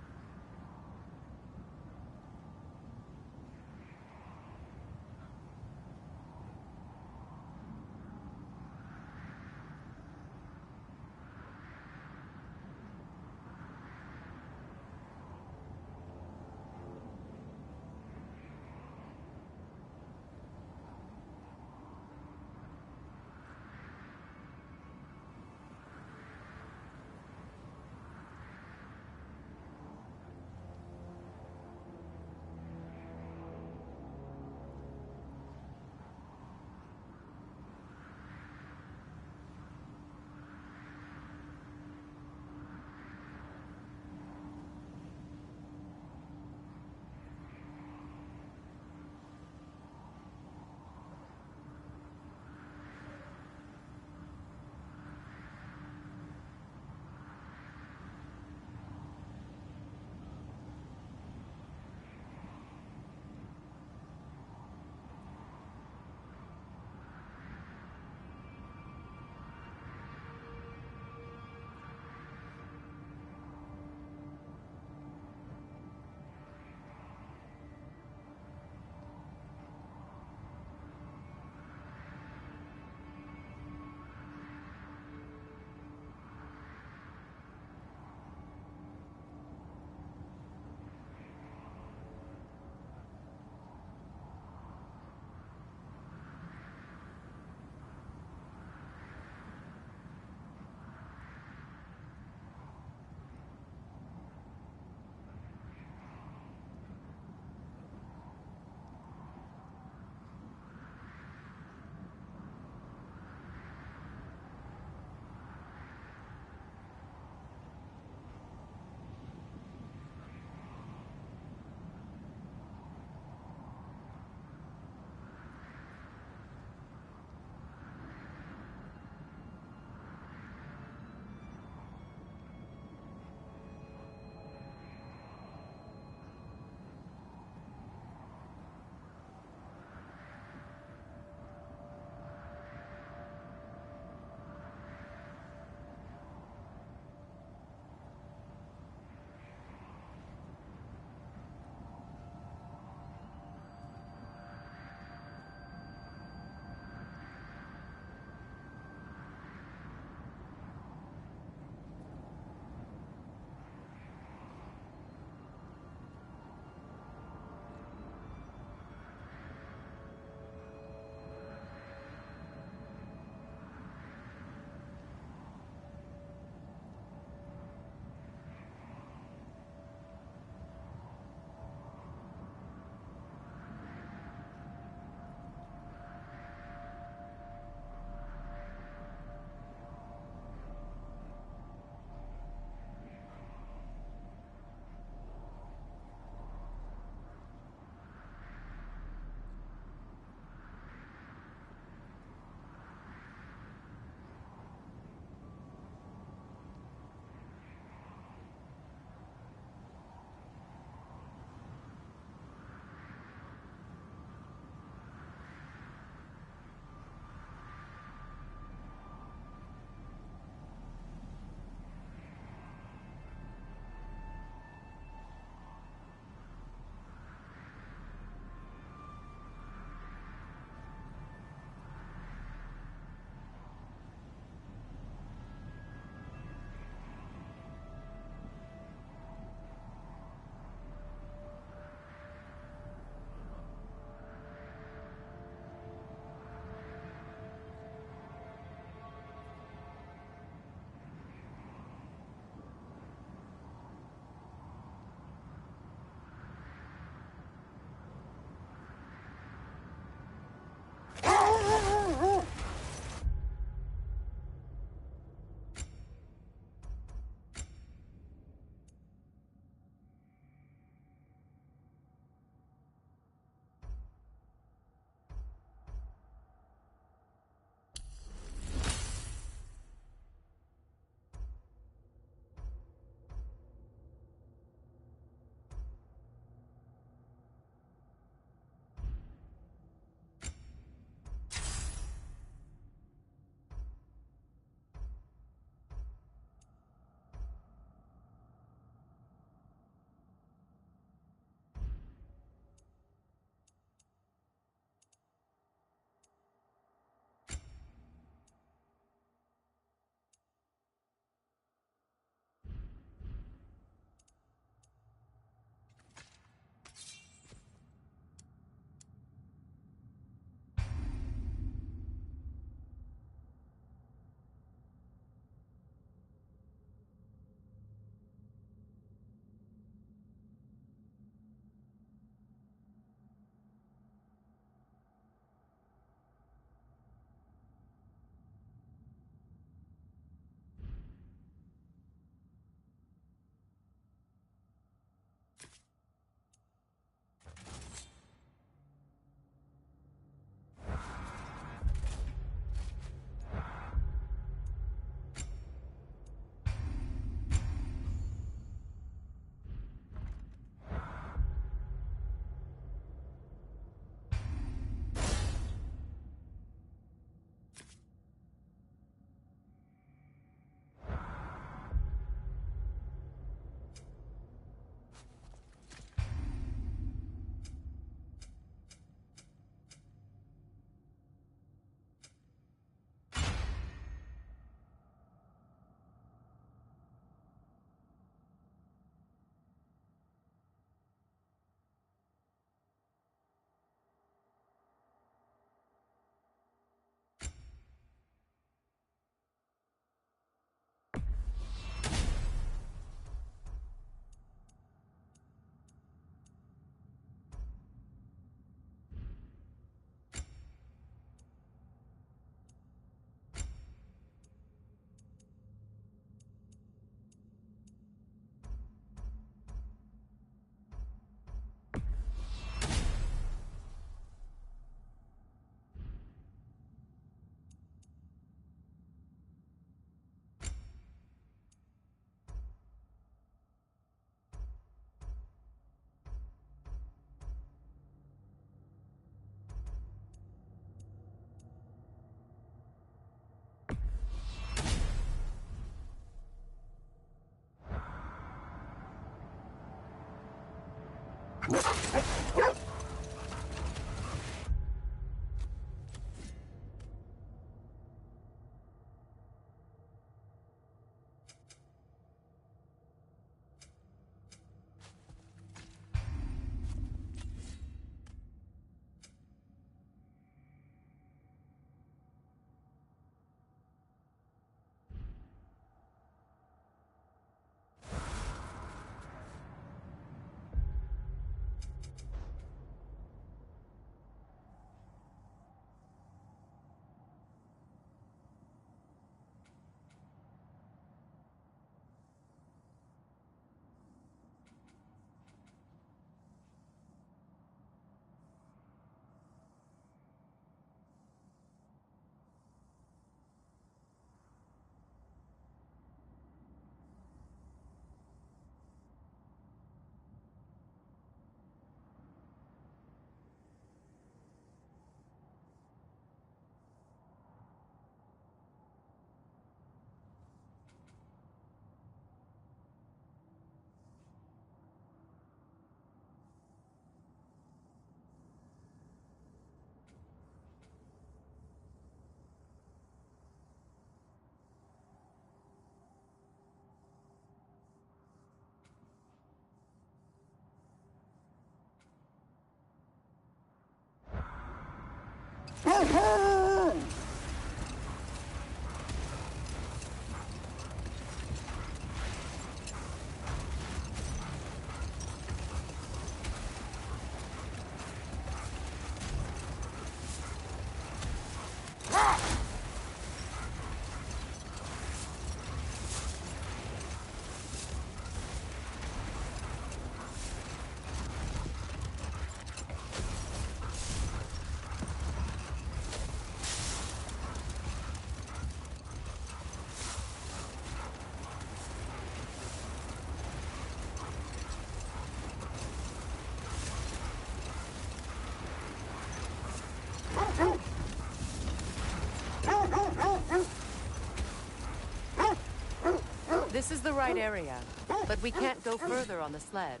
This is the right area, but we can't go further on the sled.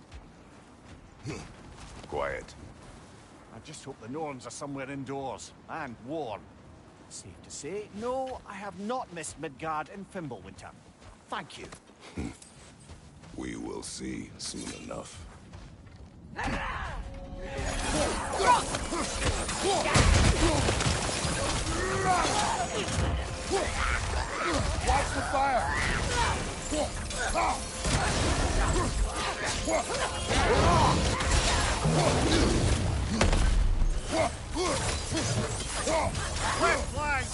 Quiet. I just hope the Norns are somewhere indoors, and warm. Safe to say, no, I have not missed Midgard in Fimbulwinter. Thank you. We will see soon enough. Watch the fire! Red flag!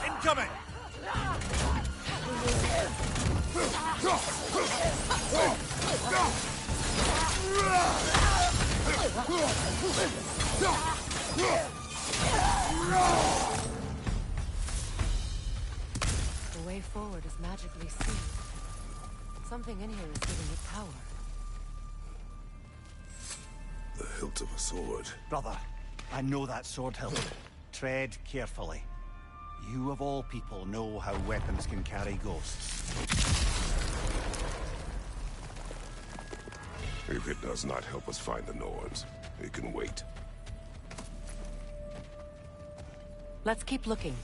Incoming! The way forward is magically sealed. Something in here is giving it power. The hilt of a sword. Brother, I know that sword hilt. Tread carefully. You of all people know how weapons can carry ghosts. If it does not help us find the Norns, it can wait. Let's keep looking.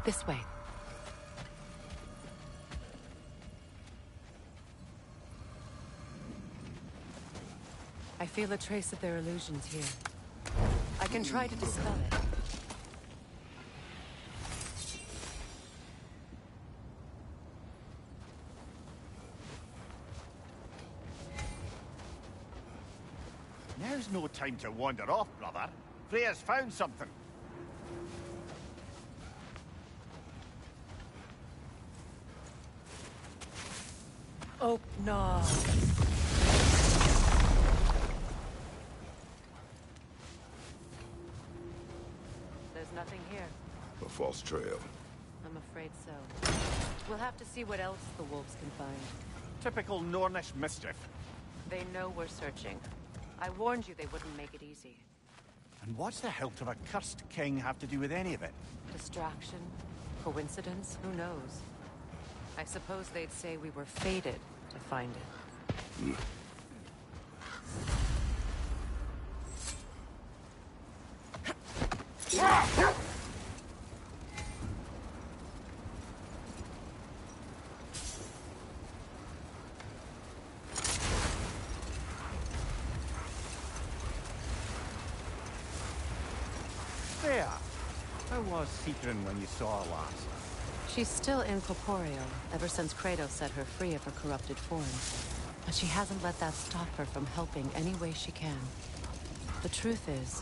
This way. I feel a trace of their illusions here. I can try to dispel it. Now's no time to wander off, brother. Freya's found something. Oh, no. There's nothing here. A false trail. I'm afraid so. We'll have to see what else the wolves can find. Typical Nornish mischief. They know we're searching. I warned you they wouldn't make it easy. And what's the hilt of a cursed king have to do with any of it? Distraction? Coincidence? Who knows? I suppose they'd say we were fated to find it. Freya, how was Sigrun when you saw her last? She's still incorporeal, ever since Kratos set her free of her corrupted form. But she hasn't let that stop her from helping any way she can. The truth is,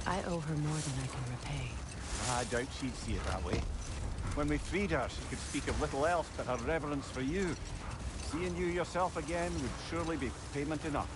I owe her more than I can repay. I doubt she'd see it that way. When we freed her, she could speak of little else but her reverence for you. Seeing you yourself again would surely be payment enough.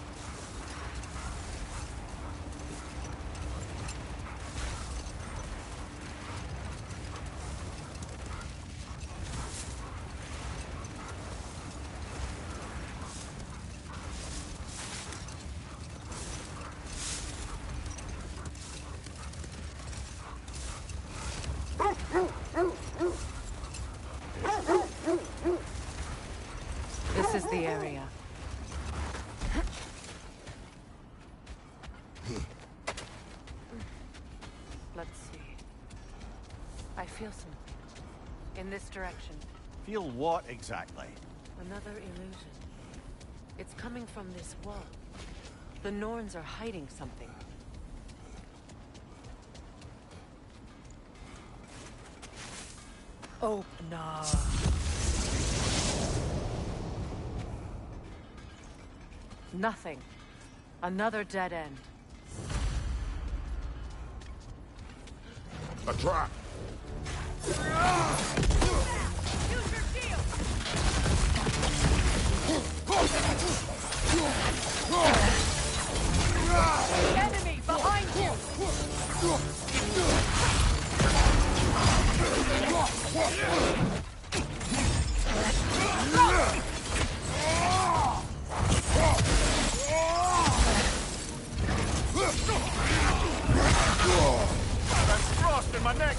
This is the area. Let's see. I feel something. In this direction. Feel what exactly? Another illusion. It's coming from this wall. The Norns are hiding something. Oh, no. Nothing. Another dead end. A trap! Enemy behind you! That's frost in my neck!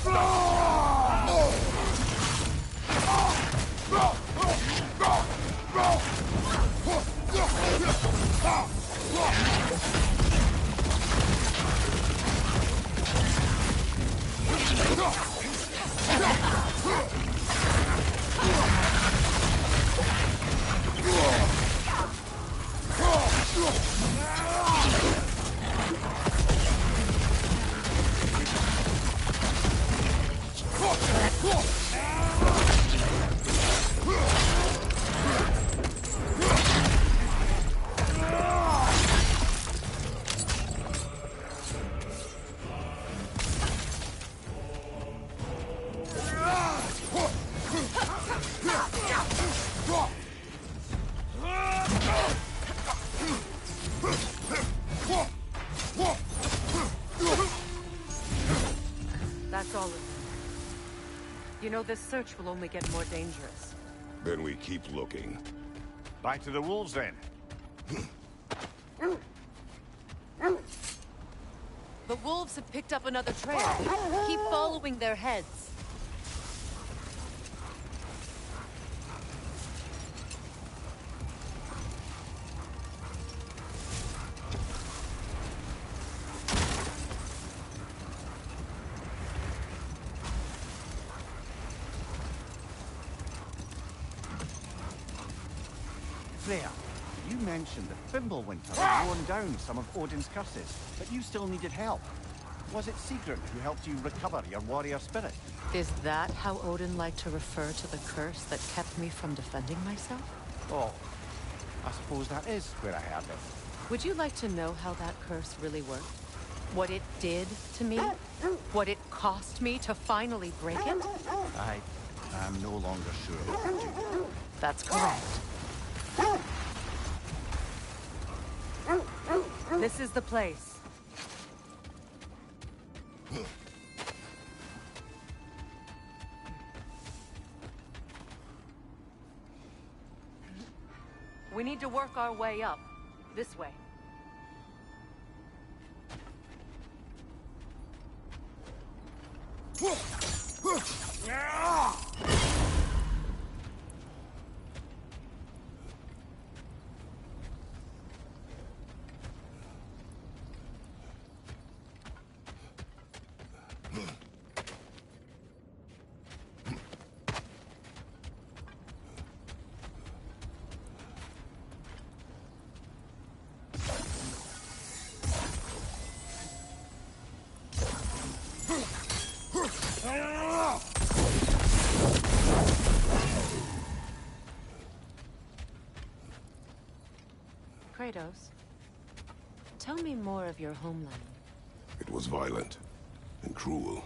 You know, this search will only get more dangerous. Then we keep looking. Back to the wolves, then. The wolves have picked up another trail. Keep following their heads. Freya, you mentioned that Fimbulwinter had worn down some of Odin's curses, but you still needed help. Was it Sigrid who helped you recover your warrior spirit? Is that how Odin liked to refer to the curse that kept me from defending myself? Oh, I suppose that is where I heard it. Would you like to know how that curse really worked? What it did to me? What it cost me to finally break it? I am no longer sure what to do. That's correct. This is the place. We need to work our way up. This way. Kratos, tell me more of your homeland. It was violent and cruel.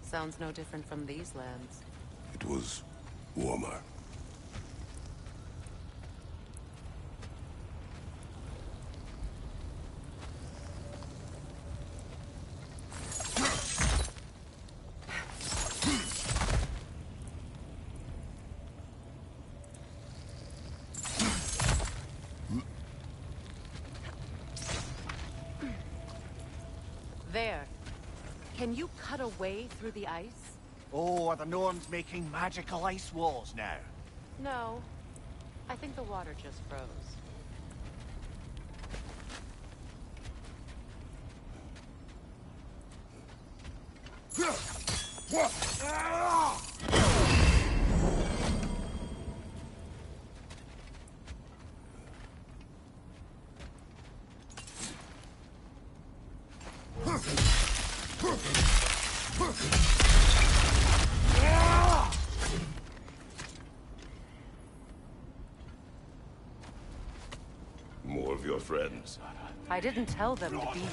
Sounds no different from these lands. It was warmer. There. Can you cut a way through the ice? Oh, are the Norns making magical ice walls now? No. I think the water just froze. More of your friends. I didn't tell them to be here.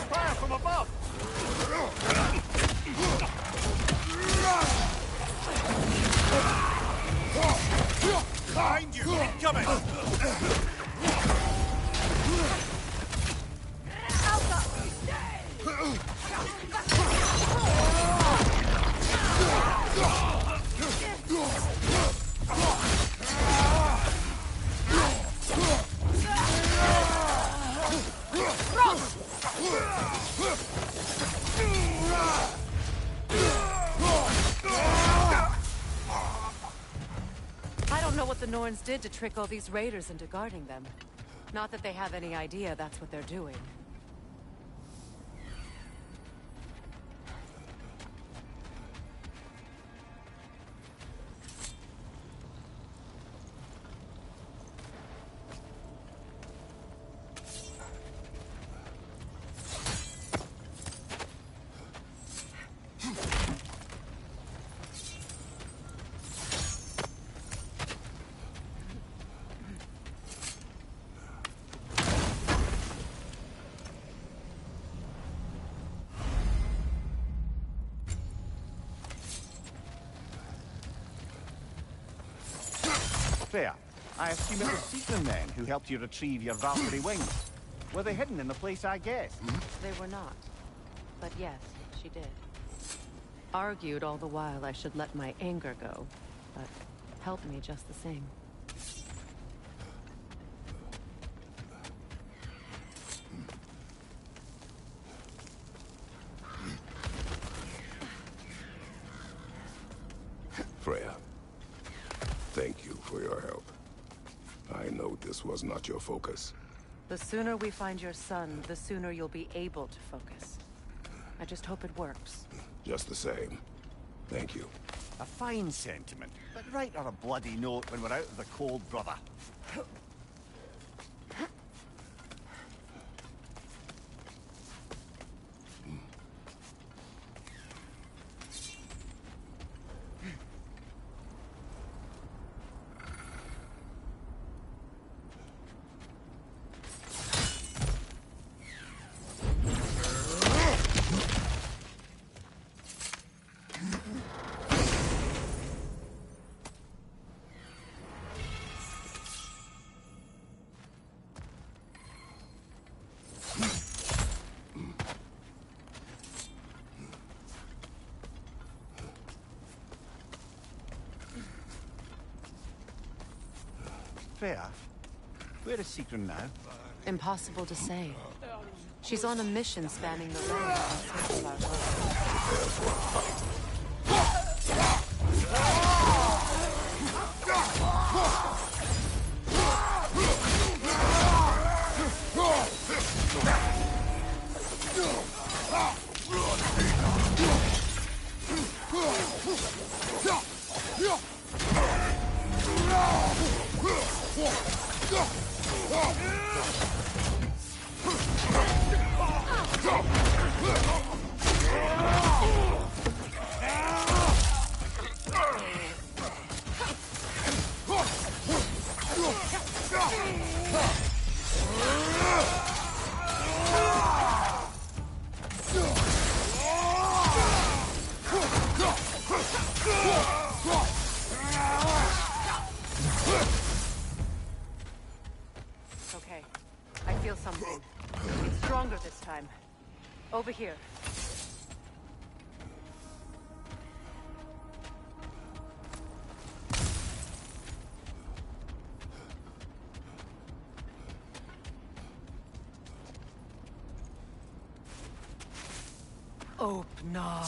Fire from above! Behind you! Incoming! I don't know what the Norns did to trick all these raiders into guarding them. Not that they have any idea that's what they're doing. Freya, I assume it was Season then who helped you retrieve your Valkyrie wings. Were they hidden in the place I guessed? They were not. But yes, she did. Argued all the while I should let my anger go, but helped me just the same. Freya, thank you for your help. I know this was not your focus. The sooner we find your son, the sooner you'll be able to focus. I just hope it works. Just the same. Thank you. A fine sentiment, but write her a bloody note when we're out of the cold, brother. Freya, where is Sigrun now? Impossible to say. She's on a mission spanning the realms in search of our love. Okay, I feel something. It's stronger this time. Over here. Open up.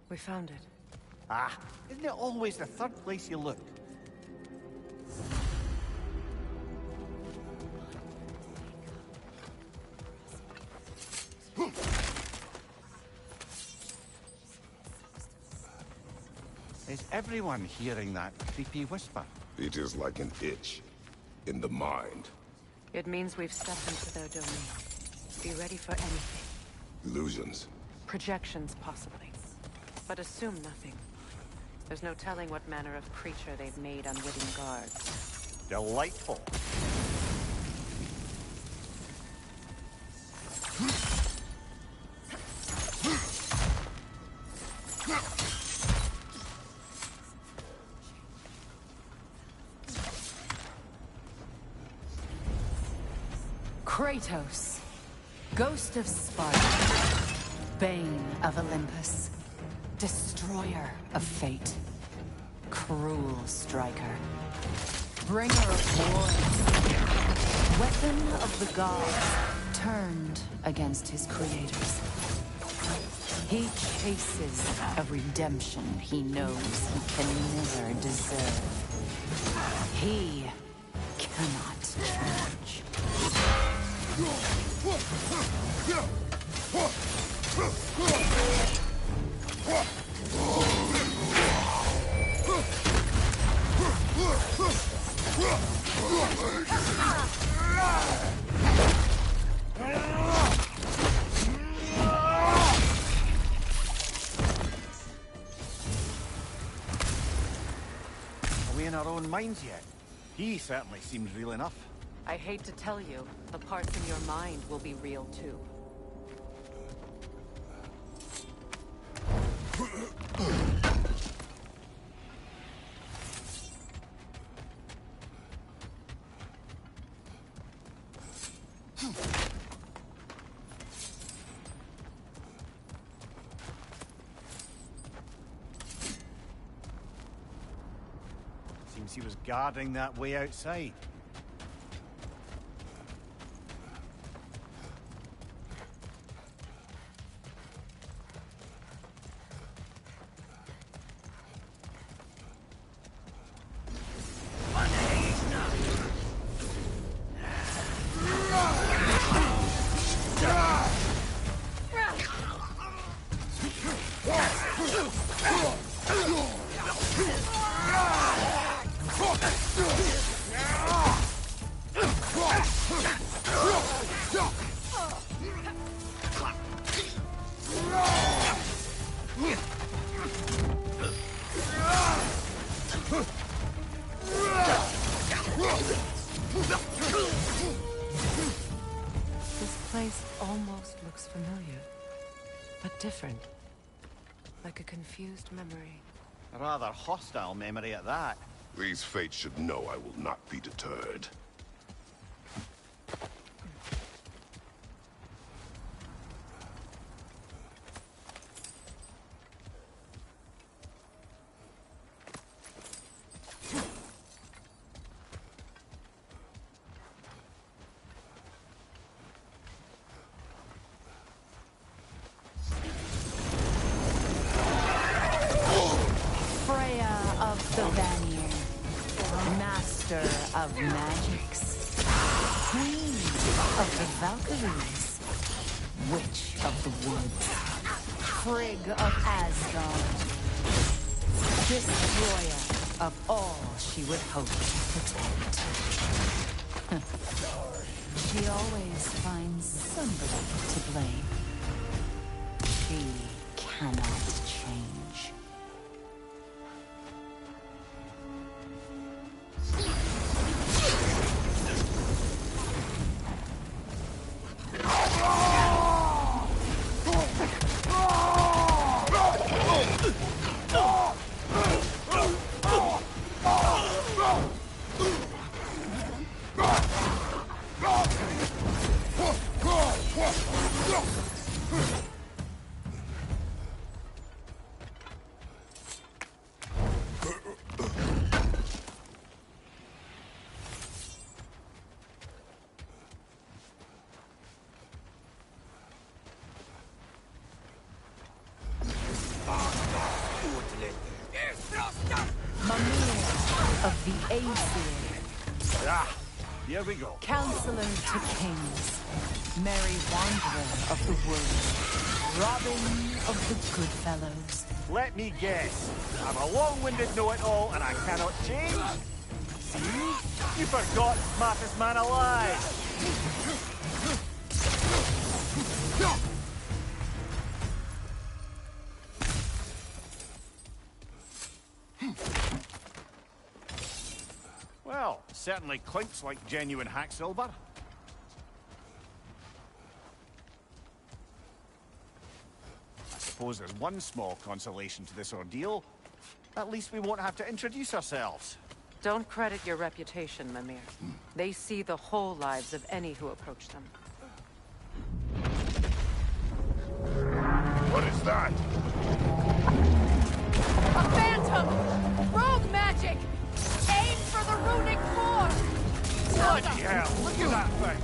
We found it. Ah, isn't it always the third place you look? Is everyone hearing that creepy whisper? It is like an itch in the mind. It means we've stepped into their domain. Be ready for anything. Illusions. Projections, possibly. But assume nothing. There's no telling what manner of creature they've made unwitting guards. Delightful. Kratos, Ghost of Sparta, Bane of Olympus, Destroyer of Fate, Cruel Striker, Bringer of War, Weapon of the Gods, turned against his creators. He chases a redemption he knows he can never deserve. He cannot change. Are we in our own minds yet? He certainly seems real enough. I hate to tell you, the parts in your mind will be real too. Seems he was guarding that way outside. This place almost looks familiar, but different. Like a confused memory. A rather hostile memory at that. These fates should know I will not be deterred. The Vanir, master of magics, queen of the Valkyries, witch of the woods, Frigg of Asgard, destroyer of all she would hope to protect. She always finds somebody to blame. She cannot change. Of the Aesir. Ah, here we go. Counselor to kings, merry wanderer of the woods, Robin of the good fellows. Let me guess. I'm a long-winded know-it-all and I cannot change? See? You forgot smartest man alive. Well, certainly clinks like genuine hack silver. I suppose there's one small consolation to this ordeal. At least we won't have to introduce ourselves. Don't credit your reputation, Mimir. They see the whole lives of any who approach them. What is that? A phantom! Rogue magic! Aim for the runic core! Bloody hell, look at that thing!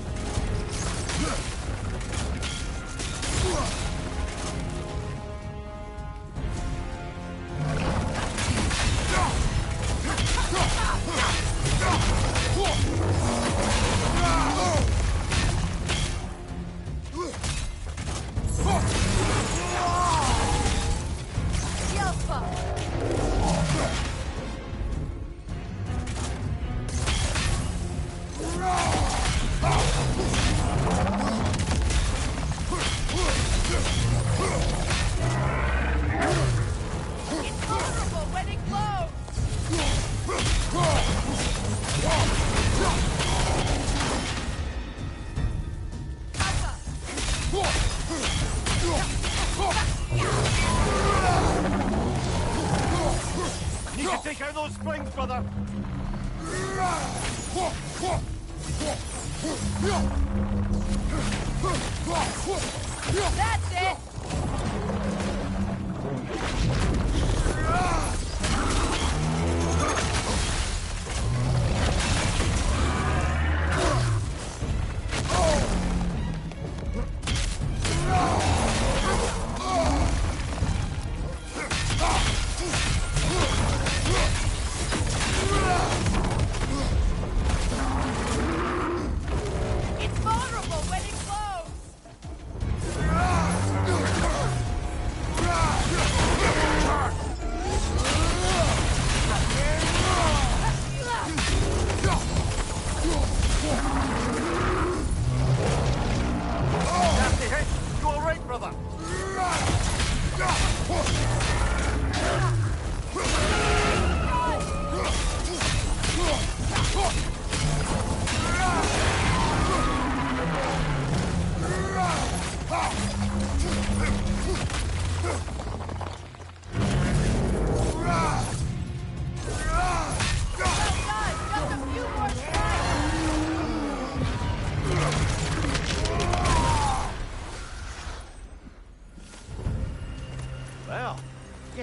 Need to take out those springs, brother! That's it!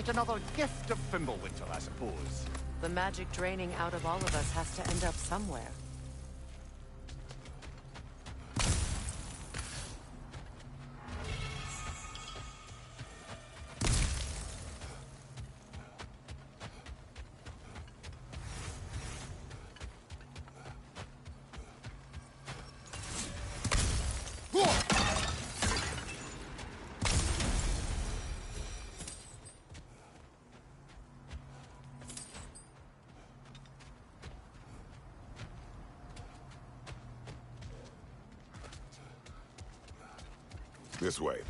Yet another gift of Fimbulwinter, I suppose. The magic draining out of all of us has to end up somewhere. This way.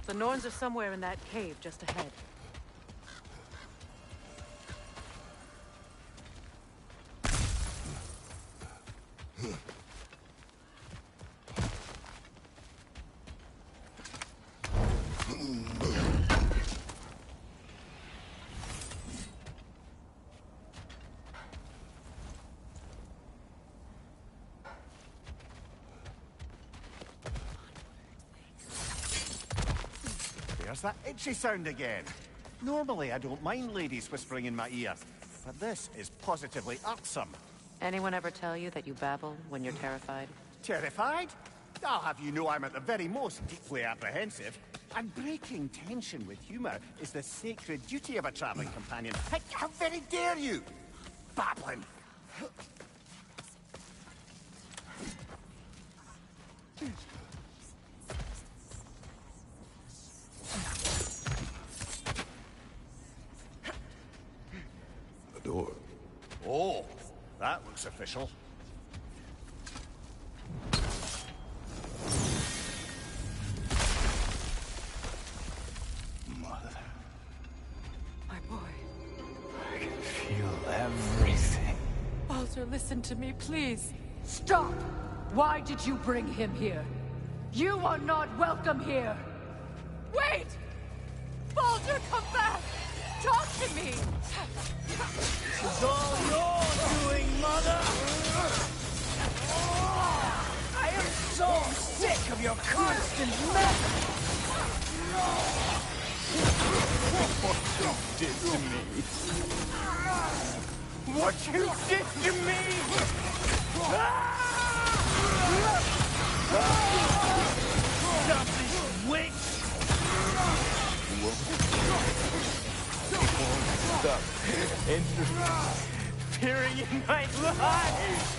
The Norns are somewhere in that cave just ahead. There's that itchy sound again. Normally, I don't mind ladies whispering in my ear, but this is positively irksome. Anyone ever tell you that you babble when you're terrified? Terrified? I'll have you know I'm at the very most deeply apprehensive. And breaking tension with humor is the sacred duty of a traveling companion. How very dare you! Babbling! Door. Oh, that looks official. Mother. My boy. I can feel everything. Baldur, listen to me, please. Stop! Why did you bring him here? You are not welcome here! Wait! Baldur, come back! Talk to me! This is all your doing, Mother! I am so sick of your constant mess! What you did to me! What you did to me! Stop this witch! Stop interfering in my life!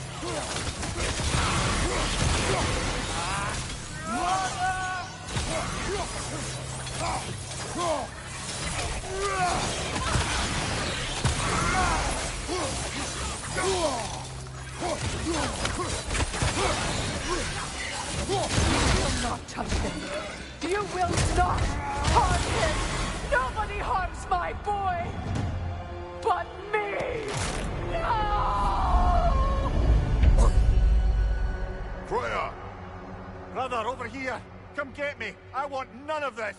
You will not touch him! You will not harm him! Nobody harms my boy! But me! No! Freya! Brother, over here! Come get me! I want none of this!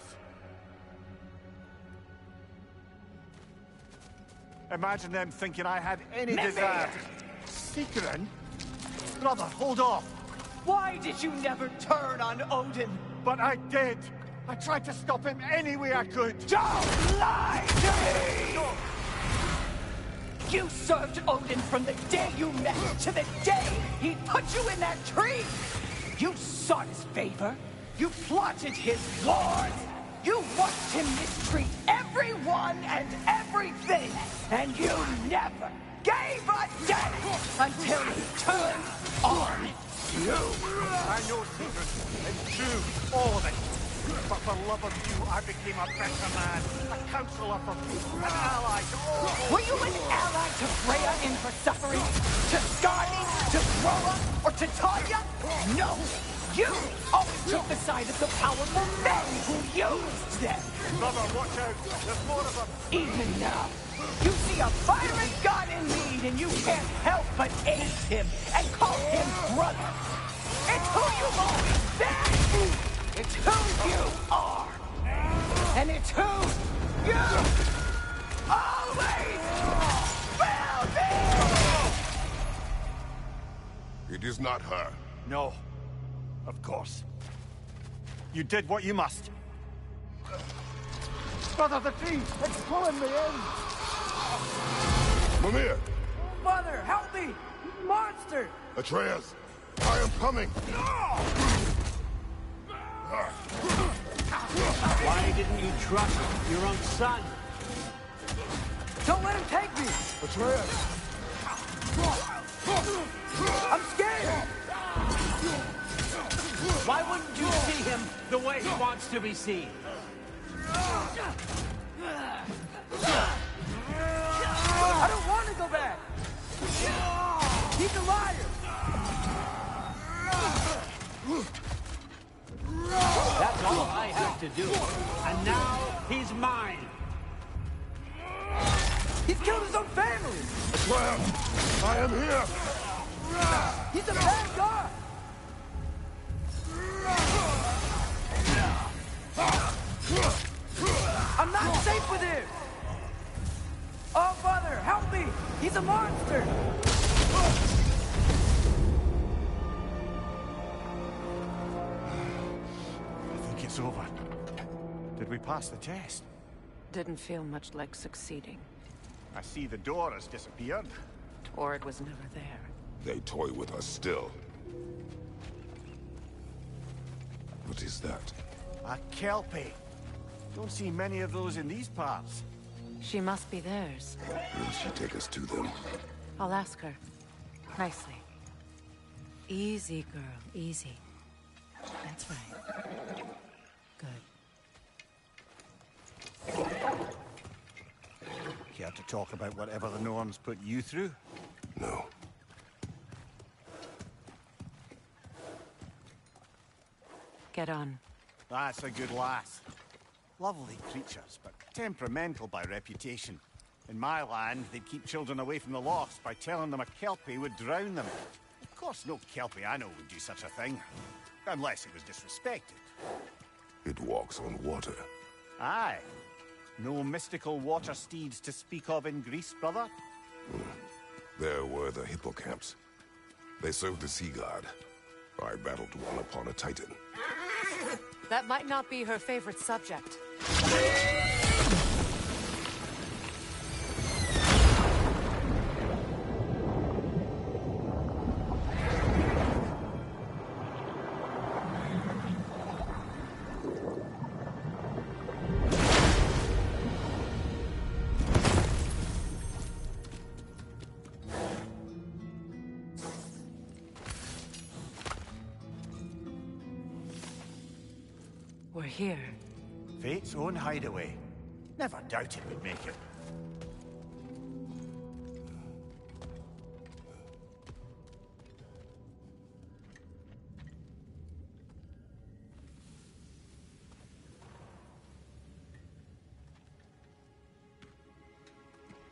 Imagine them thinking I had any desire to... Secret? Brother, hold off! Why did you never turn on Odin? But I did! I tried to stop him any way I could! Don't lie to me! You served Odin from the day you met to the day he put you in that tree! You sought his favor. You plotted his wars. You watched him mistreat everyone and everything. And you never gave a damn until he turned on you. I know, Secret. It's true. All of it. But for love of you, I became a better man, a counselor for people, an ally to all. Were you an ally to Freya in her suffering? To Skadi? To Groa? Or to Tanya? No! You always took the side of the powerful men who used them! Brother, watch out! There's more of them! Even now, you see a fiery god in need and you can't help but aid him and call him brother! It's who you've always been! It's who you are! And it's who you always will be! It is not her. No. Of course. You did what you must. Brother, the tree! It's pulling me in! Mimir! Father, help me! Monster! Atreus! I am coming! Why didn't you trust your own son? Don't let him take me! Atreus! I'm scared! Why wouldn't you see him the way he wants to be seen? I don't want to go back! He's a liar! That's all I had to do. And now he's mine. He's killed his own family! Atreus! I am here! He's a bad guy! I'm not safe with him! Oh, Father, help me! He's a monster! I think it's over. Did we pass the test? Didn't feel much like succeeding. I see the door has disappeared. Or it was never there. They toy with us still. What is that? A Kelpie. Don't see many of those in these parts. She must be theirs. Will she take us to them? I'll ask her. Nicely. Easy, girl. Easy. That's right. Good. Care to talk about whatever the Norns put you through? No. Get on. That's a good lass. Lovely creatures, but temperamental by reputation. In my land, they'd keep children away from the lost by telling them a Kelpie would drown them. Of course, no Kelpie I know would do such a thing. Unless it was disrespected. It walks on water. Aye. No mystical water steeds to speak of in Greece, brother? There were the hippocamps. They served the sea god. I battled one upon a titan. That might not be her favorite subject. We're here. Fate's own hideaway. Never doubted we'd make it.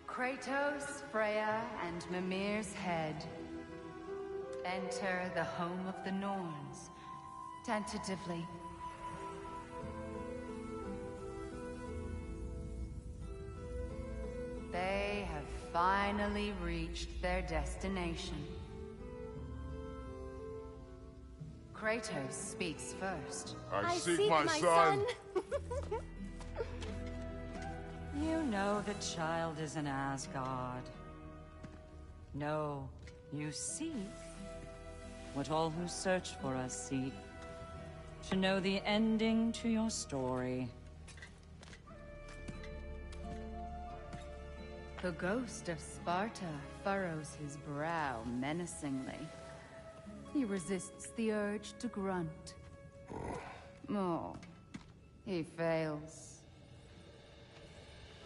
Kratos, Freya, and Mimir's head. Enter the home of the Norns. Tentatively. They have finally reached their destination. Kratos speaks first. I seek my son. You know the child is in Asgard. No, you seek what all who search for us seek. To know the ending to your story. The ghost of Sparta furrows his brow menacingly. He resists the urge to grunt. Oh, he fails.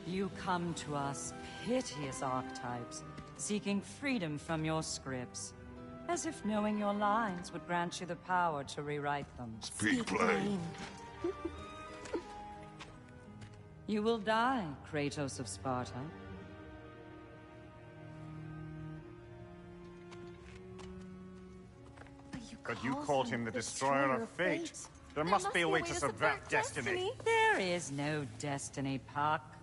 You come to us, piteous archetypes, seeking freedom from your scripts. As if knowing your lines would grant you the power to rewrite them. Speak plain. You will die, Kratos of Sparta. But you called him the destroyer of fate. There must be a way to subvert destiny. There is no destiny, Puck.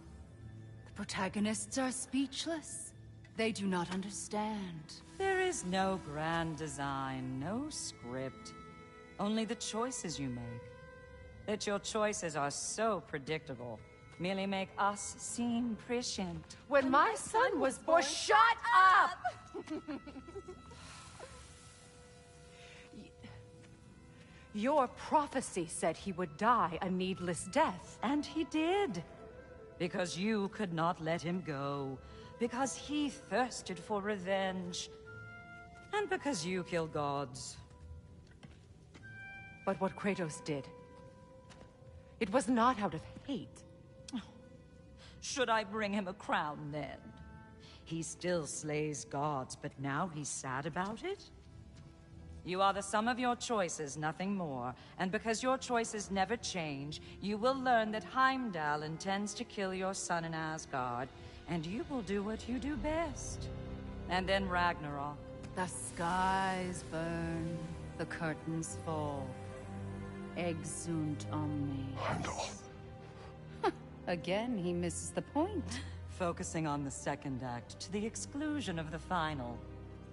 The protagonists are speechless. They do not understand. There is no grand design, no script. Only the choices you make. that your choices are so predictable, merely make us seem prescient. When my son was born... Shut up! Your prophecy said he would die a needless death. And he did. Because you could not let him go. Because he thirsted for revenge. And because you kill gods. But what Kratos did, it was not out of hate. Should I bring him a crown then? He still slays gods, but now he's sad about it? You are the sum of your choices, nothing more. And because your choices never change, you will learn that Heimdall intends to kill your son in Asgard, and you will do what you do best. And then Ragnarok. The skies burn, the curtains fall. Exunt omni. Heimdall. Again, he misses the point. Focusing on the second act to the exclusion of the final.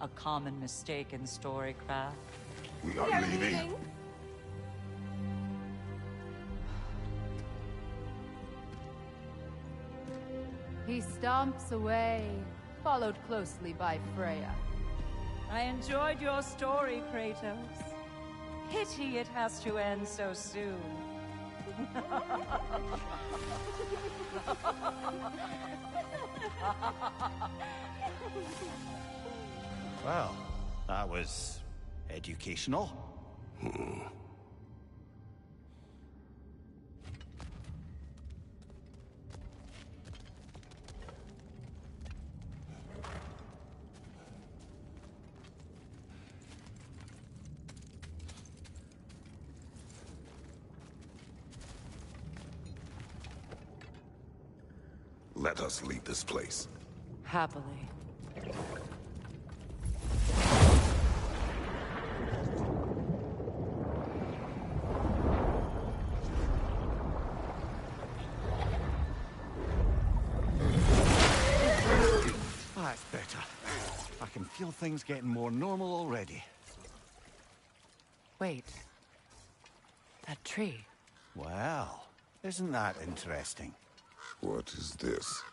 A common mistake in storycraft. We are leaving. He stomps away, followed closely by Freya. I enjoyed your story, Kratos. Pity it has to end so soon. Well, that was educational. Let us leave this place. Happily. That's better. I can feel things getting more normal already. Wait. That tree. Well, isn't that interesting? What is this?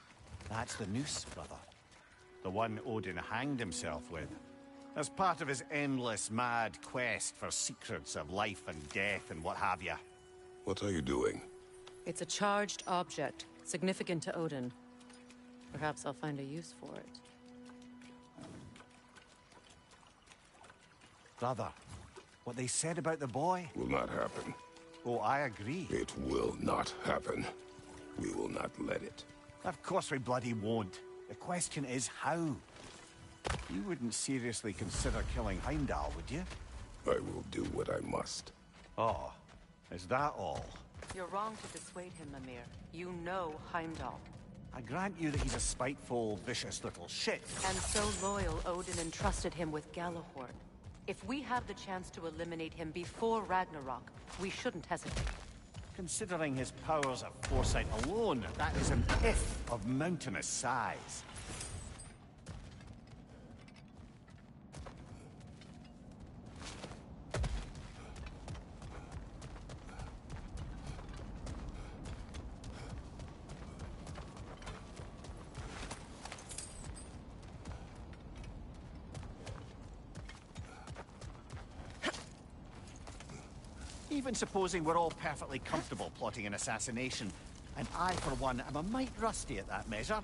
That's the noose, brother. The one Odin hanged himself with. As part of his endless, mad quest for secrets of life and death and what have you. What are you doing? It's a charged object, significant to Odin. Perhaps I'll find a use for it. Brother, what they said about the boy? Will not happen. Oh, I agree. It will not happen. We will not let it. Of course we bloody won't. The question is how. You wouldn't seriously consider killing Heimdall, would you? I will do what I must. Oh, is that all? You're wrong to dissuade him, Mimir. You know Heimdall. I grant you that he's a spiteful, vicious little shit. And so loyal, Odin entrusted him with Galahorn. If we have the chance to eliminate him before Ragnarok, we shouldn't hesitate. Considering his powers of foresight alone, that is an if of mountainous size. Even supposing we're all perfectly comfortable plotting an assassination, and I, for one, am a mite rusty at that measure,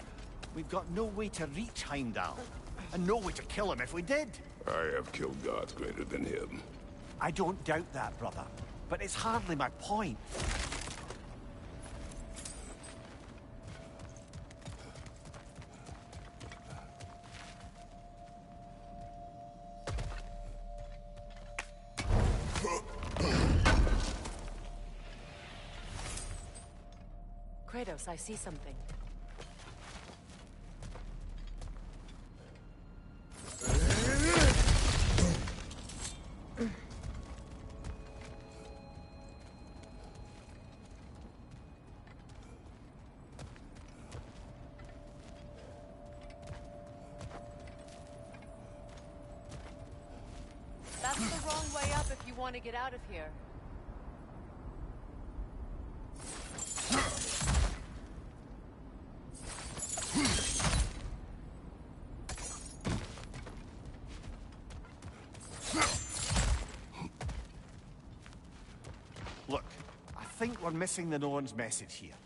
we've got no way to reach Heimdall, and no way to kill him if we did. I have killed gods greater than him. I don't doubt that, brother, but it's hardly my point. Kratos, I see something. That's the wrong way up if you want to get out of here. think we're missing the Norn's message here.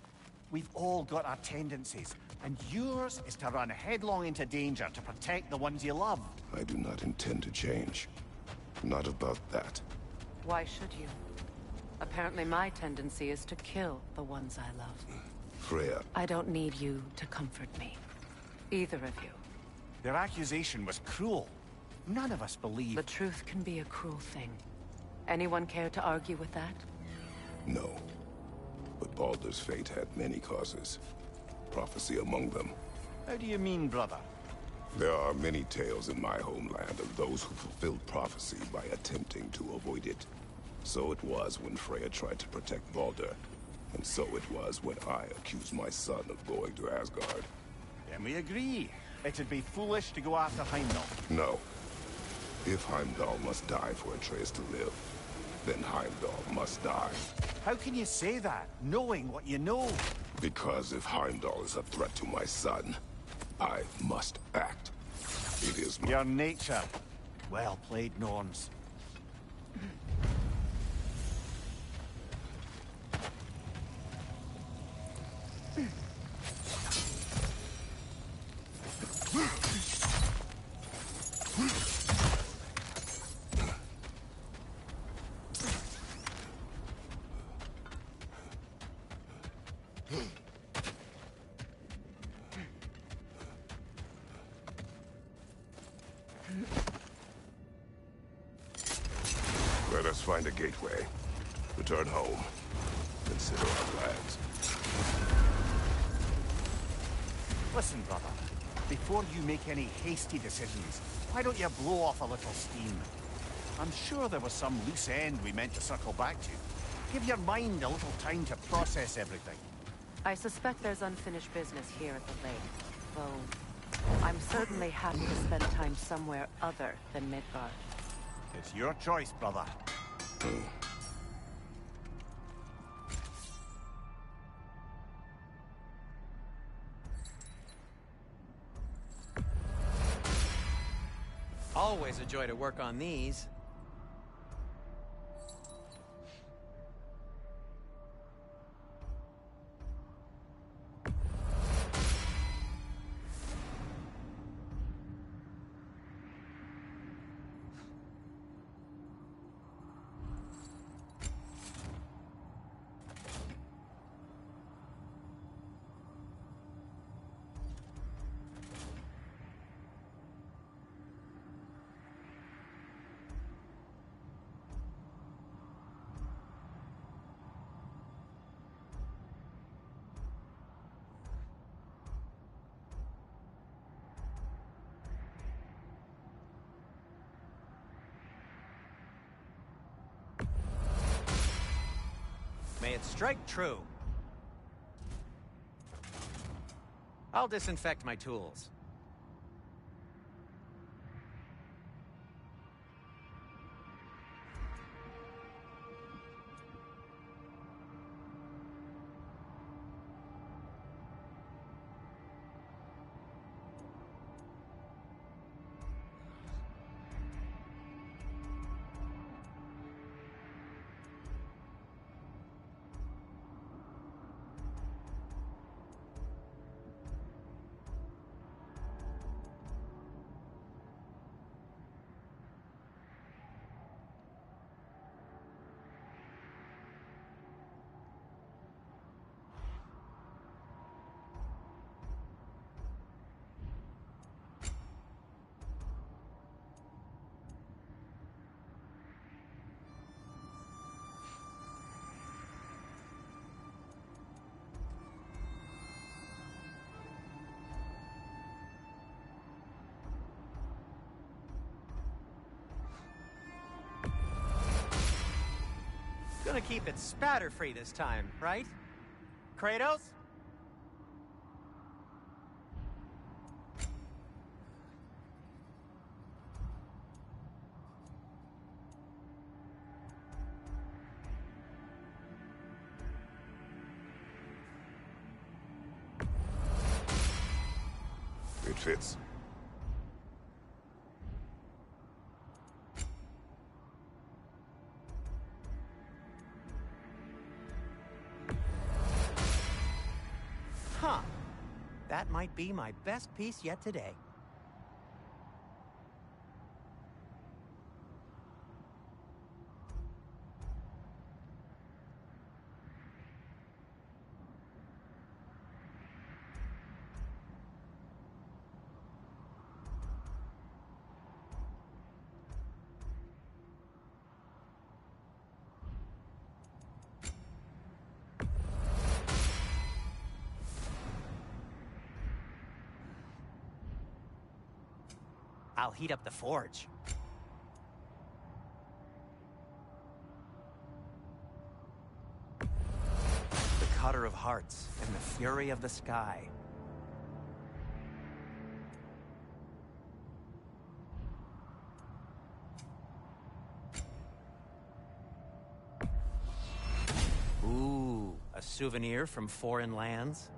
We've all got our tendencies, and yours is to run headlong into danger to protect the ones you love. I do not intend to change. Not about that. Why should you? Apparently my tendency is to kill the ones I love. Freya. I don't need you to comfort me. Either of you. Their accusation was cruel. None of us believe... The truth can be a cruel thing. Anyone care to argue with that? No. But Baldur's fate had many causes. Prophecy among them. How do you mean, brother? There are many tales in my homeland of those who fulfilled prophecy by attempting to avoid it. So it was when Freya tried to protect Baldur. And so it was when I accused my son of going to Asgard. Then we agree. It'd be foolish to go after Heimdall. No. If Heimdall must die for Atreus to live, then Heimdall must die. How can you say that, knowing what you know? Because if Heimdall is a threat to my son, I must act. It is your nature. Well played, Norns. Let us find a gateway. Return home. Consider our plans. Listen, brother. Before you make any hasty decisions, why don't you blow off a little steam? I'm sure there was some loose end we meant to circle back to. Give your mind a little time to process everything. I suspect there's unfinished business here at the lake, though I'm certainly happy to spend time somewhere other than Midgard. It's your choice, brother. Always a joy to work on these. May it strike true. I'll disinfect my tools. Gonna keep it spatter-free this time, right? Kratos? It fits. Huh. That might be my best piece yet today. I'll heat up the forge. The Cutter of Hearts and the Fury of the Sky. Ooh, a souvenir from foreign lands?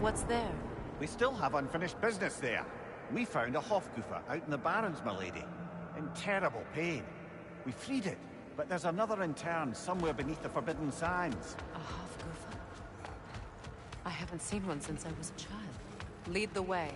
What's there? We still have unfinished business there. We found a Hofgufer out in the Barrens, milady. In terrible pain. We freed it, but there's another intern somewhere beneath the Forbidden Sands. A Hofgufer? I haven't seen one since I was a child. Lead the way.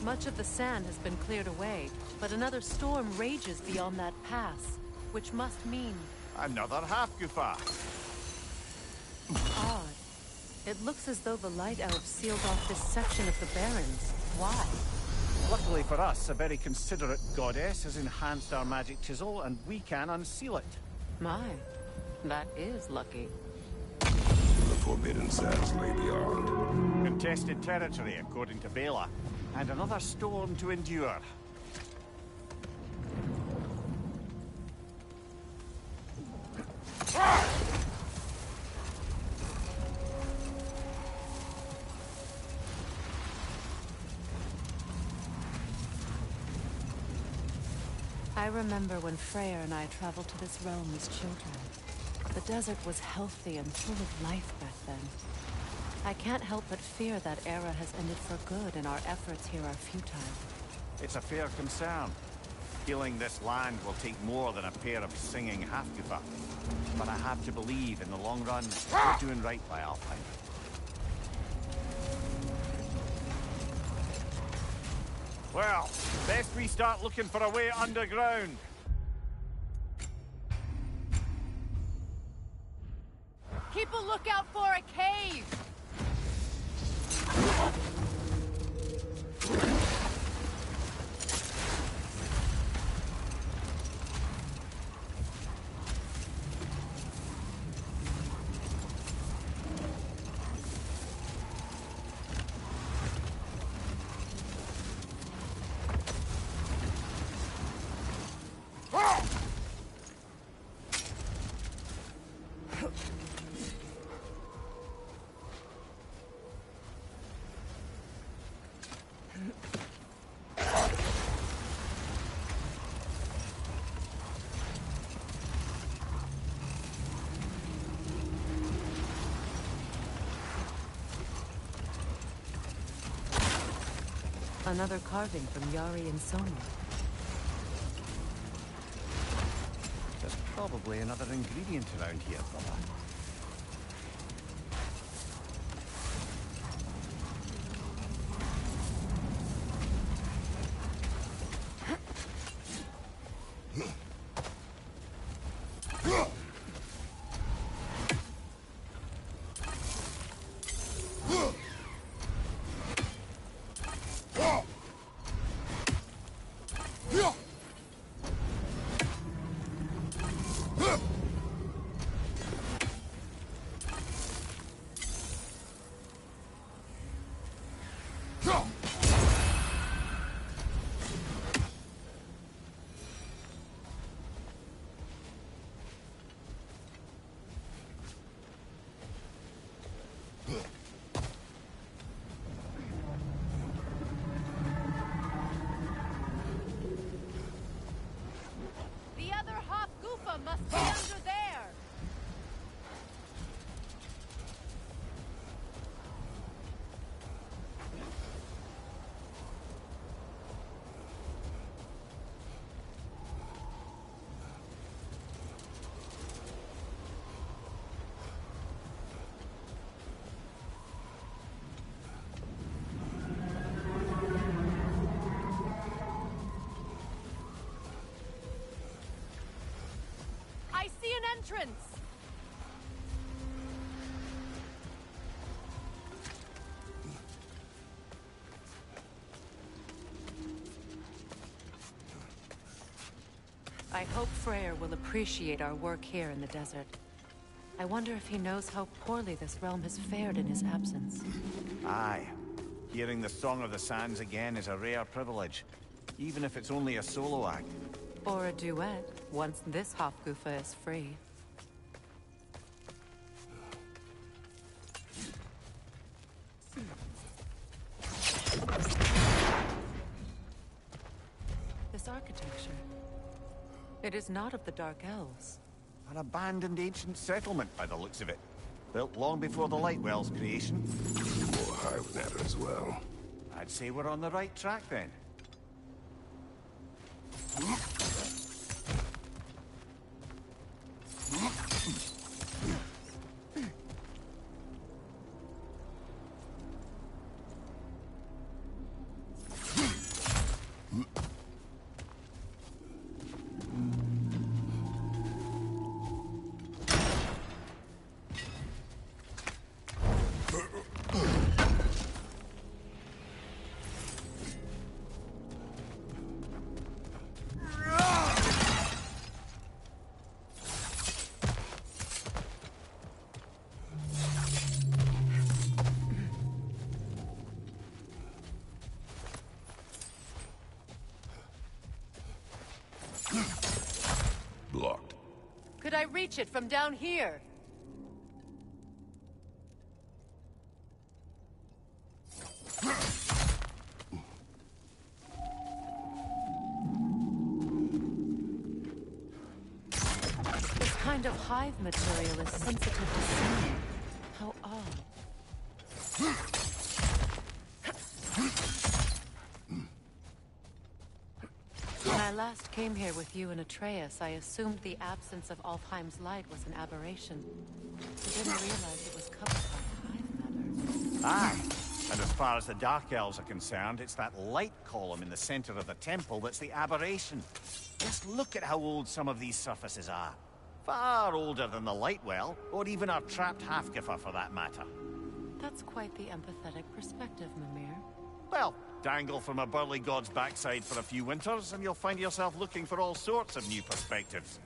Much of the sand has been cleared away, but another storm rages beyond that pass, which must mean... Another Hofgufer! Odd. It looks as though the Light Elves sealed off this section of the Barrens. Why? Luckily for us, a very considerate goddess has enhanced our magic chisel, and we can unseal it. My, that is lucky. forbidden sands lay beyond. Contested territory, according to Bela. And another storm to endure. I remember when Freyr and I traveled to this realm as children. The desert was healthy and full of life back then. I can't help but fear that era has ended for good and our efforts here are futile. It's a fair concern. Healing this land will take more than a pair of singing half-goofa. But I have to believe in the long run, we're doing right by Alpine. Well, best we start looking for a way underground. Keep a lookout for a cave! Another carving from Yari and Sony. There's probably another ingredient around here, brother. Must be under there! Entrance. I hope Freyr will appreciate our work here in the desert. I wonder if he knows how poorly this realm has fared in his absence. Aye. Hearing the Song of the Sands again is a rare privilege, even if it's only a solo act. Or a duet, once this Hofgufa is free. This architecture. It is not of the Dark Elves. An abandoned ancient settlement by the looks of it. Built long before the Lightwell's creation. Or Highlander as well. I'd say we're on the right track then. I reach it from down here? This kind of hive material is sensitive to sound. How odd. When I last came here with you and Atreus, I assumed the absence of Alfheim's light was an aberration. I didn't realize it was covered by hive matter. Aye. And as far as the Dark Elves are concerned, it's that light column in the center of the temple that's the aberration. Just look at how old some of these surfaces are. Far older than the light well, or even our trapped Halfgiffer for that matter. That's quite the empathetic perspective, Mimir. Well, dangle from a burly god's backside for a few winters, and you'll find yourself looking for all sorts of new perspectives.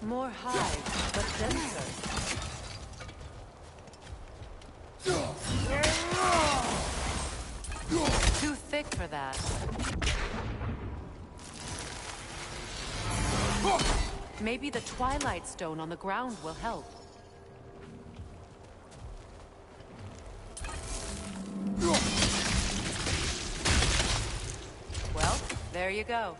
More hive, but denser. Too thick for that. Maybe the Twilight Stone on the ground will help. Well, there you go.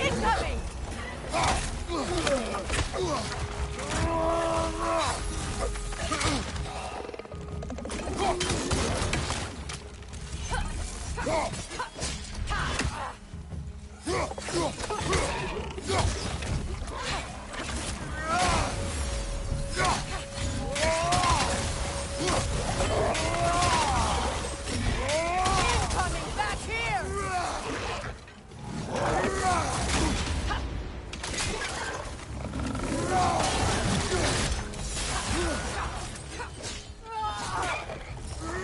Incoming! Incoming back here!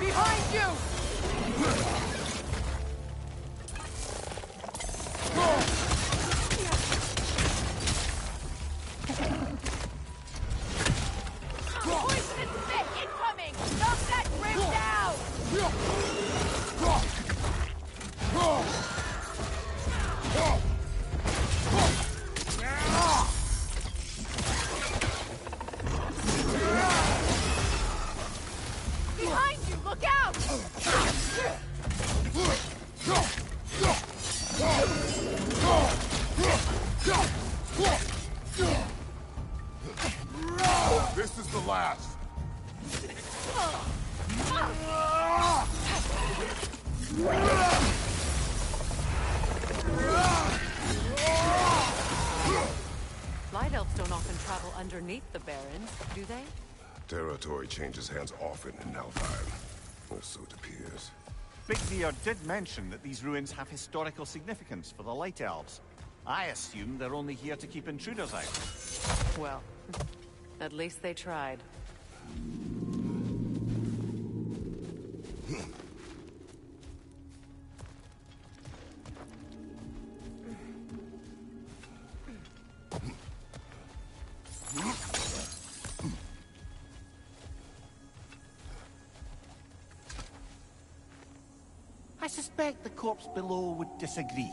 Behind you! Poison stick incoming! Knock that grim down! Behind you! Look out! This is the last. Light elves don't often travel underneath the Barrens, do they? Territory changes hands often in Nalvine. Or so it appears. Big Beard did mention that these ruins have historical significance for the Light Elves. I assume they're only here to keep intruders out. Well, at least they tried. I suspect the corpse below would disagree.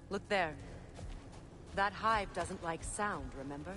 Look there. That hive doesn't like sound, remember?